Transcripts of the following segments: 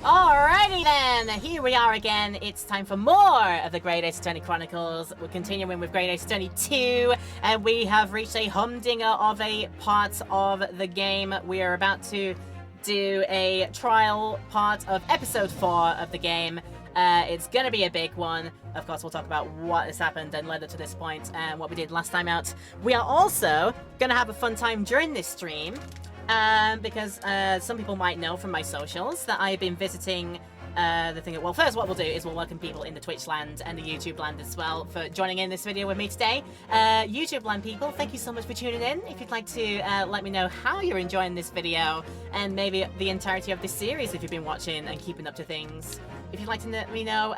Alrighty then, here we are again. It's time for more of the Great Ace Attorney Chronicles. We're continuing with Great Ace Attorney 2, and we have reached a humdinger of a part of the game. We are about to do a trial part of episode 4 of the game. It's gonna be a big one. Of course, we'll talk about what has happened and led up to this point and what we did last time out. We are also gonna have a fun time during this stream. Because some people might know from my socials that I've been visiting the thing. Well, first what we'll do is we'll welcome people in the Twitch land and the YouTube land as well for joining in this video with me today. YouTube land people, thank you so much for tuning in. If you'd like to let me know how you're enjoying this video and maybe the entirety of this series if you've been watching and keeping up to things. If you'd like to let me know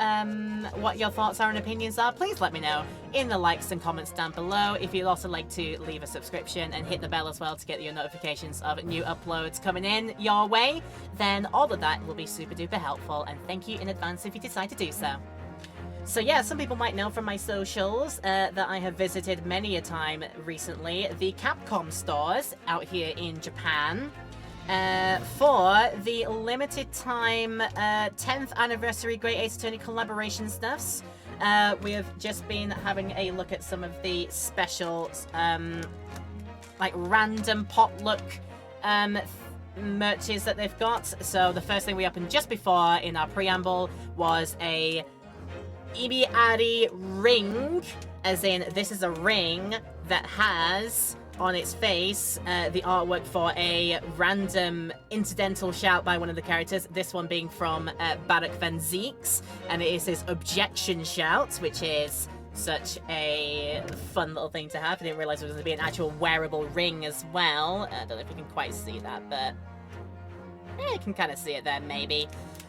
what your thoughts are and opinions are, please let me know in the likes and comments down below. If you'd also like to leave a subscription and hit the bell as well to get your notifications of new uploads coming in your way, then all of that will be super duper helpful, and thank you in advance if you decide to do so. So yeah, some people might know from my socials that I have visited many a time recently the Capcom stores out here in Japan. For the limited time 10th anniversary Great Ace Attorney collaboration stuffs. We have just been having a look at some of the specials, like random potluck merches that they've got. So the first thing we opened just before in our preamble was a Ibiari ring, as in this is a ring that has on its face the artwork for a random incidental shout by one of the characters, this one being from Barak Van Zeeks, and it is his objection shout, which is such a fun little thing to have. I didn't realize it was going to be an actual wearable ring as well. I don't know if you can quite see that, but you can kind of see it there maybe.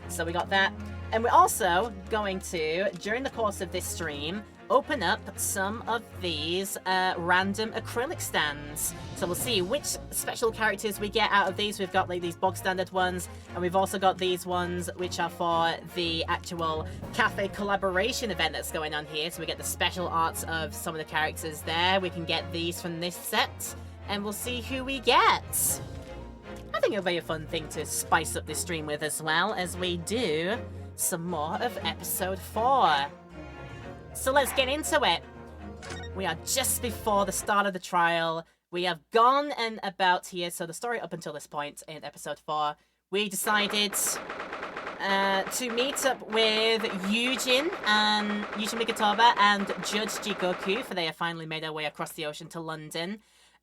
So we got that, and we're also going to, during the course of this stream, open up some of these random acrylic stands. So we'll see which special characters we get out of these. We've got like these bog standard ones, and we've also got these ones which are for the actual cafe collaboration event that's going on here. So we get the special arts of some of the characters there. We can get these from this set, and we'll see who we get. I think it'll be a fun thing to spice up this stream with as well as we do some more of episode 4. So let's get into it. We are just before the start of the trial. We have gone and about here. So the story up until this point in episode 4, we decided to meet up with Yujin Mikotoba and Judge Jigoku, for they have finally made their way across the ocean to London.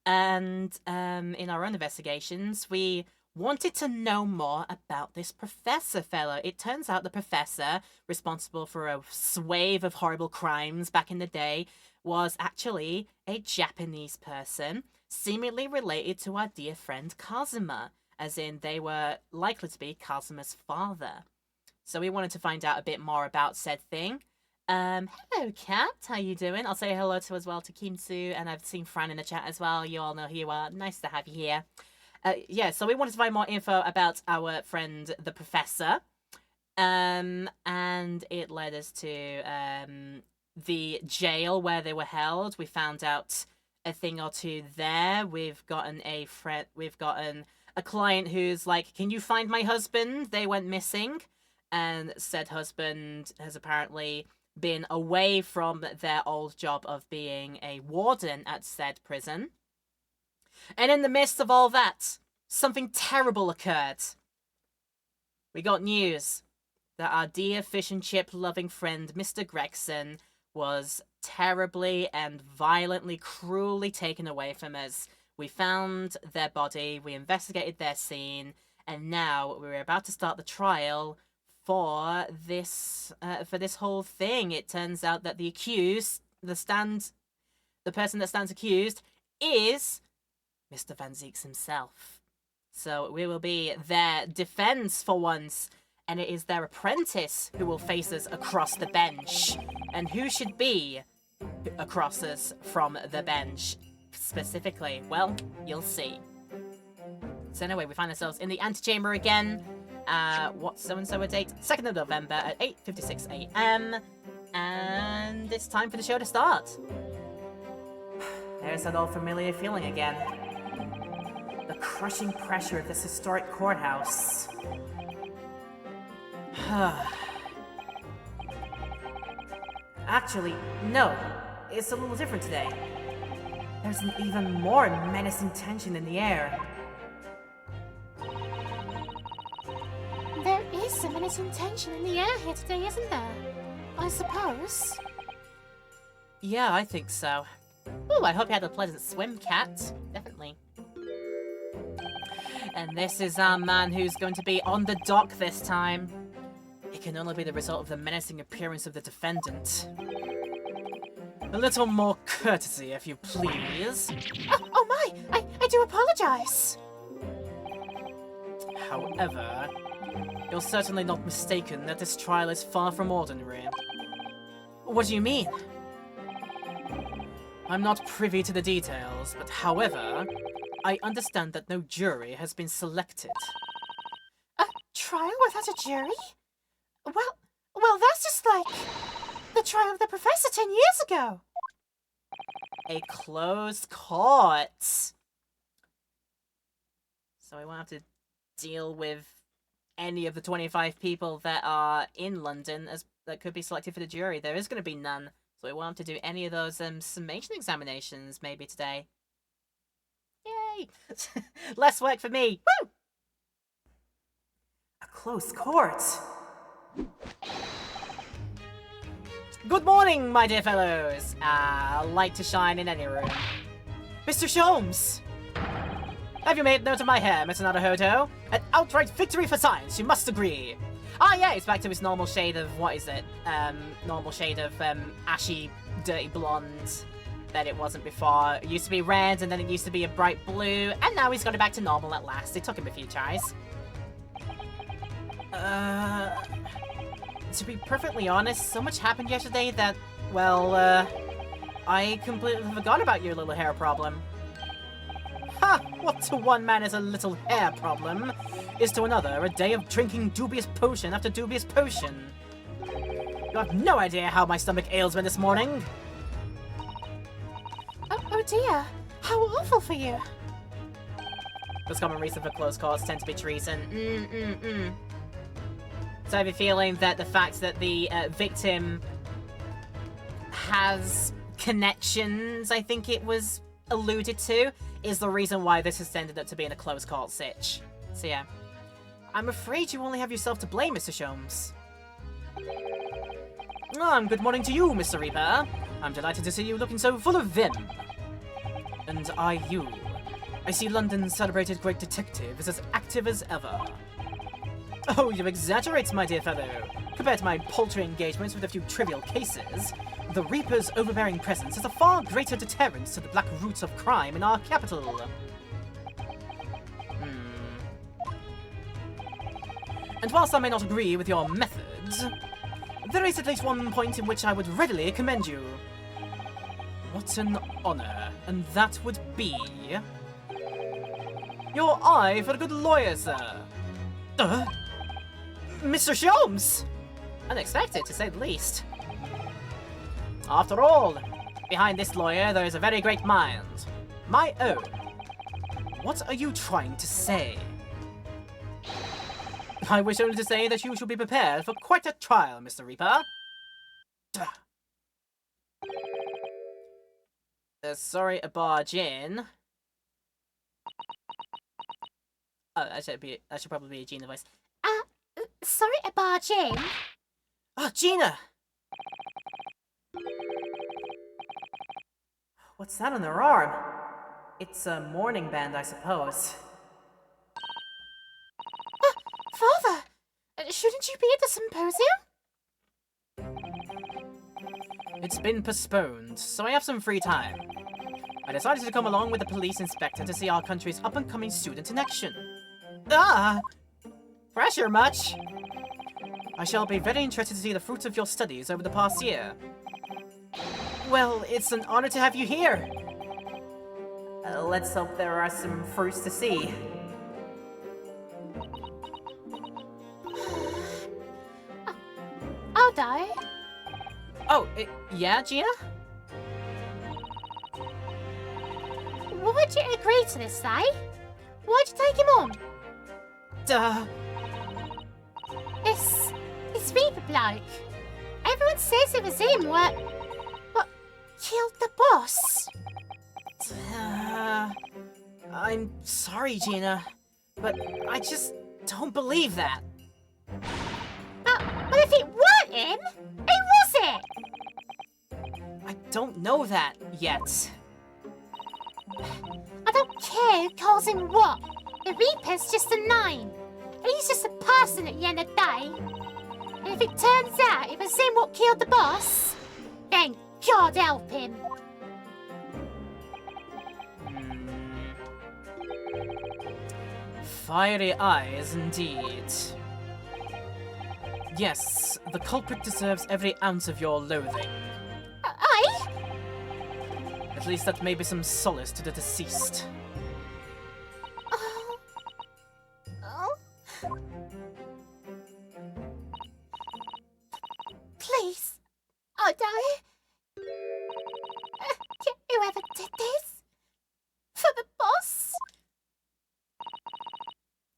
And in our own investigations, we wanted to know more about this professor fellow. It turns out the professor, responsible for a swathe of horrible crimes back in the day, was actually a Japanese person, seemingly related to our dear friend Kazuma, as in they were likely to be Kazuma's father. So we wanted to find out a bit more about said thing. Hello, Kat. How you doing? I'll say hello to as well to Kimsu, and I've seen Fran in the chat as well. You all know who you are. Nice to have you here. Yeah, so we wanted to find more info about our friend, the professor. And it led us to the jail where they were held. We found out a thing or two there. We've gotten a client who's like, "Can you find my husband? They went missing." And said husband has apparently been away from their old job of being a warden at said prison. And in the midst of all that, something terrible occurred. We got news that our dear fish and chip loving friend, Mr. Gregson, was terribly and violently, cruelly taken away from us. We found their body, we investigated their scene, and now we're about to start the trial for this whole thing. It turns out that the accused, the person that stands accused, is Mr. Van Zeeks himself. So we will be their defense for once, and it is their apprentice who will face us across the bench. And who should be across us from the bench specifically? Well, you'll see. So anyway, we find ourselves in the antechamber again. What's so-and-so a date? 2nd of November at 8:56 a.m. And it's time for the show to start. There's that old familiar feeling again. The crushing pressure of this historic courthouse. Actually, no. It's a little different today. There's an even more menacing tension in the air. There is some menacing tension in the air here today, isn't there? I suppose. Yeah, I think so. Ooh, I hope you had a pleasant swim, Cat. Definitely. And this is our man who's going to be on the dock this time. It can only be the result of the menacing appearance of the defendant. A little more courtesy, if you please. Oh my! I do apologize! However, you're certainly not mistaken that this trial is far from ordinary. What do you mean? I'm not privy to the details, but however, I understand that no jury has been selected. A trial without a jury? Well, that's just like the trial of the professor 10 years ago. A closed court. So I won't have to deal with any of the 25 people that are in London that could be selected for the jury. There is going to be none. So we won't have to do any of those summation examinations maybe today. Yay! Less work for me! Woo! A close court! Good morning, my dear fellows! Light to shine in any room. Mr. Sholmes! Have you made note of my hair, Mr. Naruhodo? An outright victory for science, you must agree! Ah, yeah, it's back to its normal shade of, what is it? Normal shade of, ashy, dirty blonde that it wasn't before. It used to be red, and then it used to be a bright blue, and now he's got it back to normal at last. It took him a few tries. To be perfectly honest, so much happened yesterday that, well, I completely forgot about your little hair problem. Ha! What to one man is a little hair problem, is to another a day of drinking dubious potion after dubious potion. You have no idea how my stomach ails me this morning. Oh dear, how awful for you. Most common reason for close courts tend to be treason. So I have a feeling that the fact that the victim has connections, I think it was alluded to, is the reason why this has ended up to being a close court sitch. So yeah. I'm afraid you only have yourself to blame, Mr. Sholmes. Good morning to you, Mr. Reaper. I'm delighted to see you looking so full of vim. And you. I see London's celebrated great detective is as active as ever. Oh, you exaggerate, my dear fellow. Compared to my paltry engagements with a few trivial cases, the Reaper's overbearing presence is a far greater deterrent to the black roots of crime in our capital. And whilst I may not agree with your methods, there is at least one point in which I would readily commend you. What an honor, and that would be your eye for a good lawyer, sir. Mr. Sholmes! Unexpected, to say the least. After all, behind this lawyer there is a very great mind. My own. What are you trying to say? I wish only to say that you should be prepared for quite a trial, Mr. Reaper. Sorry to barge in. Oh, that should probably be a Gina voice. Sorry to barge in. Oh, Gina! What's that on her arm? It's a mourning band, I suppose. Father! Shouldn't you be at the symposium? It's been postponed, so I have some free time. I decided to come along with the police inspector to see our country's up-and-coming student in action. Pressure much? I shall be very interested to see the fruits of your studies over the past year. Well, it's an honor to have you here. Let's hope there are some fruits to see. I'll die. Oh, yeah, Gina? Why'd you agree to this, eh? Why'd you take him on? Duh. Reaper bloke. Everyone says it was him what killed the boss. I'm sorry, Gina, but I just don't believe that. But if it weren't him, who was it? I don't know that yet. I don't care who calls him what. The Reaper's just a name. He's just a person at the end of the day. And if it turns out it was him what killed the boss, then God help him. Fiery eyes, indeed. Yes, the culprit deserves every ounce of your loathing. Aye? At least that may be some solace to the deceased. Oh. Please, I die. Whoever did this, for the boss.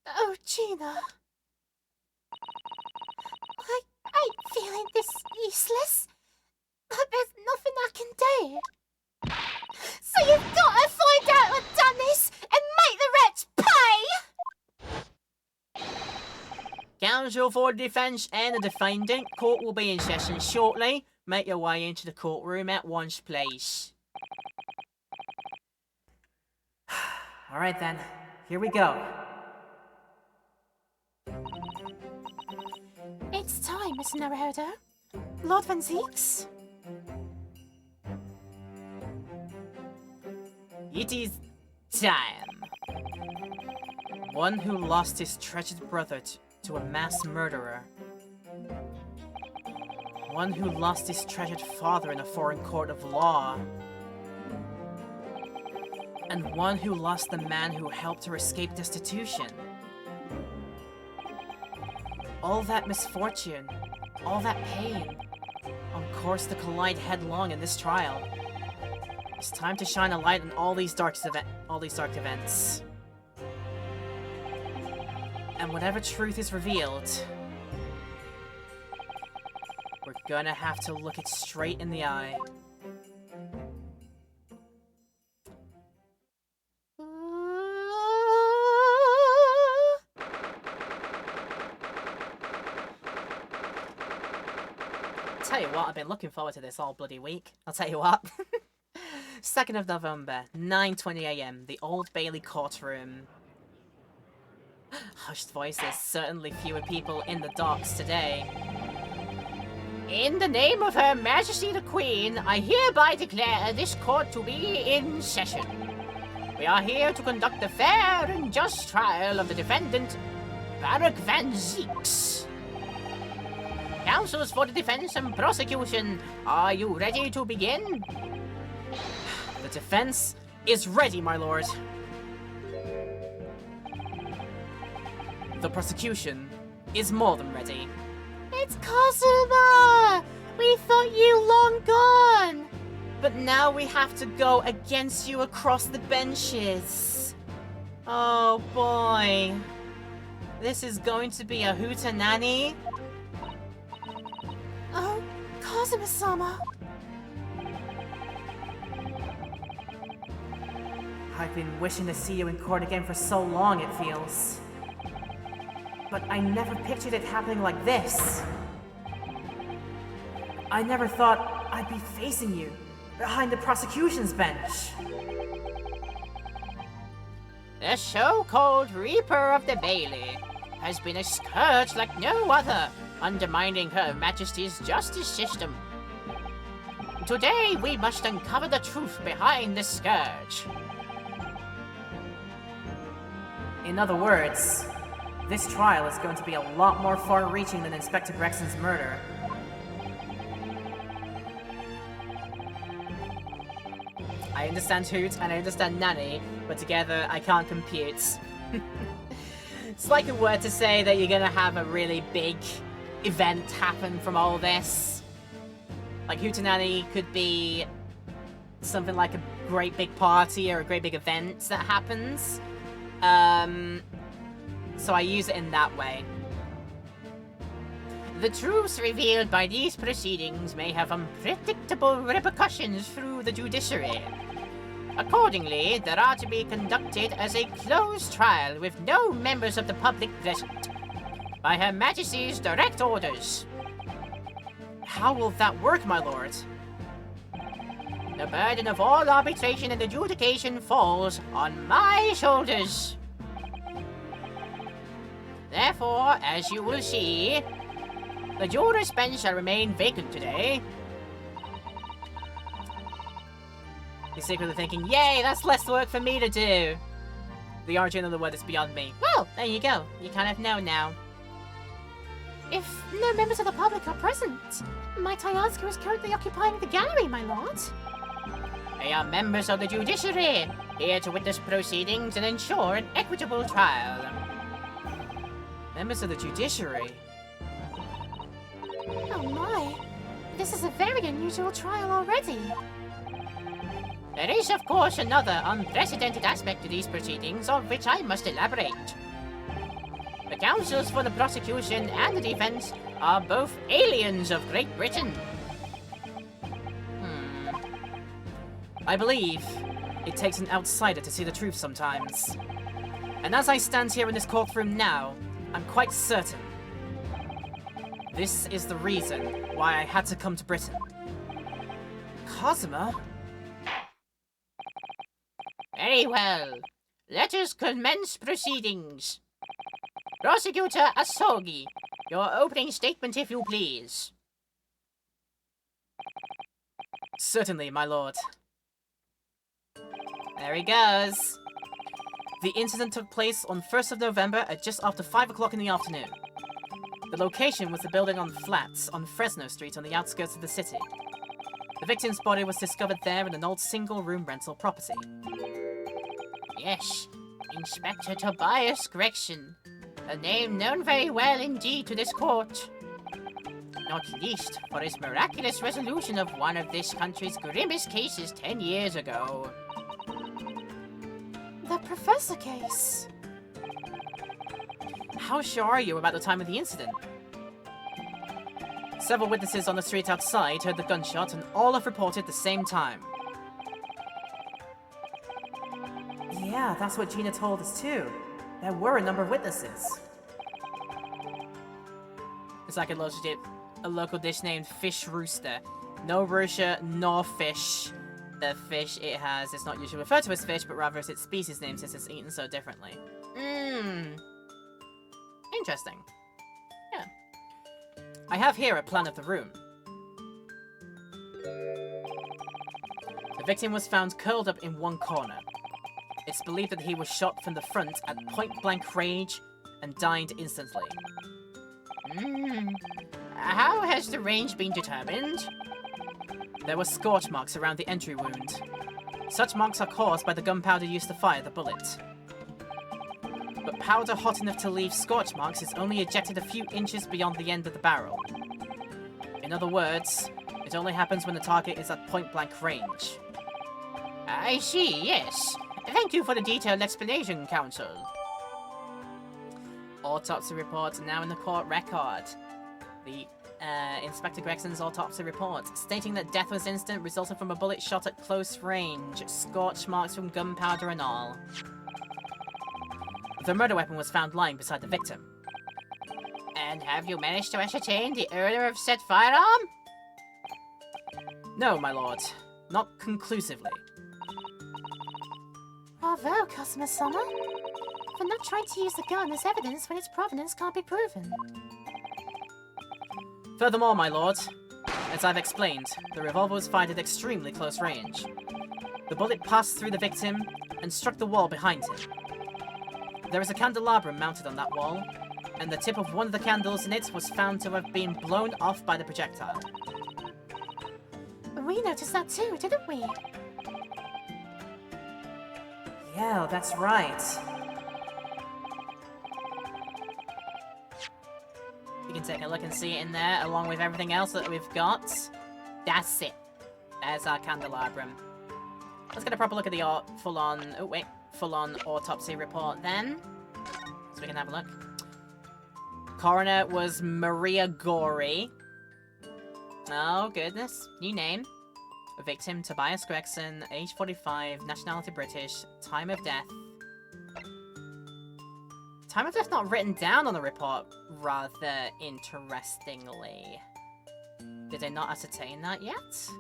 Oh, Gina. I ain't feeling this useless. There's nothing I can do. So you've got to find out who's done this and make the wretch pay! Counsel for defence and the defendant. Court will be in session shortly. Make your way into the courtroom at once, please. Alright then, here we go. It's time, Miss Naruto. Lord Van Zeeks. It is time. One who lost his treasured brother to a mass murderer. One who lost his treasured father in a foreign court of law. And one who lost the man who helped her escape destitution. All that misfortune, all that pain, on course to collide headlong in this trial. It's time to shine a light on all these dark events. And whatever truth is revealed, we're gonna have to look it straight in the eye. Tell you what, I've been looking forward to this all bloody week. I'll tell you what. 2nd of November, 9:20 AM, the Old Bailey courtroom. Hushed voices, certainly fewer people in the docks today. In the name of Her Majesty the Queen, I hereby declare this court to be in session. We are here to conduct a fair and just trial of the defendant, Barak Van Zeeks. Counsels for the defense and prosecution, are you ready to begin? The defense is ready, my lord. The prosecution is more than ready. It's Kazuma! We thought you long gone! But now we have to go against you across the benches. Oh boy. This is going to be a hootenanny. Oh, Kazuma-sama. I've been wishing to see you in court again for so long, it feels. But I never pictured it happening like this. I never thought I'd be facing you, behind the prosecution's bench. The so-called Reaper of the Bailey has been a scourge like no other, undermining Her Majesty's justice system. Today, we must uncover the truth behind the scourge. In other words, this trial is going to be a lot more far-reaching than Inspector Gregson's murder. I understand Hoot and I understand Nanny, but together I can't compute. It's like a word to say that you're gonna have a really big event happen from all this. Like Hootenanny could be something like a great big party or a great big event that happens. So I use it in that way. The truths revealed by these proceedings may have unpredictable repercussions through the judiciary. Accordingly, they are to be conducted as a closed trial with no members of the public present, by Her Majesty's direct orders. How will that work, my lord? The burden of all arbitration and adjudication falls on my shoulders. Therefore, as you will see, the juror's bench shall remain vacant today. He's secretly thinking, yay, that's less work for me to do. The origin of the word is beyond me. Well, there you go. You kind of know now. If no members of the public are present, might I ask who is currently occupying the gallery, my lord? They are members of the judiciary, here to witness proceedings and ensure an equitable trial. Members of the judiciary? Oh my, this is a very unusual trial already. There is, of course, another unprecedented aspect to these proceedings of which I must elaborate. The counsels for the prosecution and the defense are both aliens of Great Britain. I believe it takes an outsider to see the truth sometimes. And as I stand here in this courtroom now, I'm quite certain this is the reason why I had to come to Britain. Cosima? Very well. Let us commence proceedings. Prosecutor Asogi, your opening statement if you please. Certainly, my lord. There he goes. The incident took place on 1st of November at just after 5 o'clock in the afternoon. The location was the building on flats on Fresno Street on the outskirts of the city. The victim's body was discovered there in an old single-room rental property. Yes, Inspector Tobias Gregson, a name known very well indeed to this court. Not least for his miraculous resolution of one of this country's grimmest cases 10 years ago. The Professor case. How sure are you about the time of the incident? Several witnesses on the street outside heard the gunshot and all have reported the same time. Yeah, that's what Gina told us too. There were a number of witnesses. It's like a local dish named Fish Rooster. No Russia, nor fish. The fish it has is not usually referred to as fish, but rather as its species name since it's eaten so differently. Interesting. Yeah. I have here a plan of the room. The victim was found curled up in one corner. It's believed that he was shot from the front at point-blank range and died instantly. How has the range been determined? There were scorch marks around the entry wound. Such marks are caused by the gunpowder used to fire the bullet. But powder hot enough to leave scorch marks is only ejected a few inches beyond the end of the barrel. In other words, it only happens when the target is at point-blank range. I see, yes. Thank you for the detailed explanation, Counsel. Autopsy report now in the court record. The Inspector Gregson's autopsy report, stating that death was instant, resulted from a bullet shot at close range, scorch marks from gunpowder and all. The murder weapon was found lying beside the victim. And have you managed to ascertain the owner of said firearm? No, my lord. Not conclusively. Bravo, Cosima-sama, for not trying to use the gun as evidence when its provenance can't be proven. Furthermore, my lord, as I've explained, the revolver was fired at extremely close range. The bullet passed through the victim and struck the wall behind him. There is a candelabrum mounted on that wall, and the tip of one of the candles in it was found to have been blown off by the projectile. We noticed that too, didn't we? Yeah, that's right. You can take a look and see it in there, along with everything else that we've got. That's it. There's our candelabrum. Let's get a proper look at the full-on autopsy report then, so we can have a look. Coroner was Maria Gorey. Oh, goodness. New name. Victim, Tobias Gregson, age 45, nationality British, time of death. Time of death not written down on the report, rather interestingly. Did they not ascertain that yet?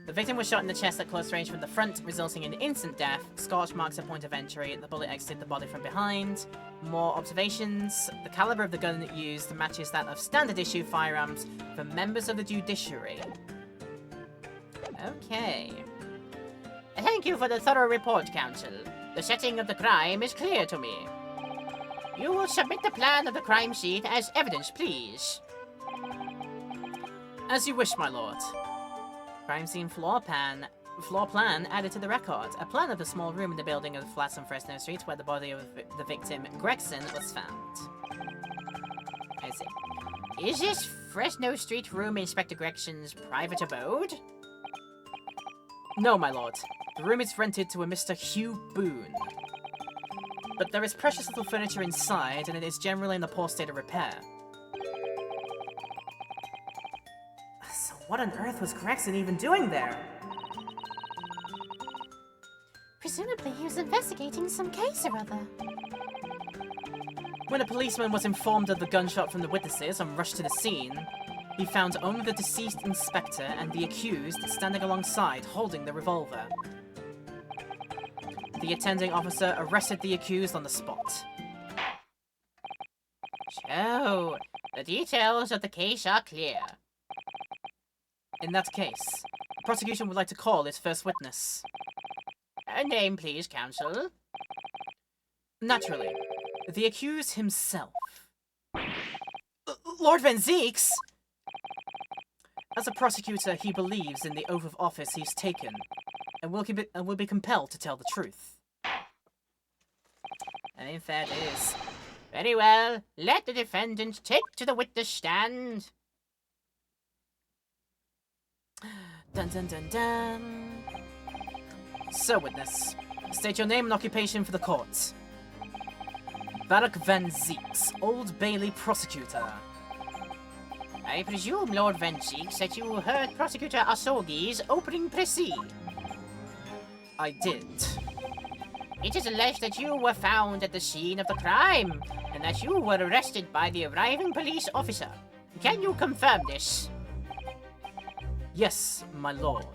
The victim was shot in the chest at close range from the front, resulting in instant death. Scorch marks a point of entry. The bullet exited the body from behind. More observations. The caliber of the gun used matches that of standard issue firearms for members of the judiciary. Okay. Thank you for the thorough report, Counsel. The setting of the crime is clear to me. You will submit the plan of the crime scene as evidence, please. As you wish, my lord. Crime scene floor plan added to the record. A plan of the small room in the building of the flats on Fresno Street where the body of the victim, Gregson, was found. I see. Is this Fresno Street room Inspector Gregson's private abode? No, my lord. The room is rented to a Mr. Hugh Boone. But there is precious little furniture inside, and it is generally in a poor state of repair. So what on earth was Gregson even doing there? Presumably he was investigating some case or other. When a policeman was informed of the gunshot from the witnesses and rushed to the scene, he found only the deceased inspector and the accused standing alongside, holding the revolver. The attending officer arrested the accused on the spot. So, the details of the case are clear. In that case, the prosecution would like to call its first witness. A name, please, counsel. Naturally, the accused himself. Lord Van Zeeks! As a prosecutor, he believes in the oath of office he's taken, and will be compelled to tell the truth. I think that is. Very well, let the defendant take to the witness stand. Dun dun dun dun. So, witness, state your name and occupation for the court. Barak Van Zeeks, Old Bailey prosecutor. I presume, Lord Van Zeeks, that you heard Prosecutor Asogi's opening précis. I did. It is alleged that you were found at the scene of the crime, and that you were arrested by the arriving police officer. Can you confirm this? Yes, my lord.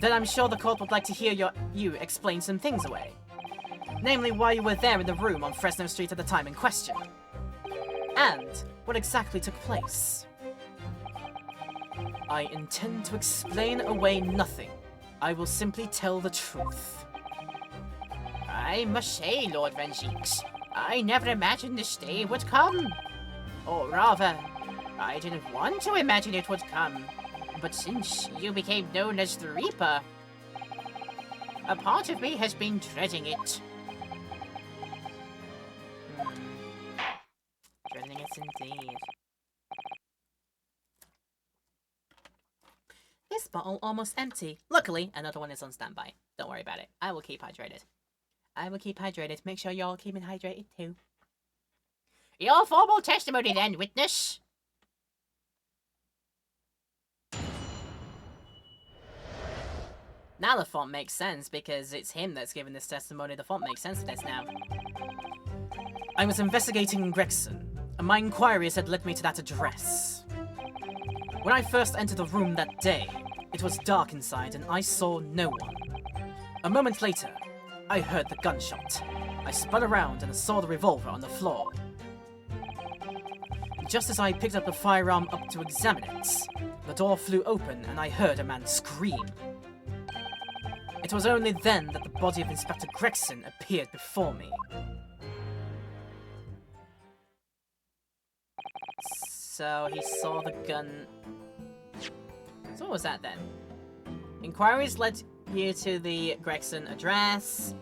Then I'm sure the court would like to hear you explain some things away. Namely, why you were there in the room on Fresno Street at the time in question. And what exactly took place. I intend to explain away nothing. I will simply tell the truth. I must say, Lord Van Zeeks, I never imagined this day would come. Or rather, I didn't want to imagine it would come. But since you became known as the Reaper, a part of me has been dreading it. Dreading it indeed. This bottle almost empty. Luckily, another one is on standby. Don't worry about it. I will keep hydrated. I will keep hydrated. Make sure y'all keeping hydrated too. Your formal testimony then, witness. Now the font makes sense because it's him that's giving this testimony. The font makes sense to this now. I was investigating Gregson, and my inquiries had led me to that address. When I first entered the room that day, it was dark inside and I saw no one. A moment later, I heard the gunshot. I spun around and saw the revolver on the floor. Just as I picked up the firearm up to examine it, the door flew open and I heard a man scream. It was only then that the body of Inspector Gregson appeared before me. So he saw the gun. So what was that then? Inquiries led you to the Gregson address.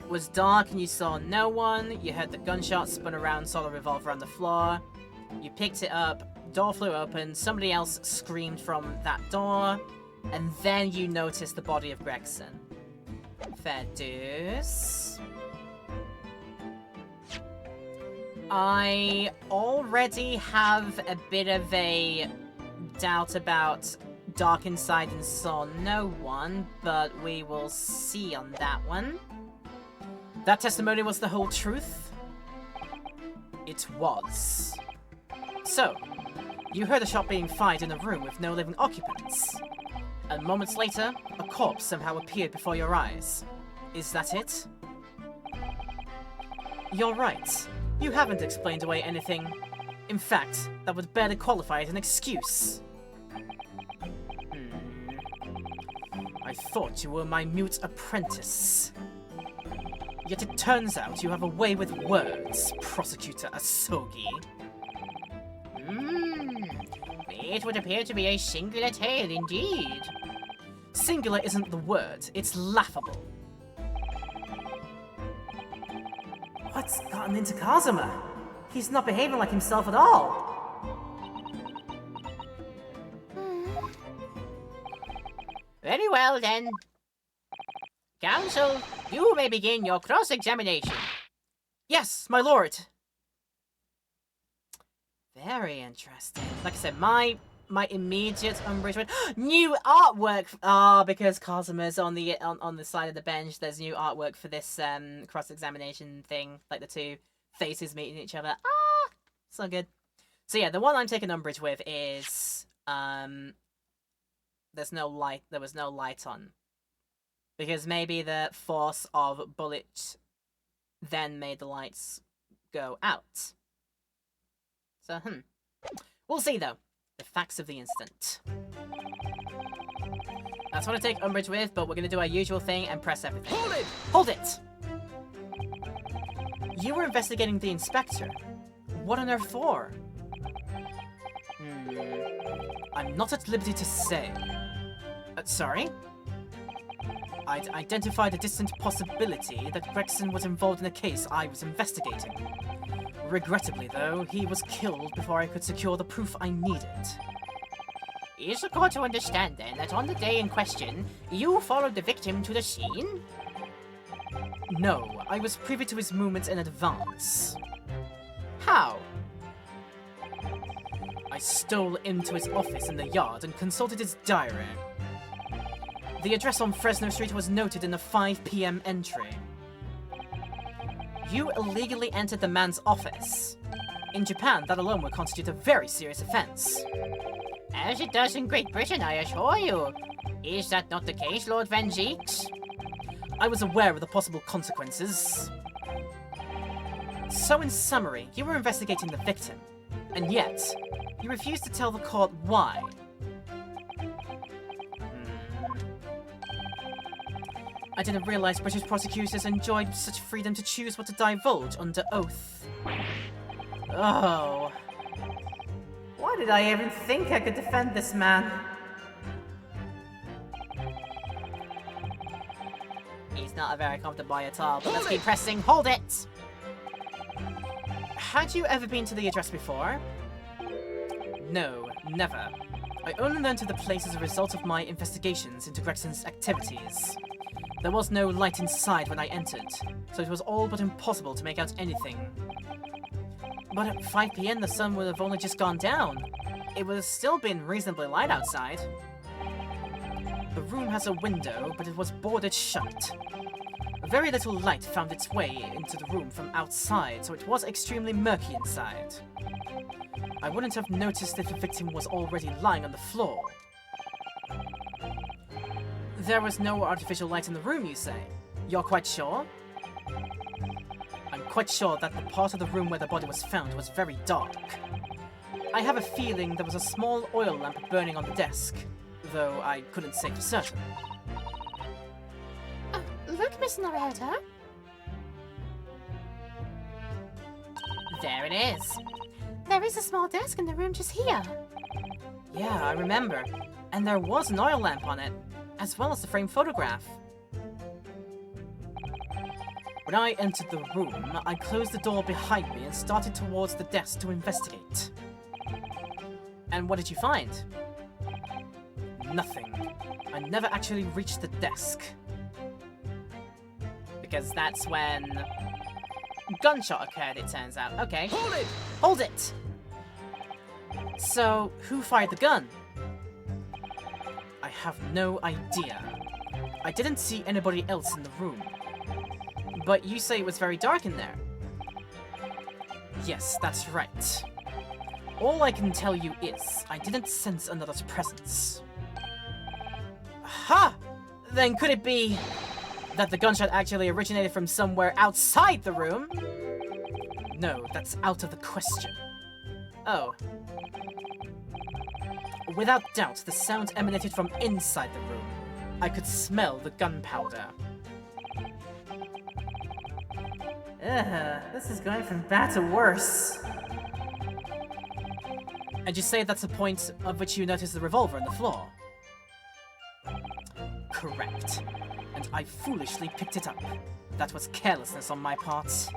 It was dark and you saw no one. You heard the gunshot, spun around, saw the revolver on the floor. You picked it up, door flew open, somebody else screamed from that door, and then you noticed the body of Gregson. Fair dues. I already have a bit of a doubt about Dark Inside and saw no one, but we will see on that one. That testimony was the whole truth? It was. So, you heard a shot being fired in a room with no living occupants. And moments later, a corpse somehow appeared before your eyes. Is that it? You're right. You haven't explained away anything. In fact, that would barely qualify as an excuse. I thought you were my mute apprentice. Yet it turns out you have a way with words, Prosecutor Asogi. It would appear to be a singular tale indeed. Singular isn't the word, it's laughable. What's gotten into Kazuma? He's not behaving like himself at all. Very well then. Counsel, you may begin your cross-examination. Yes, my lord. Very interesting. Like I said, my immediate umbrage went new artwork. Because Kazuma's on the side of the bench. There's new artwork for this cross-examination thing, like the two faces meeting each other. So good. So yeah, the one I'm taking umbrage with is there's no light. There was no light on, because maybe the force of bullet then made the lights go out. So, we'll see, though. The facts of the incident. That's what I take umbrage with, but we're going to do our usual thing and press everything. Hold it! Hold it! You were investigating the inspector. What on earth for? I'm not at liberty to say. Sorry? I'd identified a distant possibility that Gregson was involved in a case I was investigating. Regrettably, though, he was killed before I could secure the proof I needed. Is the court to understand, then, that on the day in question, you followed the victim to the scene? No, I was privy to his movements in advance. How? I stole into his office in the yard and consulted his diary. The address on Fresno Street was noted in the 5 p.m. entry. You illegally entered the man's office. In Japan, that alone would constitute a very serious offense. As it does in Great Britain, I assure you. Is that not the case, Lord Van Zeeks? I was aware of the possible consequences. So in summary, you were investigating the victim, and yet, you refused to tell the court why. I didn't realize British prosecutors enjoyed such freedom to choose what to divulge under oath. Oh. Why did I even think I could defend this man? He's not a very comfortable boy at all, but let's keep pressing. Hold it! Had you ever been to the address before? No, never. I only learned of the place as a result of my investigations into Gregson's activities. There was no light inside when I entered, so it was all but impossible to make out anything. But at 5 p.m. the sun would have only just gone down. It would have still been reasonably light outside. The room has a window, but it was boarded shut. Very little light found its way into the room from outside, so it was extremely murky inside. I wouldn't have noticed if the victim was already lying on the floor. There was no artificial light in the room, you say? You're quite sure? I'm quite sure that the part of the room where the body was found was very dark. I have a feeling there was a small oil lamp burning on the desk, though I couldn't say for certain. Look, Miss Narita. There it is. There is a small desk in the room just here. Yeah, I remember. And there was an oil lamp on it, as well as the framed photograph. When I entered the room, I closed the door behind me and started towards the desk to investigate. And what did you find? Nothing. I never actually reached the desk. Because that's when gunshot occurred, it turns out. Okay. Hold it! Hold it! So, who fired the gun? I have no idea. I didn't see anybody else in the room. But you say it was very dark in there. Yes, that's right. All I can tell you is, I didn't sense another's presence. Ha! Then could it be that the gunshot actually originated from somewhere outside the room? No, that's out of the question. Oh. Without doubt, the sound emanated from inside the room. I could smell the gunpowder. This is going from bad to worse. And you say that's the point of which you noticed the revolver on the floor? Correct. And I foolishly picked it up. That was carelessness on my part.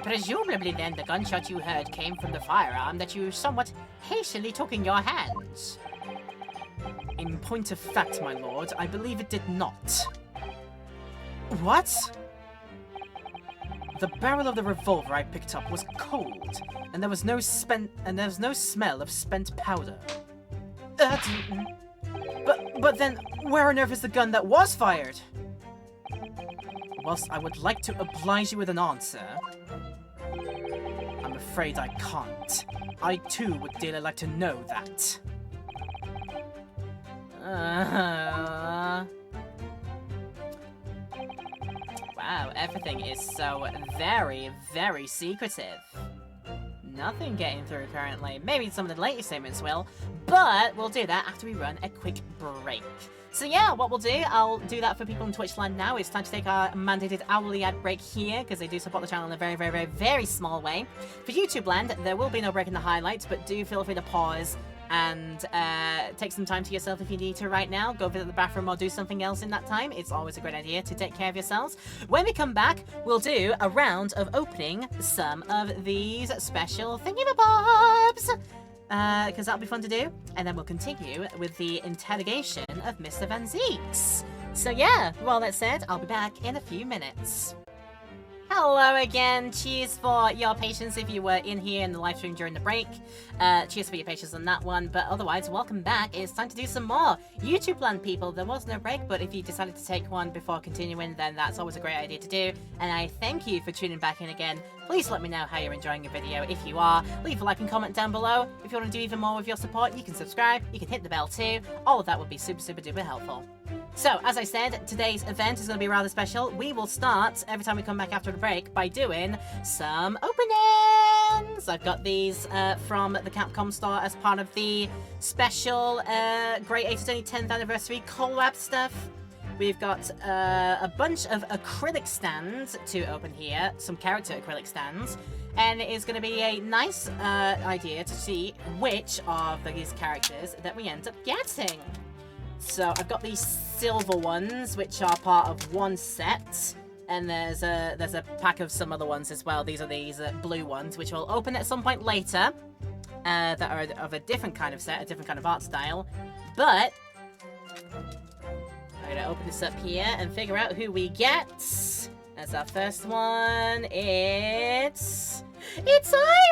Presumably then the gunshot you heard came from the firearm that you somewhat hastily took in your hands. In point of fact, my lord, I believe it did not. What? The barrel of the revolver I picked up was cold, and there was no smell of spent powder. But then, where on earth is the gun that was fired? Whilst I would like to oblige you with an answer, I'm afraid I can't. I too would dearly like to know that. Wow, everything is so very, very secretive. Nothing getting through currently. Maybe some of the later statements will, but we'll do that after we run a quick break. So yeah, what we'll do, I'll do that for people on Twitch land now. It's time to take our mandated hourly ad break here, because they do support the channel in a very, very, very, very small way. For YouTube land, there will be no break in the highlights, but do feel free to pause and take some time to yourself if you need to right now. Go visit the bathroom or do something else in that time. It's always a great idea to take care of yourselves. When we come back, we'll do a round of opening some of these special thingamabobs. Because that'll be fun to do. And then we'll continue with the interrogation of Mr. Van Zieks. So yeah, with all that said, I'll be back in a few minutes. Hello again, cheers for your patience if you were in here in the live stream during the break. Cheers for your patience on that one, but otherwise, welcome back. It's time to do some more YouTube land, people. There was no break, but if you decided to take one before continuing, then that's always a great idea to do. And I thank you for tuning back in again. Please let me know how you're enjoying the video. If you are, leave a like and comment down below. If you want to do even more with your support, you can subscribe, you can hit the bell too. All of that would be super, super duper helpful. So, as I said, today's event is going to be rather special. We will start, every time we come back after the break, by doing some openings! I've got these from the Capcom store as part of the special Great 8 Attorney 10th Anniversary collab stuff. We've got a bunch of acrylic stands to open here, some character acrylic stands, and it is going to be a nice idea to see which of these characters that we end up getting. So I've got these silver ones, which are part of one set, and there's a pack of some other ones as well. These are these blue ones, which will open at some point later, that are of a different kind of set, a different kind of art style. But I'm gonna open this up here and figure out who we get. As our first one, it's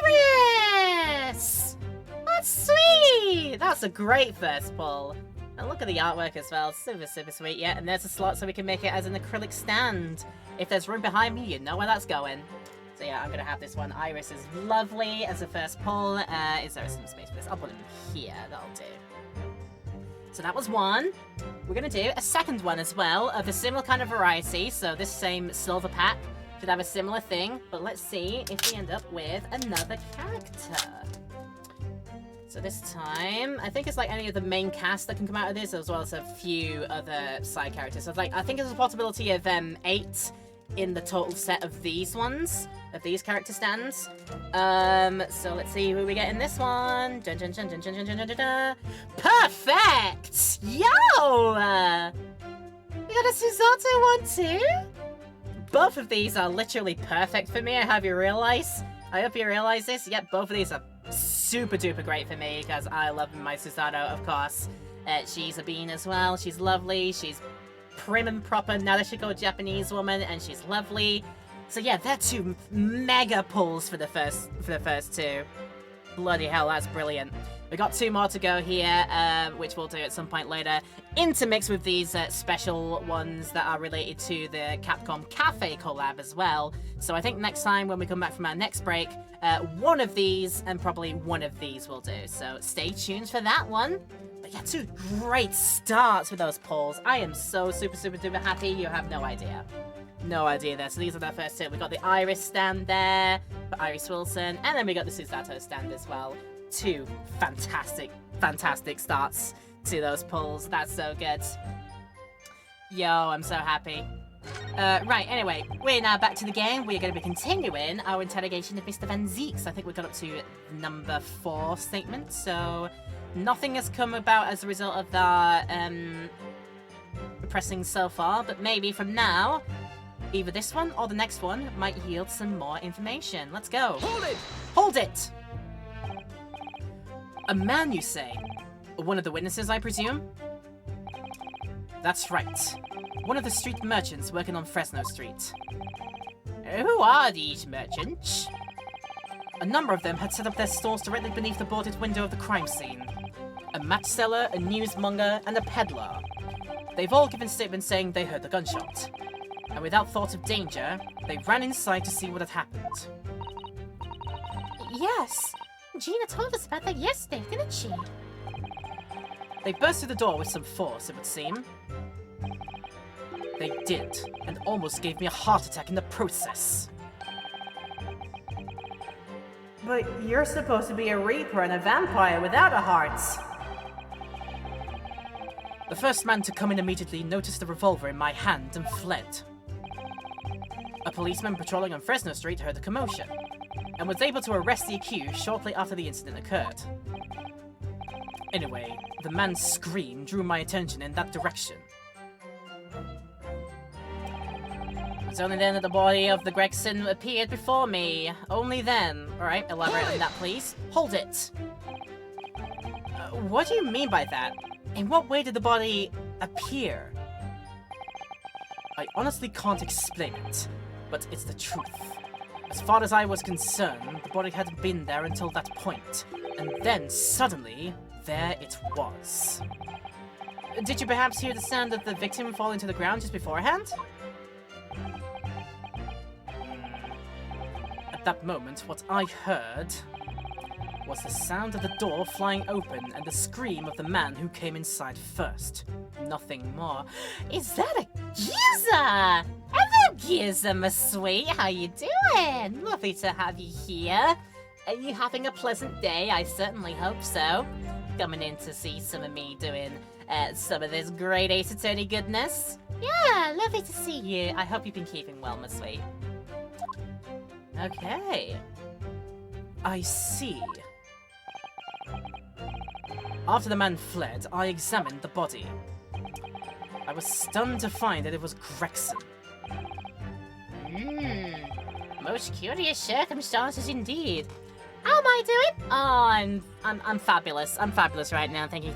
Iris! That's sweet! That's a great first pull. And look at the artwork as well, super, super sweet, yeah. And there's a slot so we can make it as an acrylic stand. If there's room behind me, you know where that's going. So yeah, I'm gonna have this one. Iris is lovely as a first pull. Is there some space for this? I'll put it here, that'll do. So that was one. We're gonna do a second one as well, of a similar kind of variety. So this same silver pack should have a similar thing. But let's see if we end up with another character. So this time, I think it's like any of the main cast that can come out of this, as well as a few other side characters. So it's like, I think there's a possibility of 8 in the total set of these ones, of these character stands. So let's see who we get in this one. Dun, dun, dun, dun, dun, dun, dun, dun, dun. Perfect! Yo! We got a Susato one too? Both of these are literally perfect for me. I hope you realize this. Yep, both of these are super duper great for me because I love my Susato, of course. She's a bean as well. She's lovely. She's prim and proper Narashiko Japanese woman, and she's lovely. So yeah, they're two mega pulls for the first two. Bloody hell, that's brilliant. We got two more to go here, which we'll do at some point later, intermixed with these special ones that are related to the Capcom Cafe collab as well. So I think next time when we come back from our next break, one of these and probably one of these will do. So stay tuned for that one. But yeah, two great starts with those pulls. I am so super duper happy, you have no idea. No idea there. So these are the first two. We got the Iris stand there for Iris Wilson, and then we got the Susato stand as well. Two fantastic starts to those pulls. That's so good. Yo, I'm so happy. Right, anyway, we're now back to the game. We're going to be continuing our interrogation of Mr. Van Zieks. I think we got up to number 4 statement, so nothing has come about as a result of that pressing so far, but maybe from now, either this one or the next one might yield some more information. Let's go. Hold it! Hold it! A man, you say? One of the witnesses, I presume? That's right. One of the street merchants working on Fresno Street. Who are these merchants? A number of them had set up their stores directly beneath the boarded window of the crime scene. A match seller, a newsmonger, and a peddler. They've all given statements saying they heard the gunshot. And without thought of danger, they ran inside to see what had happened. Yes. Gina told us about that yesterday, didn't she? They burst through the door with some force, it would seem. They did, and almost gave me a heart attack in the process. But you're supposed to be a Reaper and a vampire without a heart. The first man to come in immediately noticed the revolver in my hand and fled. A policeman patrolling on Fresno Street heard the commotion, and was able to arrest the accused shortly after the incident occurred. Anyway, the man's scream drew my attention in that direction. It was only then that the body of the Gregson appeared before me. Only then. Alright, elaborate on that, please. Hold it! What do you mean by that? In what way did the body appear? I honestly can't explain it, but it's the truth. As far as I was concerned, the body hadn't been there until that point, and then suddenly, there it was. Did you perhaps hear the sound of the victim fall into the ground just beforehand? At that moment, what I heard was the sound of the door flying open and the scream of the man who came inside first. Nothing more. Is that a Giza? Hello, Giza, my sweet. How you doing? Lovely to have you here. Are you having a pleasant day? I certainly hope so. Coming in to see some of me doing some of this great Ace Attorney goodness. Yeah, lovely to see you. I hope you've been keeping well, my sweet. Okay. I see. After the man fled, I examined the body. I was stunned to find that it was Gregson. Most curious circumstances indeed. How am I doing? Oh, I'm fabulous. I'm fabulous right now. Thank you.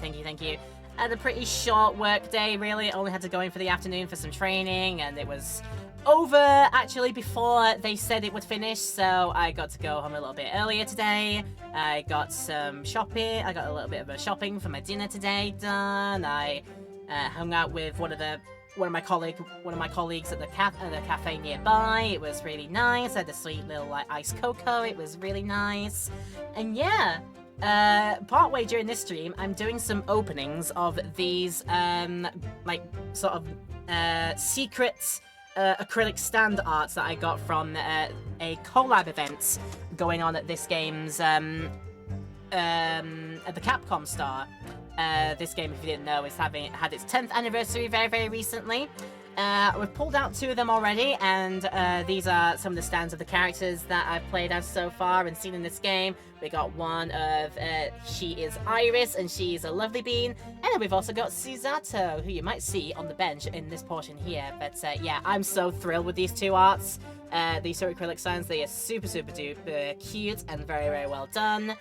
I had a pretty short work day, really. Only had to go in for the afternoon for some training, and it was over, actually, before they said it would finish, so I got to go home a little bit earlier today. I got some shopping. I got a little bit of a shopping for my dinner today done. I hung out with one of my colleagues at the cafe nearby. It was really nice. I had a sweet little iced cocoa. It was really nice. And yeah, partway during this stream, I'm doing some openings of these secret acrylic stand arts that I got from a collab event going on at this game's at the Capcom store. This game, if you didn't know, had its 10th anniversary very recently. We've pulled out 2 of them already, and these are some of the stands of the characters that I've played as so far and seen in this game. We got one of, she is Iris, and she's a lovely bean. And then we've also got Susato, who you might see on the bench in this portion here. But yeah, I'm so thrilled with these 2 arts. These 2 acrylic signs, they are super duper cute and very well done.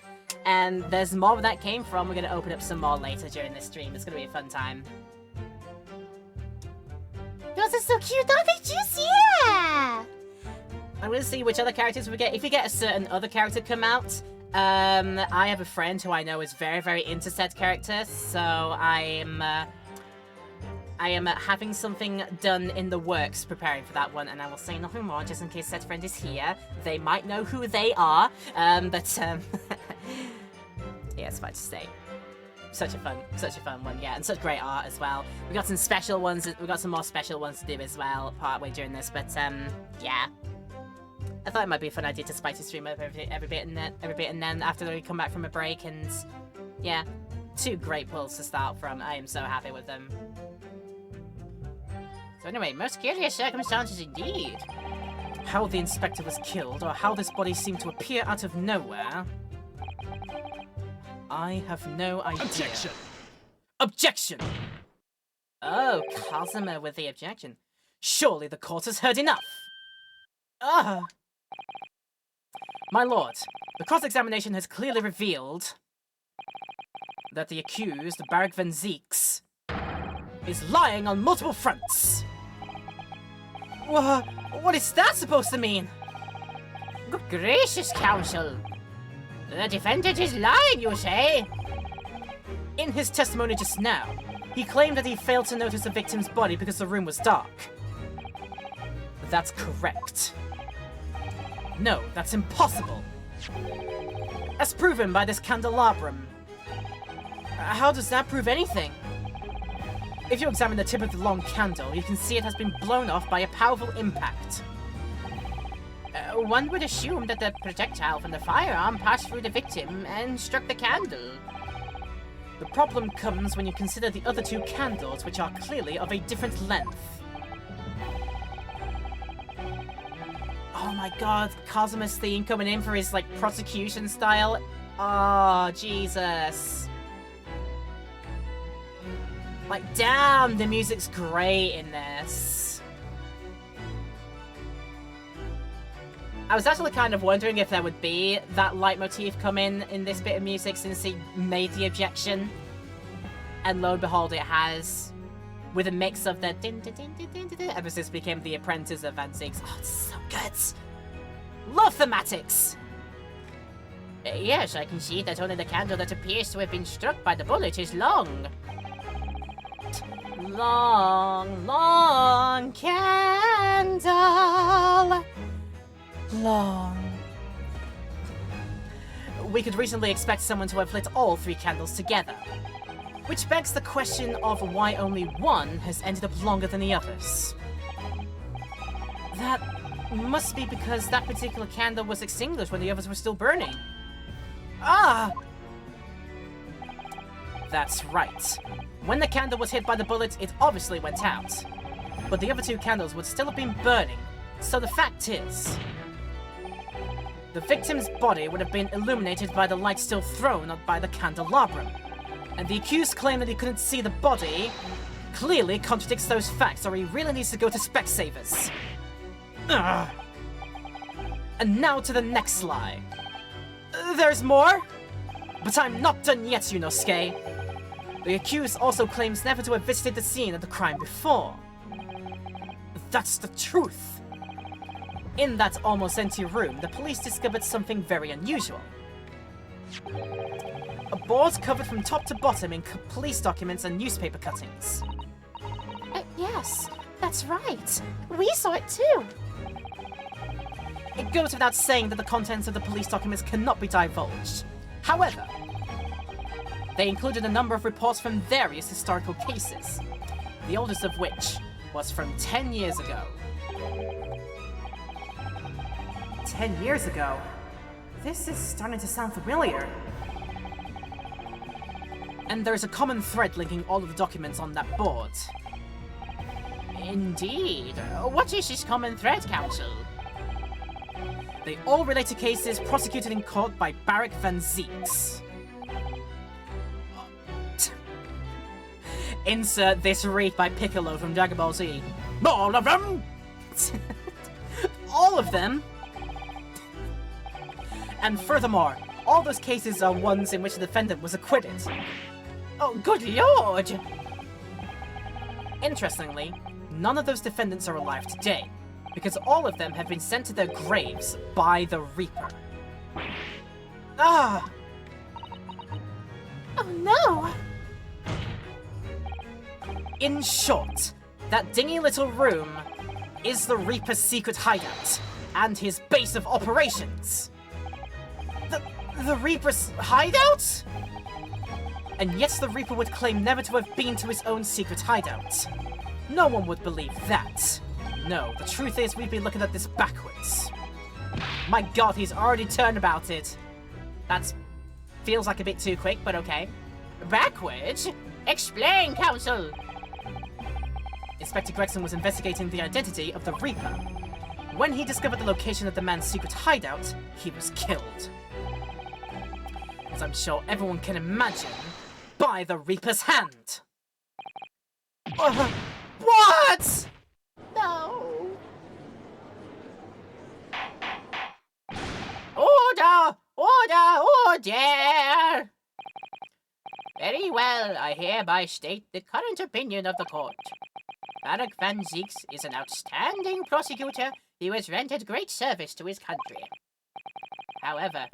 And there's more where that came from. We're going to open up some more later during this stream. It's going to be a fun time. Those are so cute, aren't they juicy? Yeah! I'm gonna see which other characters we get. If we get a certain other character come out, I have a friend who I know is very, very into said character, so I am having something done in the works preparing for that one, and I will say nothing more just in case said friend is here. They might know who they are, but yeah, it's fine to stay. Such a fun one, yeah, and such great art as well. We got some special ones, we got some more special ones to do as well, partway during this, but yeah. I thought it might be a fun idea to spice the stream up every bit and then after we come back from a break, and yeah, 2 great pulls to start from. I am so happy with them. So anyway, most curious circumstances indeed. How the inspector was killed, or how this body seemed to appear out of nowhere, I have no idea. Objection! Objection! Oh, Kazuma with the objection. Surely the court has heard enough. My lord, the cross-examination has clearly revealed that the accused, Barak van Zieks, is lying on multiple fronts. What is that supposed to mean? Good gracious, counsel. The defendant is lying, you say? In his testimony just now, he claimed that he failed to notice the victim's body because the room was dark. That's correct. No, that's impossible. As proven by this candelabrum. How does that prove anything? If you examine the tip of the long candle, you can see it has been blown off by a powerful impact. One would assume that the projectile from the firearm passed through the victim and struck the candle. The problem comes when you consider the other 2 candles, which are clearly of a different length. Oh my god, Kazuma's theme coming in for his, like, prosecution style. Oh, Jesus. Like, damn, the music's great in this. I was actually kind of wondering if there would be that leitmotif come in this bit of music since he made the objection. And lo and behold, it has. With a mix of the din-din-din-din-din-din, ever since became the apprentice of Van Zieks. Oh, it's so good. Love thematics. Yes, I can see that only the candle that appears to have been struck by the bullet is long. Long, long candle. Long. We could reasonably expect someone to have lit all 3 candles together. Which begs the question of why only one has ended up longer than the others. That must be because that particular candle was extinguished when the others were still burning. Ah! That's right. When the candle was hit by the bullet, it obviously went out. But the other 2 candles would still have been burning, so the fact is, the victim's body would have been illuminated by the light still thrown up by the candelabrum. And the accused claim that he couldn't see the body clearly contradicts those facts, or he really needs to go to Specsavers. Ugh. And now to the next lie. There's more? But I'm not done yet, Yunosuke. The accused also claims never to have visited the scene of the crime before. That's the truth. In that almost empty room, the police discovered something very unusual. A board covered from top to bottom in police documents and newspaper cuttings. Yes, that's right. We saw it too. It goes without saying that the contents of the police documents cannot be divulged. However, they included a number of reports from various historical cases, the oldest of which was from 10 years ago. 10 years ago? This is starting to sound familiar. And there's a common thread linking all of the documents on that board. Indeed. What is this common thread, Counsel? They all relate to cases prosecuted in court by Barak van Zieks. Insert this read by Piccolo from Dragon Ball Z. All of them? All of them? And furthermore, all those cases are ones in which the defendant was acquitted. Oh, good lord! Interestingly, none of those defendants are alive today. because all of them have been sent to their graves by the Reaper. Ah! Oh no! In short, that dingy little room is the Reaper's secret hideout and his base of operations. The Reaper's hideout? And yet the Reaper would claim never to have been to his own secret hideout. No one would believe that. No, the truth is we've been looking at this backwards. My god, he's already turned about it. That feels like a bit too quick, but okay. Backwards? Explain, Counsel! Inspector Gregson was investigating the identity of the Reaper. When he discovered the location of the man's secret hideout, he was killed. As I'm sure everyone can imagine, by the Reaper's hand. What? No! Order! Order! Order! Very well, I hereby state the current opinion of the court. Barak Van Zieks is an outstanding prosecutor who has rendered great service to his country. However,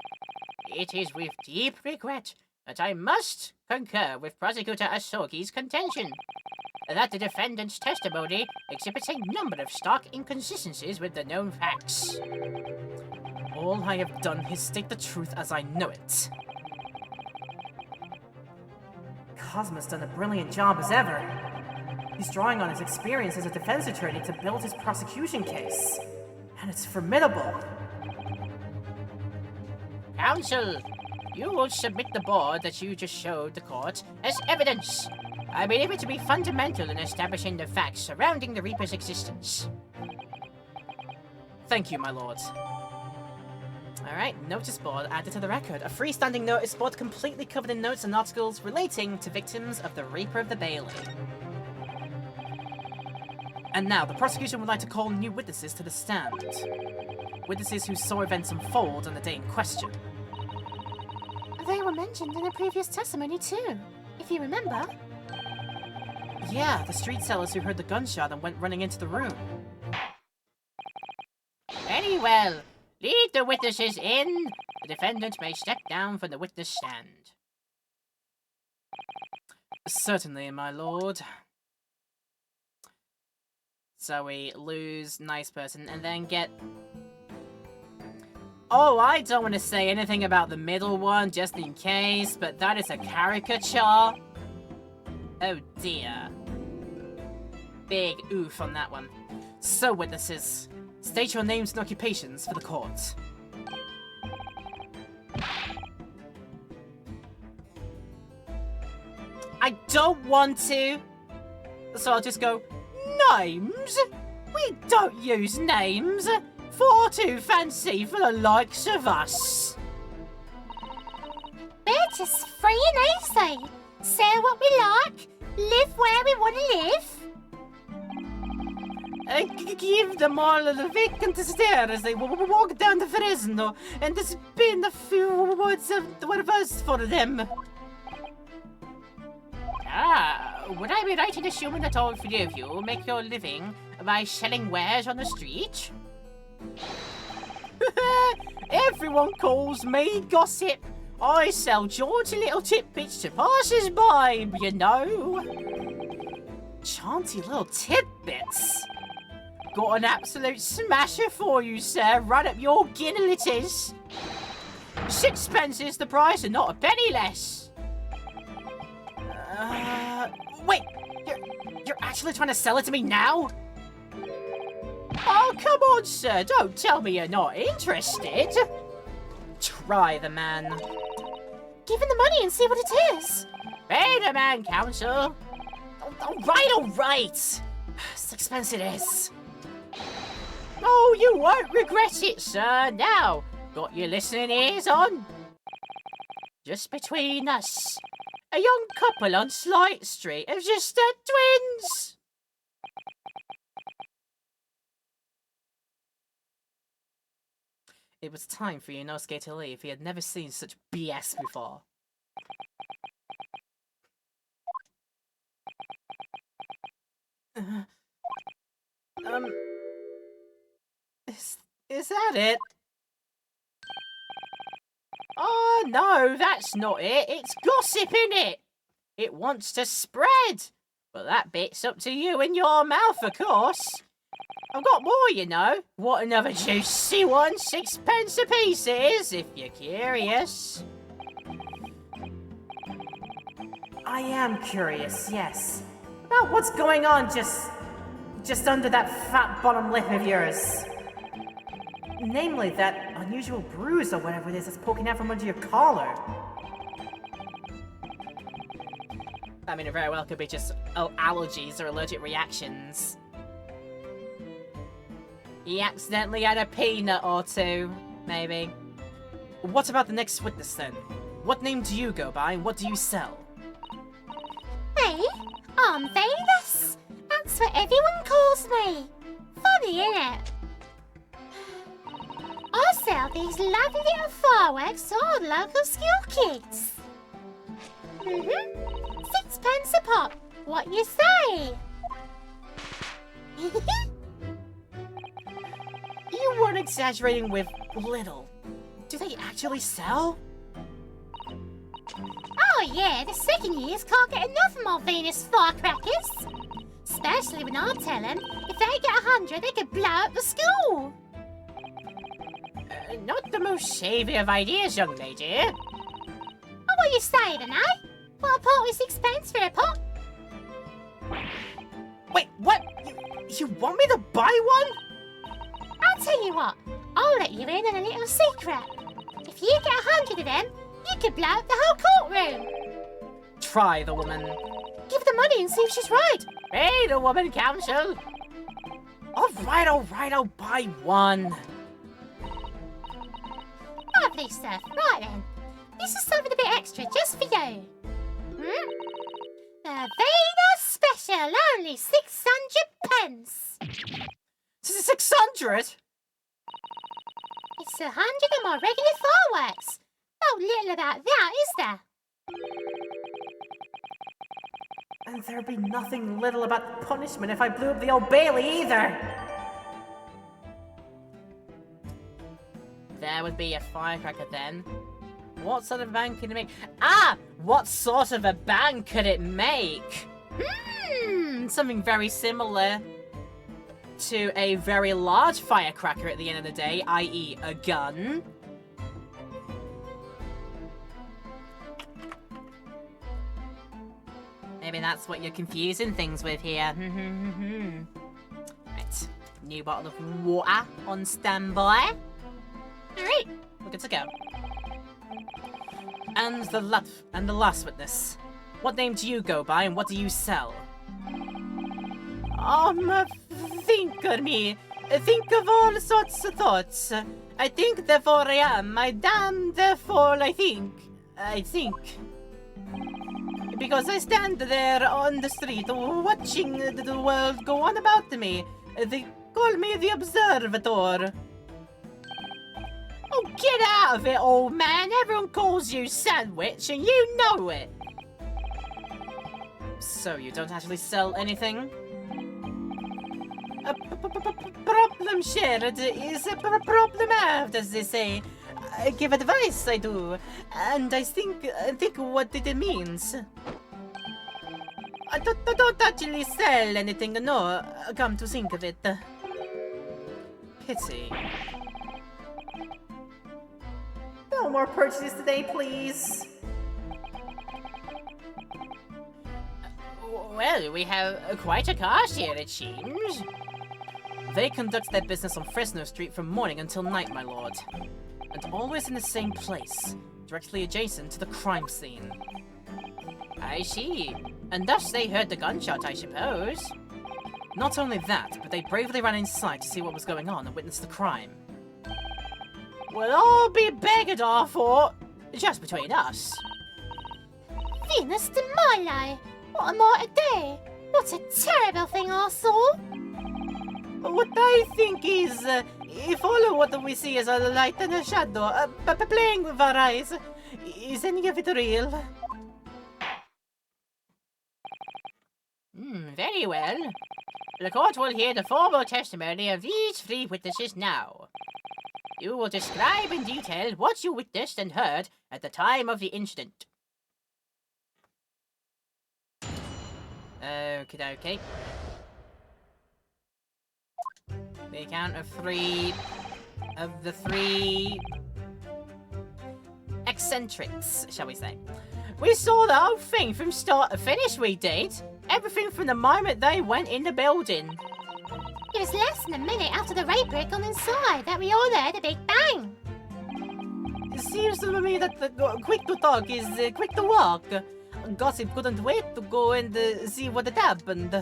it is with deep regret that I must concur with Prosecutor Asogi's contention that the defendant's testimony exhibits a number of stark inconsistencies with the known facts. All I have done is state the truth as I know it. Cosmo's done a brilliant job as ever. He's drawing on his experience as a defense attorney to build his prosecution case. And it's formidable. Counsel, you will submit the board that you just showed the court as evidence. I believe it to be fundamental in establishing the facts surrounding the Reaper's existence. Thank you, my lord. Alright, notice board added to the record. A freestanding notice board completely covered in notes and articles relating to victims of the Reaper of the Bailey. And now, the prosecution would like to call new witnesses to the stand. Witnesses who saw events unfold on the day in question. They were mentioned in a previous testimony too, if you remember. Yeah, the street sellers who heard the gunshot and went running into the room. Very well. Lead the witnesses in. The defendant may step down from the witness stand. Certainly, my lord. So we lose nice person and then get... Oh, I don't want to say anything about the middle one just in case, but that is a caricature. Oh dear. Big oof on that one. So, witnesses, state your names and occupations for the court. I don't want to, so I'll just go, names? We don't use names. Far too fancy for the likes of us. We're just free and easy. Say what we like, live where we want to live. Give them all the vacant stare as they walk down the Fresno and spin a few words of verse for them. Ah, would I be right in assuming that all three of you make your living by selling wares on the street? Everyone calls me gossip. I sell jaunty little tidbits to passers-by, you know. Jaunty little tidbits? Got an absolute smasher for you, sir. Run up your guineas. 6 is the price and not a penny less. Wait, you're actually trying to sell it to me now? Oh, come on, sir. Don't tell me you're not interested. Try the man. Give him the money and see what it is. Pay the man, counsel. All right. 6 it is. Oh, you won't regret it, sir. Now, got your listening ears on? Just between us, a young couple on Slight Street have just had twins. It was time for Inosuke to leave. He had never seen such BS before. Is that it? Oh, no, that's not it. It's gossip, innit? It wants to spread. Well, that bit's up to you and your mouth, of course. I've got more, you know. What another juicy one, 6p a piece is, if you're curious. I am curious, yes. About what's going on just under that fat bottom lip of yours. Namely, that unusual bruise or whatever it is that's poking out from under your collar. I mean, it very well could be just allergies or allergic reactions. He accidentally had a peanut or two, maybe. What about the next witness, then? What name do you go by, and what do you sell? Me? I'm Venus. That's what everyone calls me. Funny, innit? I sell these lovely little fireworks to all local school kids. 6p a pop. What you say? You weren't exaggerating with little. Do they actually sell? Oh yeah, the second years can't get enough of my Venus firecrackers. Especially when I tell them if they get 100, they could blow up the school. Not the most savvy of ideas, young lady. Oh, what you say then, eh? Well, part with 6p for a pop. Wait, what? You want me to buy one? I'll tell you what, I'll let you in on a little secret. If you get 100 of them, you could blow up the whole courtroom. Try the woman. Give her the money and see if she's right. Hey, the woman counsel. All right, I'll buy one. Lovely stuff. Right then, this is something a bit extra just for you. The Venus Special, only 600p. 600? It's 100 of my regular fireworks. No little about that, is there? And there'd be nothing little about the punishment if I blew up the Old Bailey either. There would be a firecracker then. What sort of bang could it make? Ah! What sort of a bang could it make? Something very similar to a very large firecracker at the end of the day, i.e. a gun. Maybe that's what you're confusing things with here. Right, new bottle of water on standby. Alright, we're good to go. And the last witness. What name do you go by and what do you sell? Think of me. Think of all sorts of thoughts. I think, therefore I am. I damn, therefore I think. Because I stand there on the street watching the world go on about me. They call me the Observator. Oh, get out of it, old man. Everyone calls you Sandwich, and you know it. So, you don't actually sell anything? A problem shared is a problem halved, as they say. I give advice, I do. And I think what it means. I don't actually sell anything, no. Come to think of it. Pity. No more purchases today, please. Well, we have quite a cast here, it seems. They conduct their business on Fresno Street from morning until night, my lord. And always in the same place, directly adjacent to the crime scene. I see. And thus they heard the gunshot, I suppose. Not only that, but they bravely ran inside to see what was going on and witness the crime. We'll all be begged off for, just between us. Venus de Milo! What am I to do? What a terrible thing I saw! What I think is, if all of what we see is a light and a shadow, playing with our eyes, is any of it real? Very well. The court will hear the formal testimony of these three witnesses now. You will describe in detail what you witnessed and heard at the time of the incident. Okie dokie. The count of three of the three eccentrics, shall we say. We saw the whole thing from start to finish, we did. Everything from the moment they went in the building. It was less than a minute after the raper had gone inside that we all heard a big bang. It seems to me that the quick to talk is quick to walk. Gossip couldn't wait to go and see what had happened.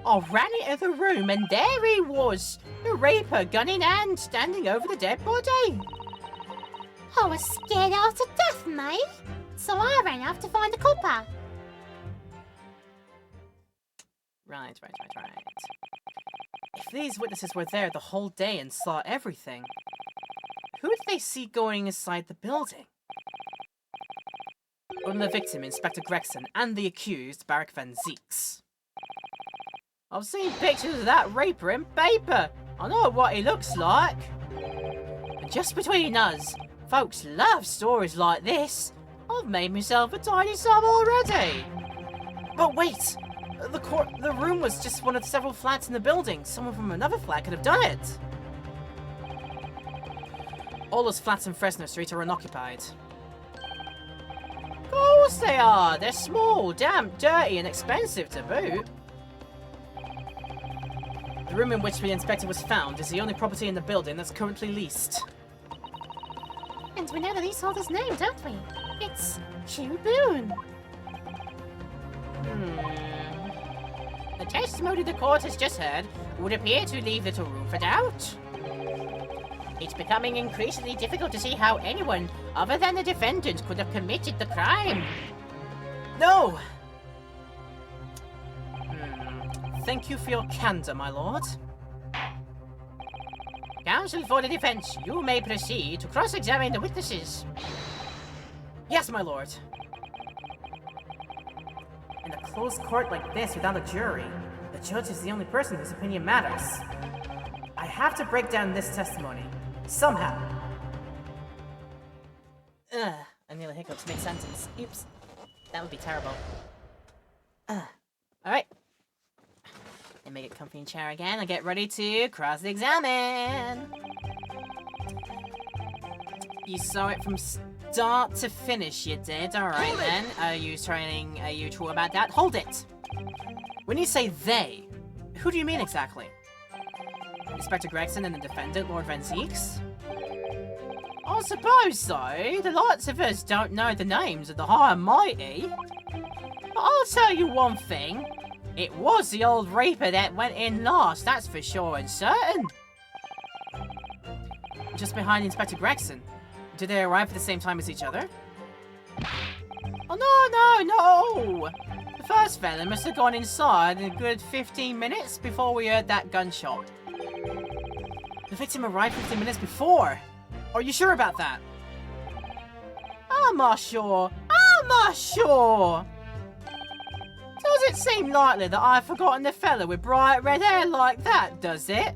I ran into the room and there he was, the raper, gun in hand, standing over the dead body. I was scared half to death, mate. So I ran off to find the copper. Right. If these witnesses were there the whole day and saw everything, who did they see going inside the building? Other than the victim, Inspector Gregson, and the accused, Barak Van Zeeks. I've seen pictures of that raper in paper. I know what he looks like. And just between us, folks love stories like this. I've made myself a tiny sum already. But wait, the room was just one of several flats in the building. Someone from another flat could have done it. All those flats in Fresno Street are unoccupied. Of course they are. They're small, damp, dirty, and expensive to boot. The room in which the inspector was found is the only property in the building that's currently leased. And we know the leaseholder's name, don't we? It's Hugh Boone. The testimony the court has just heard would appear to leave little room for doubt. It's becoming increasingly difficult to see how anyone other than the defendant could have committed the crime. No! Thank you for your candor, my lord. Counsel for the defense, you may proceed to cross-examine the witnesses. Yes, my lord. In a closed court like this without a jury, the judge is the only person whose opinion matters. I have to break down this testimony. Somehow. I nearly hiccuped mid-sentence. Oops. That would be terrible. Alright. And make it comfy in chair again and get ready to cross-examine. You saw it from start to finish, you did. Alright then. Are you true about that? Hold it! When you say they, who do you mean exactly? Inspector Gregson and the defendant, Lord Van Zeeks? I suppose so. The lots of us don't know the names of the high and mighty. But I'll tell you one thing. It was the old Reaper that went in last, that's for sure and certain. Just behind Inspector Gregson. Did they arrive at the same time as each other? Oh, no! The first fella must have gone inside in a good 15 minutes before we heard that gunshot. The victim arrived 15 minutes before. Are you sure about that? I'm not sure. Does it seem likely that I've forgotten the fella with bright red hair like that, does it?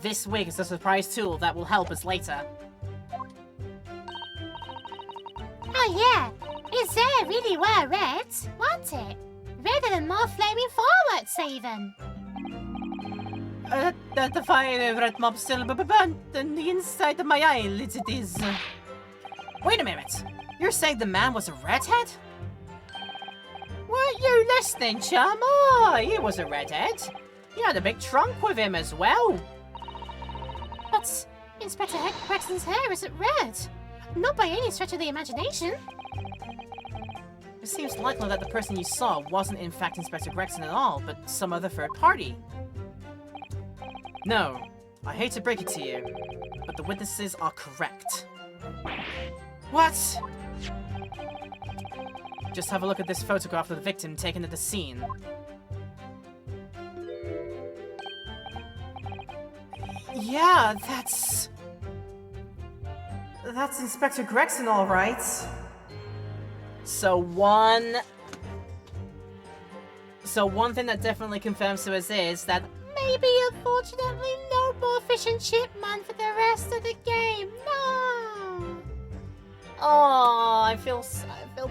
This wig is a surprise tool that will help us later. Oh yeah, his hair really were red, wasn't it? Redder than my flaming fireworks even. The fire red mob still burnt on the inside of my eyelids it is. Wait a minute, you're saying the man was a redhead? Weren't you listening, chum? Oh, he was a redhead. He had a big trunk with him as well. But Inspector Gregson's hair isn't red. Not by any stretch of the imagination. It seems likely that the person you saw wasn't in fact Inspector Gregson at all, but some other third party. No, I hate to break it to you, but the witnesses are correct. What? Just have a look at this photograph of the victim taken at the scene. yeah, that's Inspector Gregson, all right. So one thing that definitely confirms to us is that Maybe, unfortunately, no more fish and chip man for the rest of the game. No. oh, I feel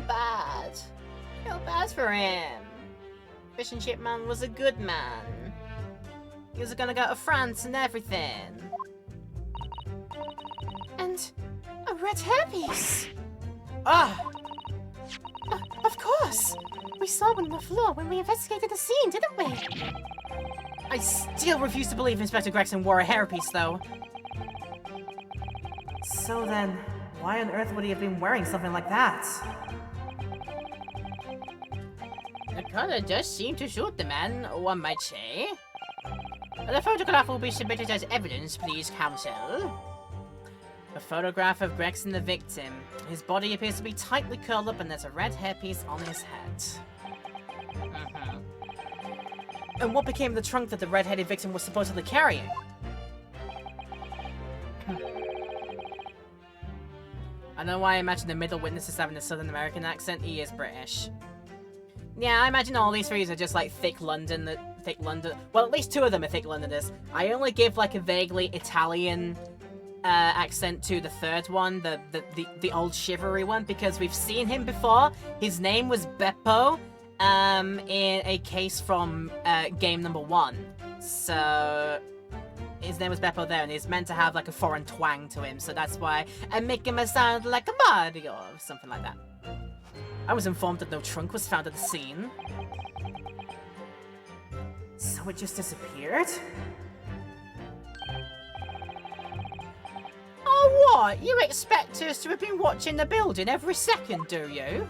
bad. I feel bad for him. Fish and Chip Man was a good man. He was gonna go to France and everything. And a red herpes. Ah, Of course. We saw one on the floor when we investigated the scene, didn't we? I still refuse to believe Inspector Gregson wore a hairpiece, though. So then, why on earth would he have been wearing something like that? The color does seem to suit the man, one might say. The photograph will be submitted as evidence, please, counsel. A photograph of Gregson the victim. His body appears to be tightly curled up and there's a red hairpiece on his head. And what became of the trunk that the red-headed victim was supposedly carrying? I don't know why I imagine the middle witness is having a Southern American accent. He is British. Yeah, I imagine all these three are just like thick London. Well, at least two of them are thick Londoners. I only give like a vaguely Italian accent to the third one, the old shivery one, because we've seen him before. His name was Beppo. In a case from game number 1. So his name was Beppo there, and he's meant to have like a foreign twang to him, so that's why I make him sound like a Mario or something like that. I was informed that no trunk was found at the scene. So it just disappeared? Oh what? You expect us to have been watching the building every second, do you?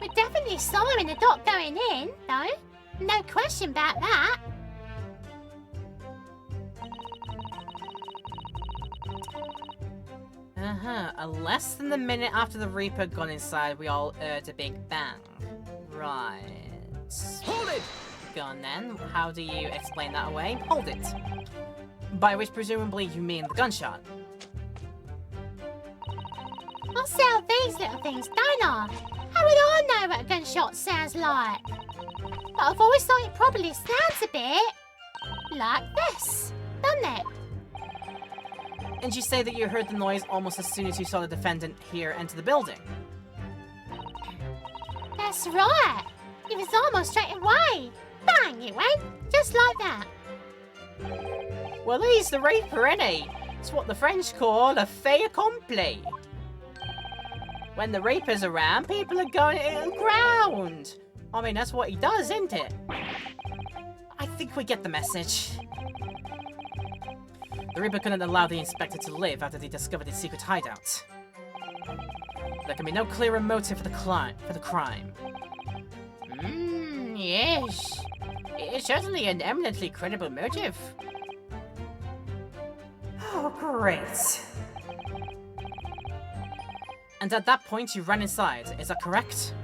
We definitely saw him in the dock going in, though. No question about that. Less than a minute after the Reaper had gone inside, we all heard a big bang. Right. Hold it! Go on then. How do you explain that away? Hold it. By which presumably you mean the gunshot. I sell these little things, don't I? How would I know what a gunshot sounds like? But I've always thought it probably sounds a bit like this, doesn't it? And you say that you heard the noise almost as soon as you saw the defendant here enter the building. That's right. It was almost straight away. Bang, it went. Just like that. Well, he's the Reaper, ain't he? It's what the French call a fait accompli. When the Reaper's around, people are going to the ground. I mean, that's what he does, isn't it? I think we get the message. The Reaper couldn't allow the Inspector to live after they discovered his secret hideout. There can be no clearer motive for the crime. Yes. It's certainly an eminently credible motive. Oh, great. And at that point, you ran inside. Is that correct?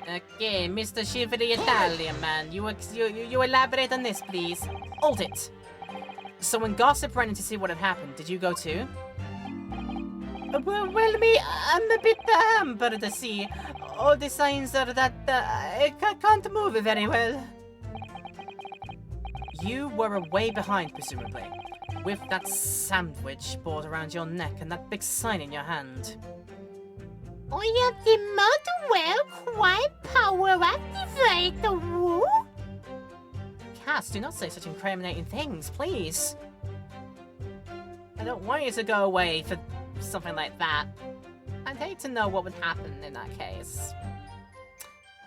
Okay, Mr. Shivery Italian man, you elaborate on this, please. Hold it. So when Gossip ran in to see what had happened, did you go too? Well, I'm a bit hampered to see. All the signs are that I can't move very well. You were way behind, presumably, with that sandwich board around your neck and that big sign in your hand. I have the Motherwell Quiet Power Activator. Cass, do not say such incriminating things, please. I don't want you to go away for something like that. I'd hate to know what would happen in that case.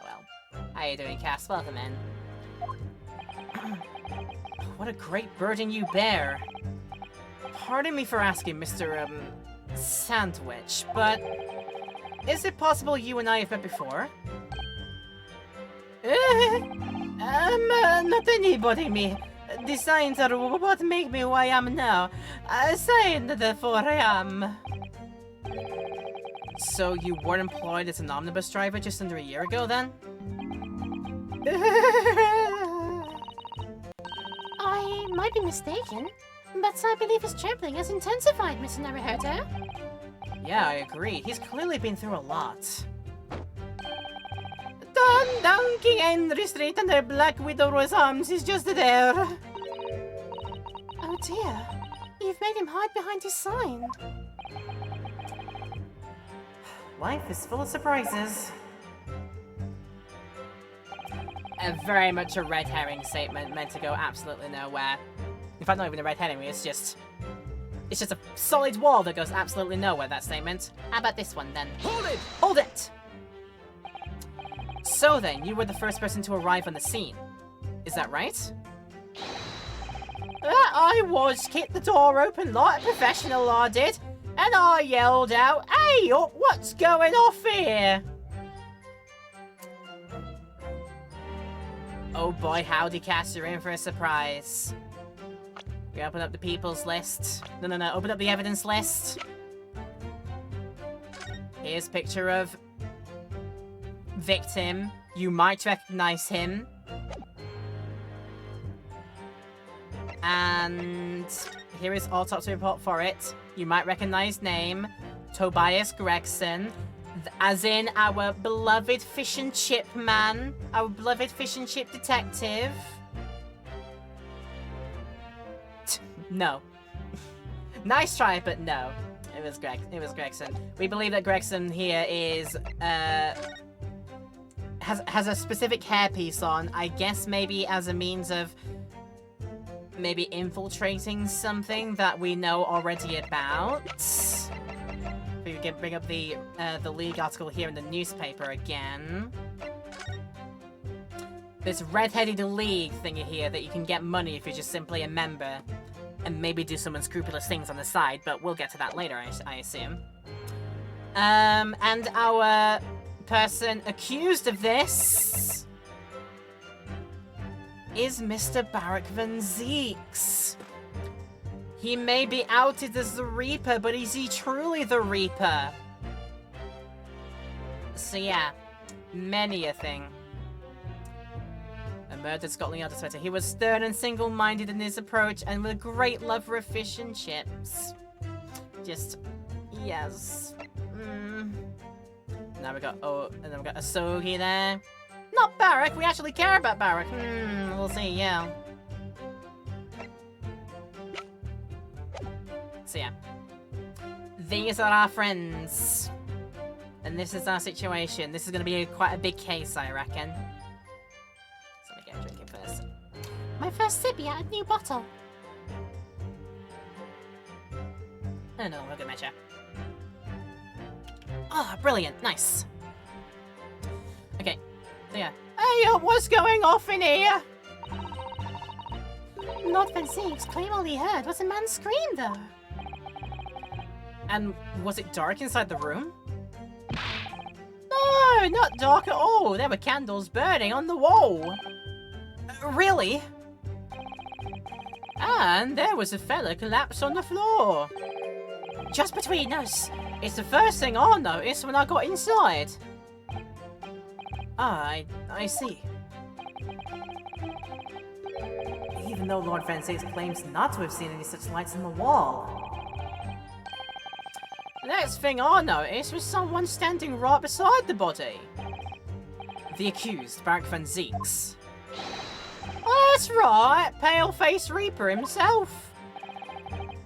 Oh well. How you doing, Cass? Welcome in. What a great burden you bear. Pardon me for asking, Mr. Sandwich, but is it possible you and I have met before? Not anybody, me. The signs are what make me who I am now. A sign, therefore I am. So you were employed as an omnibus driver just under a year ago, then? I might be mistaken, but I believe his trembling has intensified, Mr. Naruhodo. Yeah, I agree. He's clearly been through a lot. Donkey Henry straight under Black Widow's arms is just there. Oh dear, you've made him hide behind his sign. Life is full of surprises. Very much a red herring statement meant to go absolutely nowhere. In fact, not even a red herring, it's just a solid wall that goes absolutely nowhere, that statement. How about this one, then? Hold it! Hold it! So then, you were the first person to arrive on the scene. Is that right? I was. Kicked the door open like a professional, I did. And I yelled out, "Hey, up, what's going off here?" Oh boy, howdy, Cass, you're in for a surprise. We open up the people's list. No, open up the evidence list. Here's a picture of victim. You might recognize him. And here is autopsy report for it. You might recognize name. Tobias Gregson. As in our beloved fish and chip man. Our beloved fish and chip detective. No. Nice try, but no. It was Gregson. We believe that Gregson here is, has a specific hairpiece on. I guess maybe as a means of maybe infiltrating something that we know already about. We can bring up the League article here in the newspaper again. This red-headed League thingy here that you can get money if you're just simply a member. And maybe do some unscrupulous things on the side, but we'll get to that later, I assume. And our person accused of this is Mr. Barak Van Zeeks. He may be outed as the Reaper, but is he truly the Reaper? So yeah, many a thing. A murdered Scotland Yard inspector. He was stern and single-minded in his approach, and with a great love for fish and chips. Just, yes. Now we got, and then we got Asogi there. Not Barak, we actually care about Barak. We'll see, yeah. So yeah. These are our friends. And this is our situation. This is going to be quite a big case, I reckon. So let me get a drink in first. My first sippy out of a new bottle. Oh no, we'll go measure. Ah, brilliant, nice. Okay, so yeah. Hey, what's going off in here? Lord Van Zeeks claim all he heard was a man scream, though. And was it dark inside the room? No, not dark at all. There were candles burning on the wall. Really? And there was a fella collapsed on the floor. Just between us, it's the first thing I noticed when I got inside. I see. Even though Lord Van Zeeks claims not to have seen any such lights on the wall. The next thing I noticed was someone standing right beside the body. The accused, Barak Van Zeeks. Oh, that's right, Pale-Faced Reaper himself.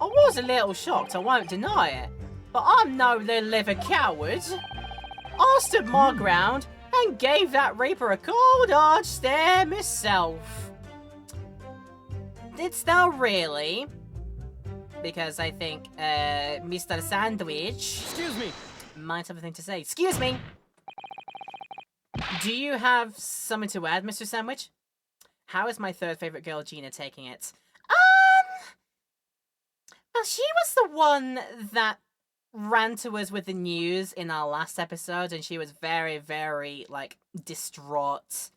I was a little shocked, I won't deny it, but I'm no liver coward. I stood my ground and gave that Reaper a cold hard stare myself. Didst thou really? Because I think Mr. Sandwich, excuse me, might have a thing to say. Excuse me! Do you have something to add, Mr. Sandwich? How is my third favourite girl, Gina, taking it? Well, she was the one that ran to us with the news in our last episode, and she was very, very, like, distraught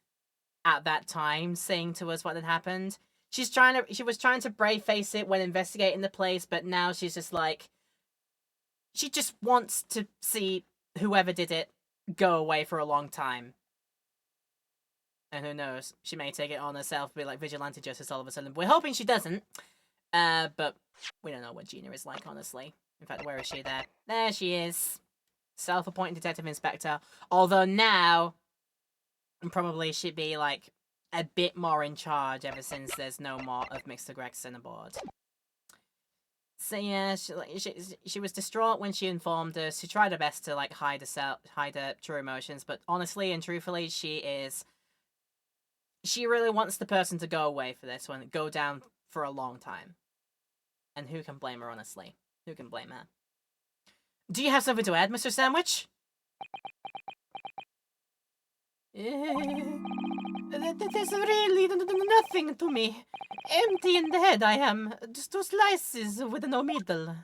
at that time, saying to us what had happened. She was trying to brave face it when investigating the place, but now she's just like, she just wants to see whoever did it go away for a long time. And who knows, she may take it on herself, be like vigilante justice all of a sudden. We're hoping she doesn't. But we don't know what Gina is like, honestly. In fact, where is she there? There she is. Self-appointed detective inspector. Although now, probably should be, like, a bit more in charge ever since there's no more of Mr. Gregson aboard. So yeah, she was distraught when she informed us. She tried her best to, like, hide her true emotions, but honestly and truthfully, she really wants the person to go away for this one, go down for a long time. And who can blame her, honestly? Who can blame her? Do you have something to add, Mr. Sandwich? There's really nothing to me. Empty in the head I am. Just 2 slices with no middle.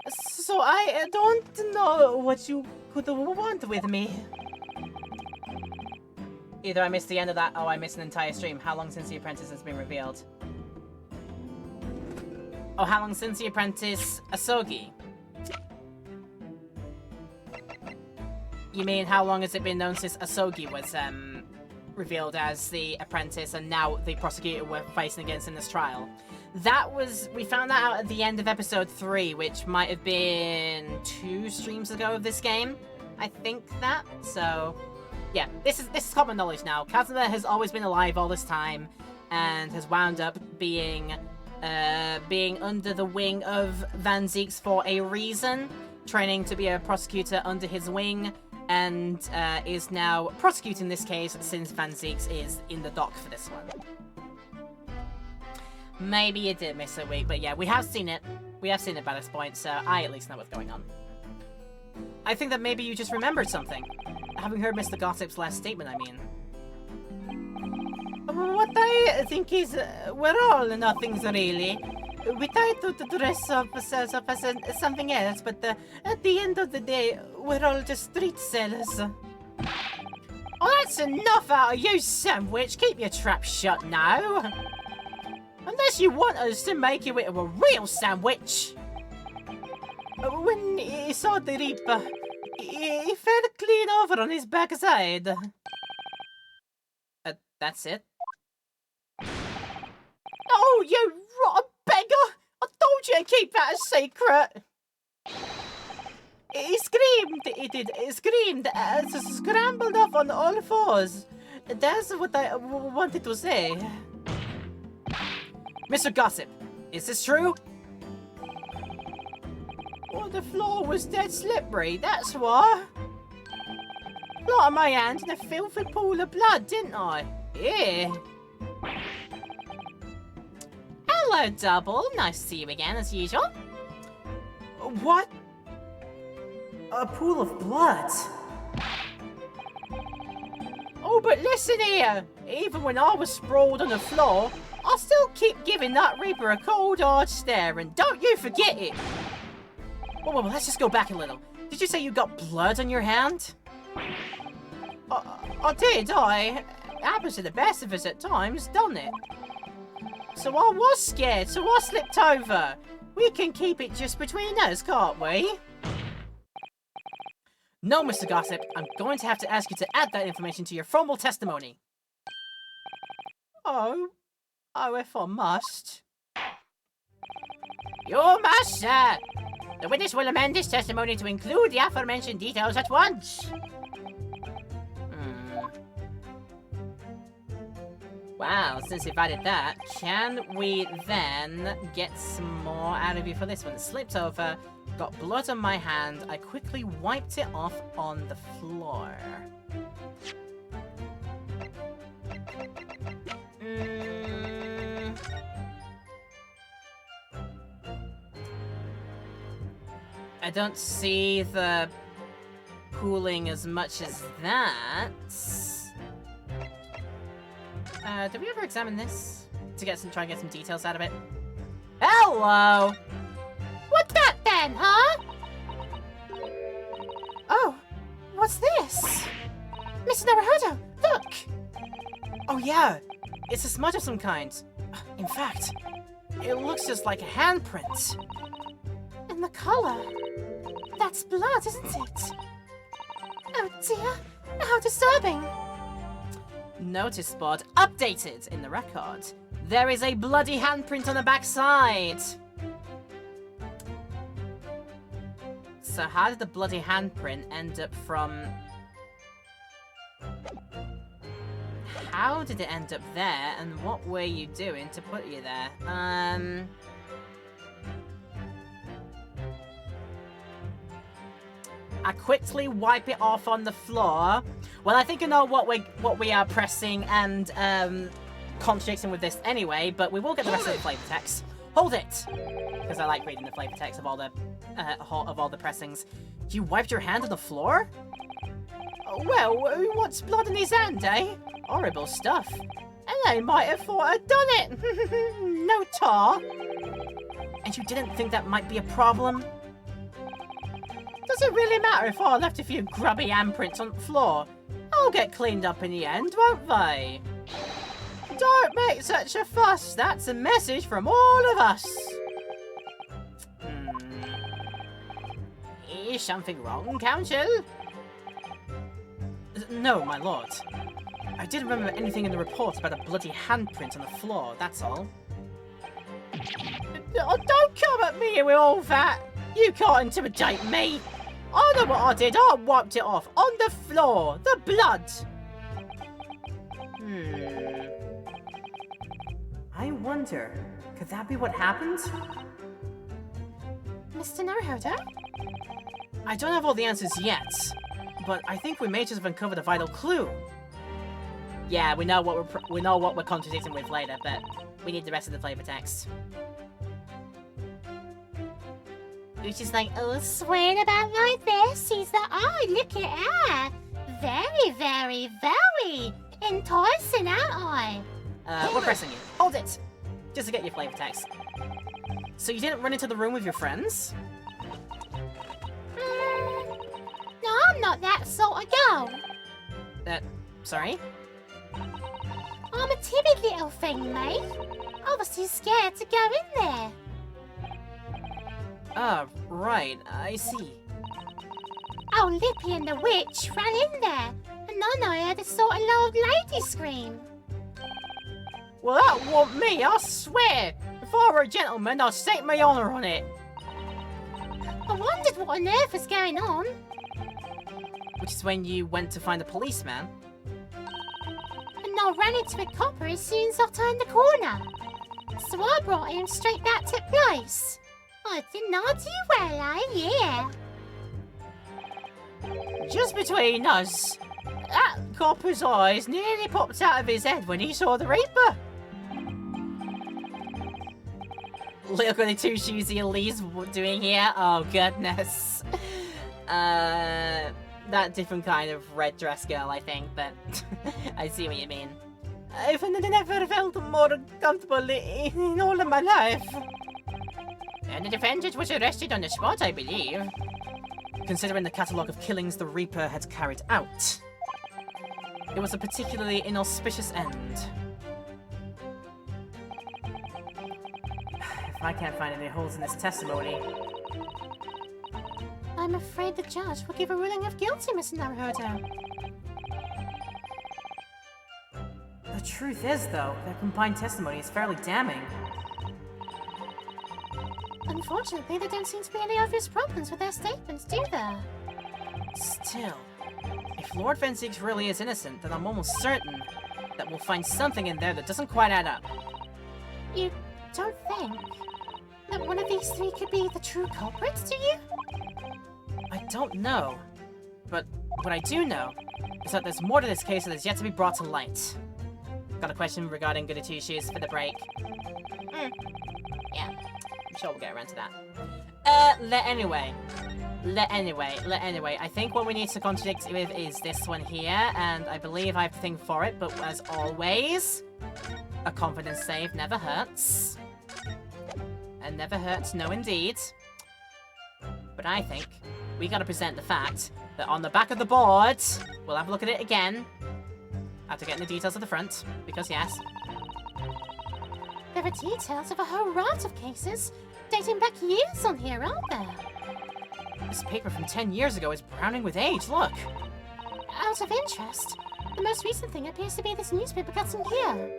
So I don't know what you could want with me. Either I missed the end of that, or I missed an entire stream. How long since The Apprentice has been revealed? Oh, how long since The Apprentice Asogi? You mean how long has it been known since Asogi was revealed as the apprentice and now the prosecutor we're facing against in this trial? We found that out at the end of episode 3, which might have been 2 streams ago of this game. I think that. So, yeah, this is common knowledge now. Kazuma has always been alive all this time and has wound up being under the wing of Van Zieks for a reason, training to be a prosecutor under his wing, and is now prosecuting this case since Van Zieks is in the dock for this one. Maybe you did miss a week, but yeah, we have seen it. We have seen it by this point, so I at least know what's going on. I think that maybe you just remembered something. Having heard Mr. Gossip's last statement, I mean. What I think is, we're all nothings really. We try to dress ourselves up as something else, but at the end of the day, we're all just street sellers. Oh, that's enough out of you, Sandwich. Keep your trap shut now. Unless you want us to make you into a real sandwich. When he saw the Reaper, he fell clean over on his backside. That's it? Oh, you rotten beggar! I told you to keep that a secret! He screamed, he screamed, scrambled off on all fours. That's what I wanted to say. Mr. Gossip, is this true? Well, the floor was dead slippery, that's why. Blood on my hand in a filthy pool of blood, didn't I? Yeah. Hello, Double. Nice to see you again, as usual. What? A pool of blood? Oh, but listen here. Even when I was sprawled on the floor, I still keep giving that Reaper a cold, hard stare, and don't you forget it. Whoa, let's just go back a little. Did you say you got blood on your hand? I did, It happens to the best of us at times, doesn't it? So I was scared, so I slipped over. We can keep it just between us, can't we? No, Mr. Gossip, I'm going to have to ask you to add that information to your formal testimony. Oh, if I must. You must, sir. The witness will amend his testimony to include the aforementioned details at once. Wow, since you've added that, can we then get some more out of you for this one? It slipped over, got blood on my hand, I quickly wiped it off on the floor. I don't see the pooling as much as that. Did we ever examine this? To try and get some details out of it? Hello! What's that then, huh? Oh, what's this? Mr. Naruhodo, look! Oh yeah, it's a smudge of some kind. In fact, it looks just like a handprint. And the color. That's blood, isn't it? Oh dear, how disturbing. Notice board updated in the record. There is a bloody handprint on the backside. So how did the bloody handprint end up from... How did it end up there, and what were you doing to put you there? I quickly wipe it off on the floor. Well, I think I know what we are pressing and contradicting with this anyway, but we will get the rest of the flavor text. Hold it! Because I like reading the flavor text of all the pressings. You wiped your hand on the floor? Oh, well, who wants blood in his hand, eh? Horrible stuff. And I might have thought I'd done it. No tar. And you didn't think that might be a problem? Does it really matter if I left a few grubby handprints on the floor? I'll get cleaned up in the end, won't they? Don't make such a fuss. That's a message from all of us. Is something wrong, Council? No, my lord. I didn't remember anything in the report about a bloody handprint on the floor, that's all. Oh, don't come at me with all that! You can't intimidate me! I know what I did, I wiped it off, on the floor! The blood! I wonder, could that be what happened? Mr. Naruhodo? I don't have all the answers yet, but I think we may just have uncovered a vital clue. Yeah, we know what we're contradicting with later, but we need the rest of the flavor text. Which is like, oh, swearing about like this. She's like, oh, look at her. Very, very, very enticing, aren't I? We're pressing you. Hold it! Just to get your flavor text. So you didn't run into the room with your friends? No, I'm not that sort of girl. Sorry? I'm a timid little thing, mate. I was too scared to go in there. Ah, right. I see. Oh, Lippy and the witch ran in there, and then I heard a sort of old lady scream. Well, that wasn't me, I swear! If I were a gentleman, I'd stake my honour on it! I wondered what on earth was going on. Which is when you went to find a policeman? And I ran into a copper as soon as I turned the corner. So I brought him straight back to place. I did not do well, yeah. Just between us, that copper's eyes nearly popped out of his head when he saw the Reaper. Little goody two shoesy Elise doing here. Oh goodness. That different kind of red dress girl, I think, but I see what you mean. I've never felt more comfortable in all of my life. And the defendant was arrested on the spot, I believe. Considering the catalogue of killings the Reaper had carried out, it was a particularly inauspicious end. If I can't find any holes in this testimony... I'm afraid the judge will give a ruling of guilty, Mr. Naruhodo. The truth is, though, their combined testimony is fairly damning. Unfortunately, there don't seem to be any obvious problems with their statements, do there? Still, if Lord Van Zieks really is innocent, then I'm almost certain that we'll find something in there that doesn't quite add up. You don't think that one of these three could be the true culprits, do you? I don't know, but what I do know is that there's more to this case that is yet to be brought to light. Got a question regarding Goody Two Shoes for the break? Yeah, I'm sure we'll get around to that. Anyway, I think what we need to contradict with is this one here, and I believe I have the thing for it, but as always, a confidence save never hurts. And never hurts, no indeed. But I think we gotta present the fact that on the back of the board, we'll have a look at it again, after getting the details of the front, because yes. There are details of a whole raft of cases dating back years on here, aren't there? This paper from 10 years ago is browning with age, look! Out of interest, The most recent thing appears to be this newspaper cutting here.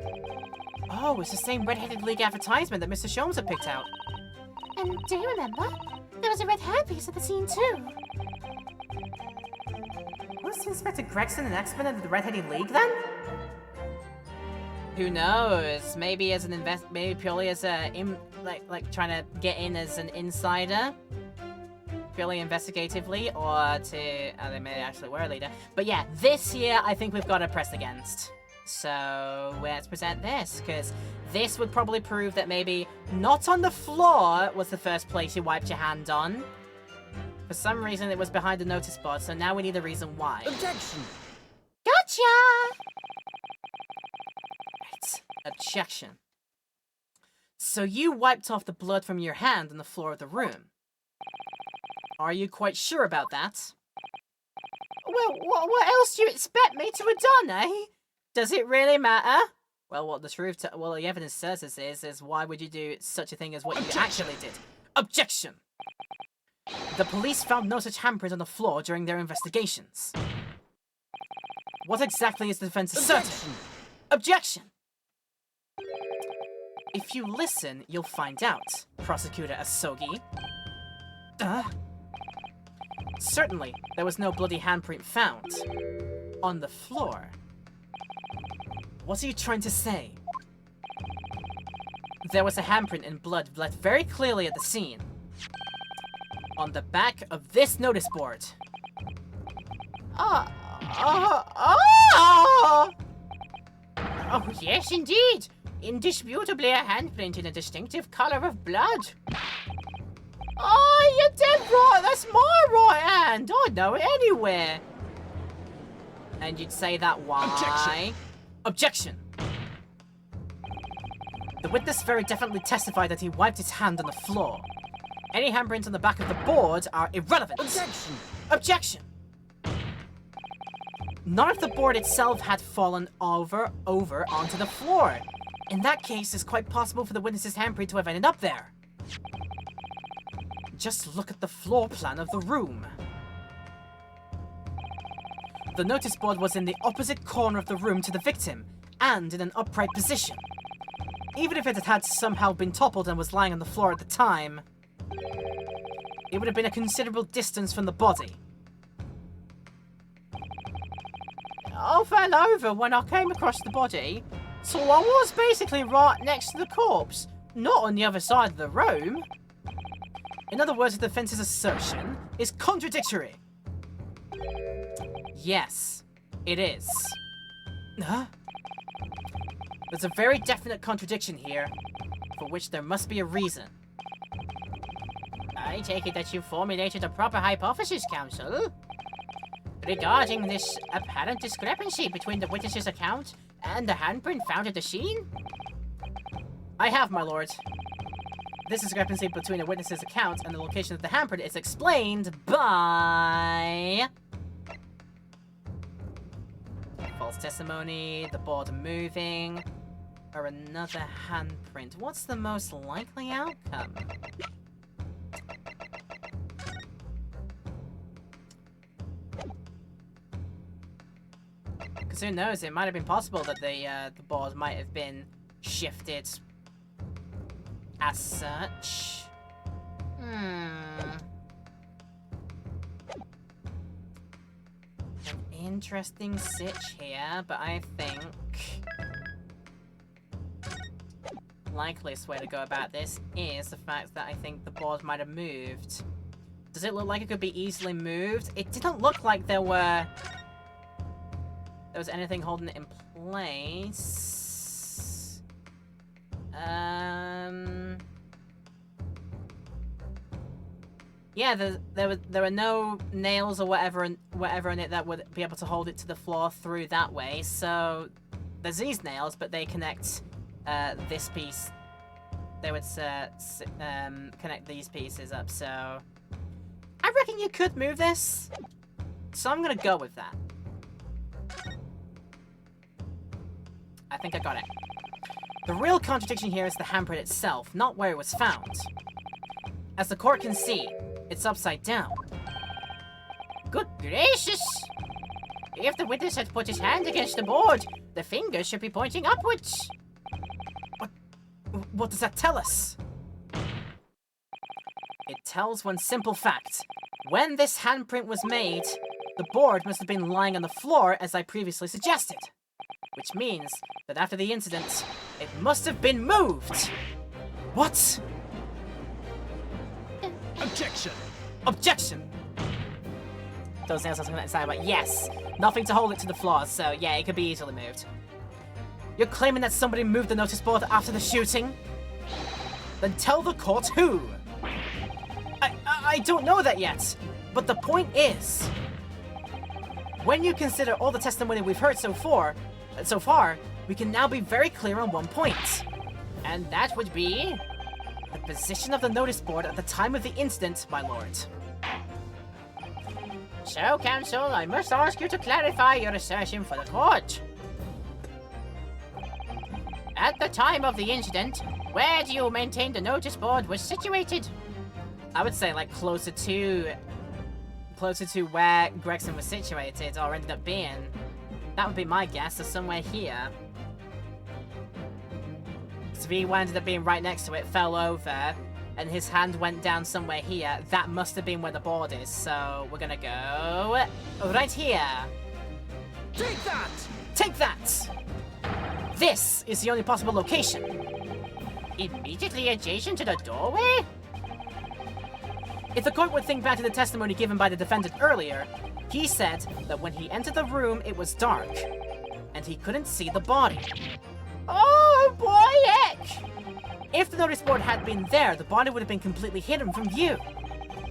Oh, it's the same Red-Headed League advertisement that Mr. Sholmes had picked out. And do you remember? There was a red hairpiece at the scene too. Was Inspector Gregson an expert in the Red-Headed League then? Who knows? Maybe as an maybe purely as a like trying to get in as an insider, purely investigatively, or to they may actually were a leader. But yeah, this here I think we've got to press against. So let's present this, because this would probably prove that maybe not on the floor was the first place you wiped your hand on. For some reason it was behind the notice board, so now we need a reason why. Objection! Gotcha! Right. Objection. So you wiped off the blood from your hand on the floor of the room. Are you quite sure about that? Well, what else do you expect me to have done, eh? Does it really matter? Well, what the evidence says is why would you do such a thing as what you actually did? Objection! The police found no such handprint on the floor during their investigations. What exactly is the defense asserting? Objection! If you listen, you'll find out, Prosecutor Asogi. Certainly, there was no bloody handprint found. On the floor. What are you trying to say? There was a handprint in blood left very clearly at the scene. On the back of this notice board. Oh, yes, indeed. Indisputably a handprint in a distinctive color of blood. Oh, you're dead right. That's my right hand. I know it anywhere. And you'd say that why? Objection. Objection. The witness very definitely testified that he wiped his hand on the floor. Any handprints on the back of the board are irrelevant. Objection! Objection! None of the board itself had fallen over onto the floor. In that case, it's quite possible for the witness's handprint to have ended up there. Just look at the floor plan of the room. The notice board was in the opposite corner of the room to the victim, and in an upright position. Even if it had somehow been toppled and was lying on the floor at the time, it would have been a considerable distance from the body. I fell over when I came across the body, so I was basically right next to the corpse, not on the other side of the room. In other words, the defense's assertion is contradictory. Yes, it is. Huh? There's a very definite contradiction here, for which there must be a reason. I take it that you formulated a proper hypothesis, Counsel, regarding this apparent discrepancy between the witness's account and the handprint found at the scene? I have, my lord. This discrepancy between the witness's account and the location of the handprint is explained by... false testimony, the board moving, or another handprint. What's the most likely outcome? Because who knows, it might have been possible that the board might have been shifted as such. An interesting sitch here, but I think likeliest way to go about this is the fact that I think the board might have moved. Does it look like it could be easily moved? It didn't look like there was anything holding it in place. Yeah, there were no nails or whatever in it that would be able to hold it to the floor through that way. So there's these nails, but they connect this piece. They would connect these pieces up. So I reckon you could move this. So I'm gonna go with that. I think I got it. The real contradiction here is the handprint itself, not where it was found. As the court can see, it's upside down. Good gracious! If the witness had put his hand against the board, the fingers should be pointing upwards. What does that tell us? It tells one simple fact. When this handprint was made, the board must have been lying on the floor as I previously suggested. Which means that after the incident, it must have been moved. What? Objection! Objection! Those nails are something that sound like yes. Nothing to hold it to the floor, so yeah, it could be easily moved. You're claiming that somebody moved the notice board after the shooting? Then tell the court who. I don't know that yet, but the point is, when you consider all the testimony we've heard so far, we can now be very clear on one point. And that would be the position of the notice board at the time of the incident, my lord. So, counsel, I must ask you to clarify your assertion for the court. At the time of the incident, where do you maintain the notice board was situated? I would say, like, closer to where Gregson was situated, or ended up being. That would be my guess, so somewhere here. So if he ended up being right next to it, fell over, and his hand went down somewhere here, that must have been where the board is, so we're gonna go right here. Take that! Take that! This is the only possible location. Immediately adjacent to the doorway? If the court would think back to the testimony given by the defendant earlier, he said that when he entered the room, it was dark, and he couldn't see the body. Oh, boy, heck! If the notice board had been there, the body would have been completely hidden from view,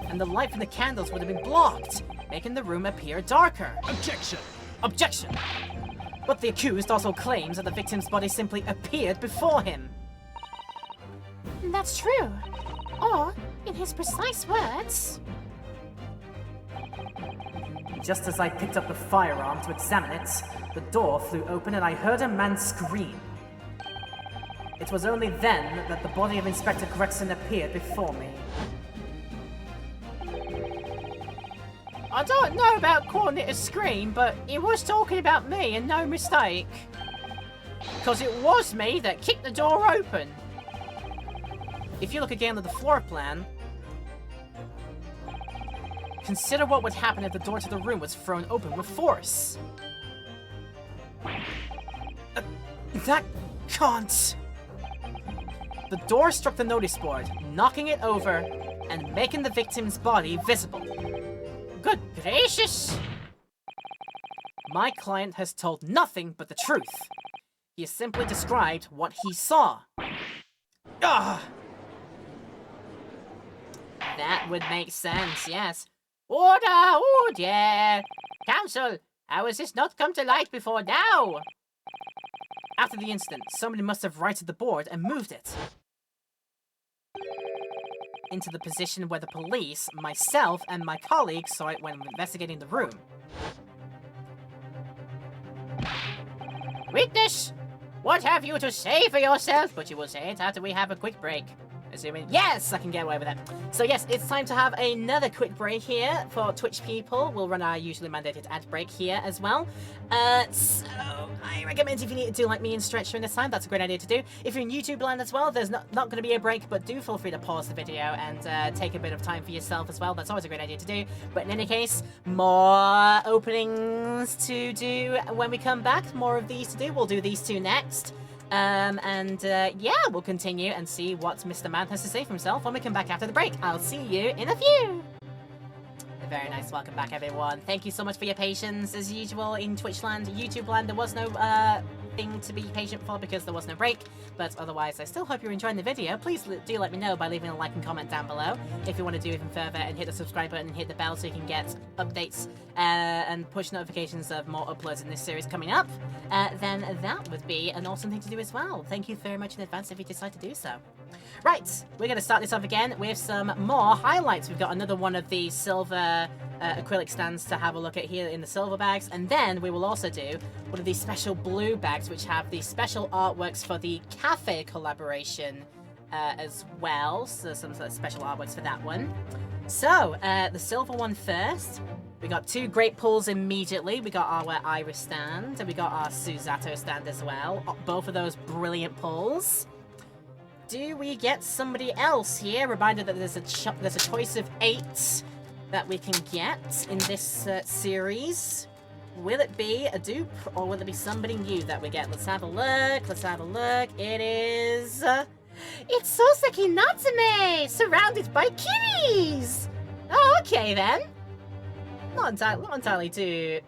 and the light from the candles would have been blocked, making the room appear darker. Objection! Objection! But the accused also claims that the victim's body simply appeared before him. That's true. Or, in his precise words... Just as I picked up the firearm to examine it, the door flew open and I heard a man scream. It was only then that the body of Inspector Gregson appeared before me. I don't know about calling it a scream, but he was talking about me and no mistake. Because it was me that kicked the door open. If you look again at the floor plan, consider what would happen if the door to the room was thrown open with force. That can't... The door struck the notice board, knocking it over and making the victim's body visible. Good gracious! My client has told nothing but the truth. He has simply described what he saw. Ugh! That would make sense, yes. Order! Order! Counsel, how has this not come to light before now? After the incident, somebody must have righted the board and moved it into the position where the police, myself, and my colleagues saw it when investigating the room. Witness! What have you to say for yourself? But you will say it after we have a quick break. Assuming, yes, I can get away with that. So yes, it's time to have another quick break here for Twitch people. We'll run our usually mandated ad break here as well. So I recommend if you need to do like me and stretch during this time, that's a great idea to do. If you're in YouTube land as well, there's not going to be a break, but do feel free to pause the video and take a bit of time for yourself as well. That's always a great idea to do. But in any case, more openings to do when we come back. More of these to do. We'll do these two next. Yeah, we'll continue and see what Mr. Man has to say for himself when we come back after the break. I'll see you in a few! Very nice, welcome back everyone. Thank you so much for your patience, as usual, in Twitch land, YouTube land. There was no, thing to be patient for because there was no break, but otherwise I still hope you're enjoying the video. Please do let me know by leaving a like and comment down below if you want to do even further, and hit the subscribe button and hit the bell so you can get updates and push notifications of more uploads in this series coming up. Then that would be an awesome thing to do as well. Thank you very much in advance if you decide to do so. Right, we're going to start this off again with some more highlights. We've got another one of the silver acrylic stands to have a look at here in the silver bags, and then we will also do one of these special blue bags which have the special artworks for the cafe collaboration as well, so some sort of special artworks for that one. So, the silver one first. We got 2 great pulls immediately. We got our Iris stand, and we got our Susato stand as well. Both of those brilliant pulls. Do we get somebody else here? Reminder that there's a choice of 8 that we can get in this series. Will it be a dupe, or will it be somebody new that we get? Let's have a look. Let's have a look. It is... it's Soseki Natsume, surrounded by kitties! Oh, okay then. Not entirely too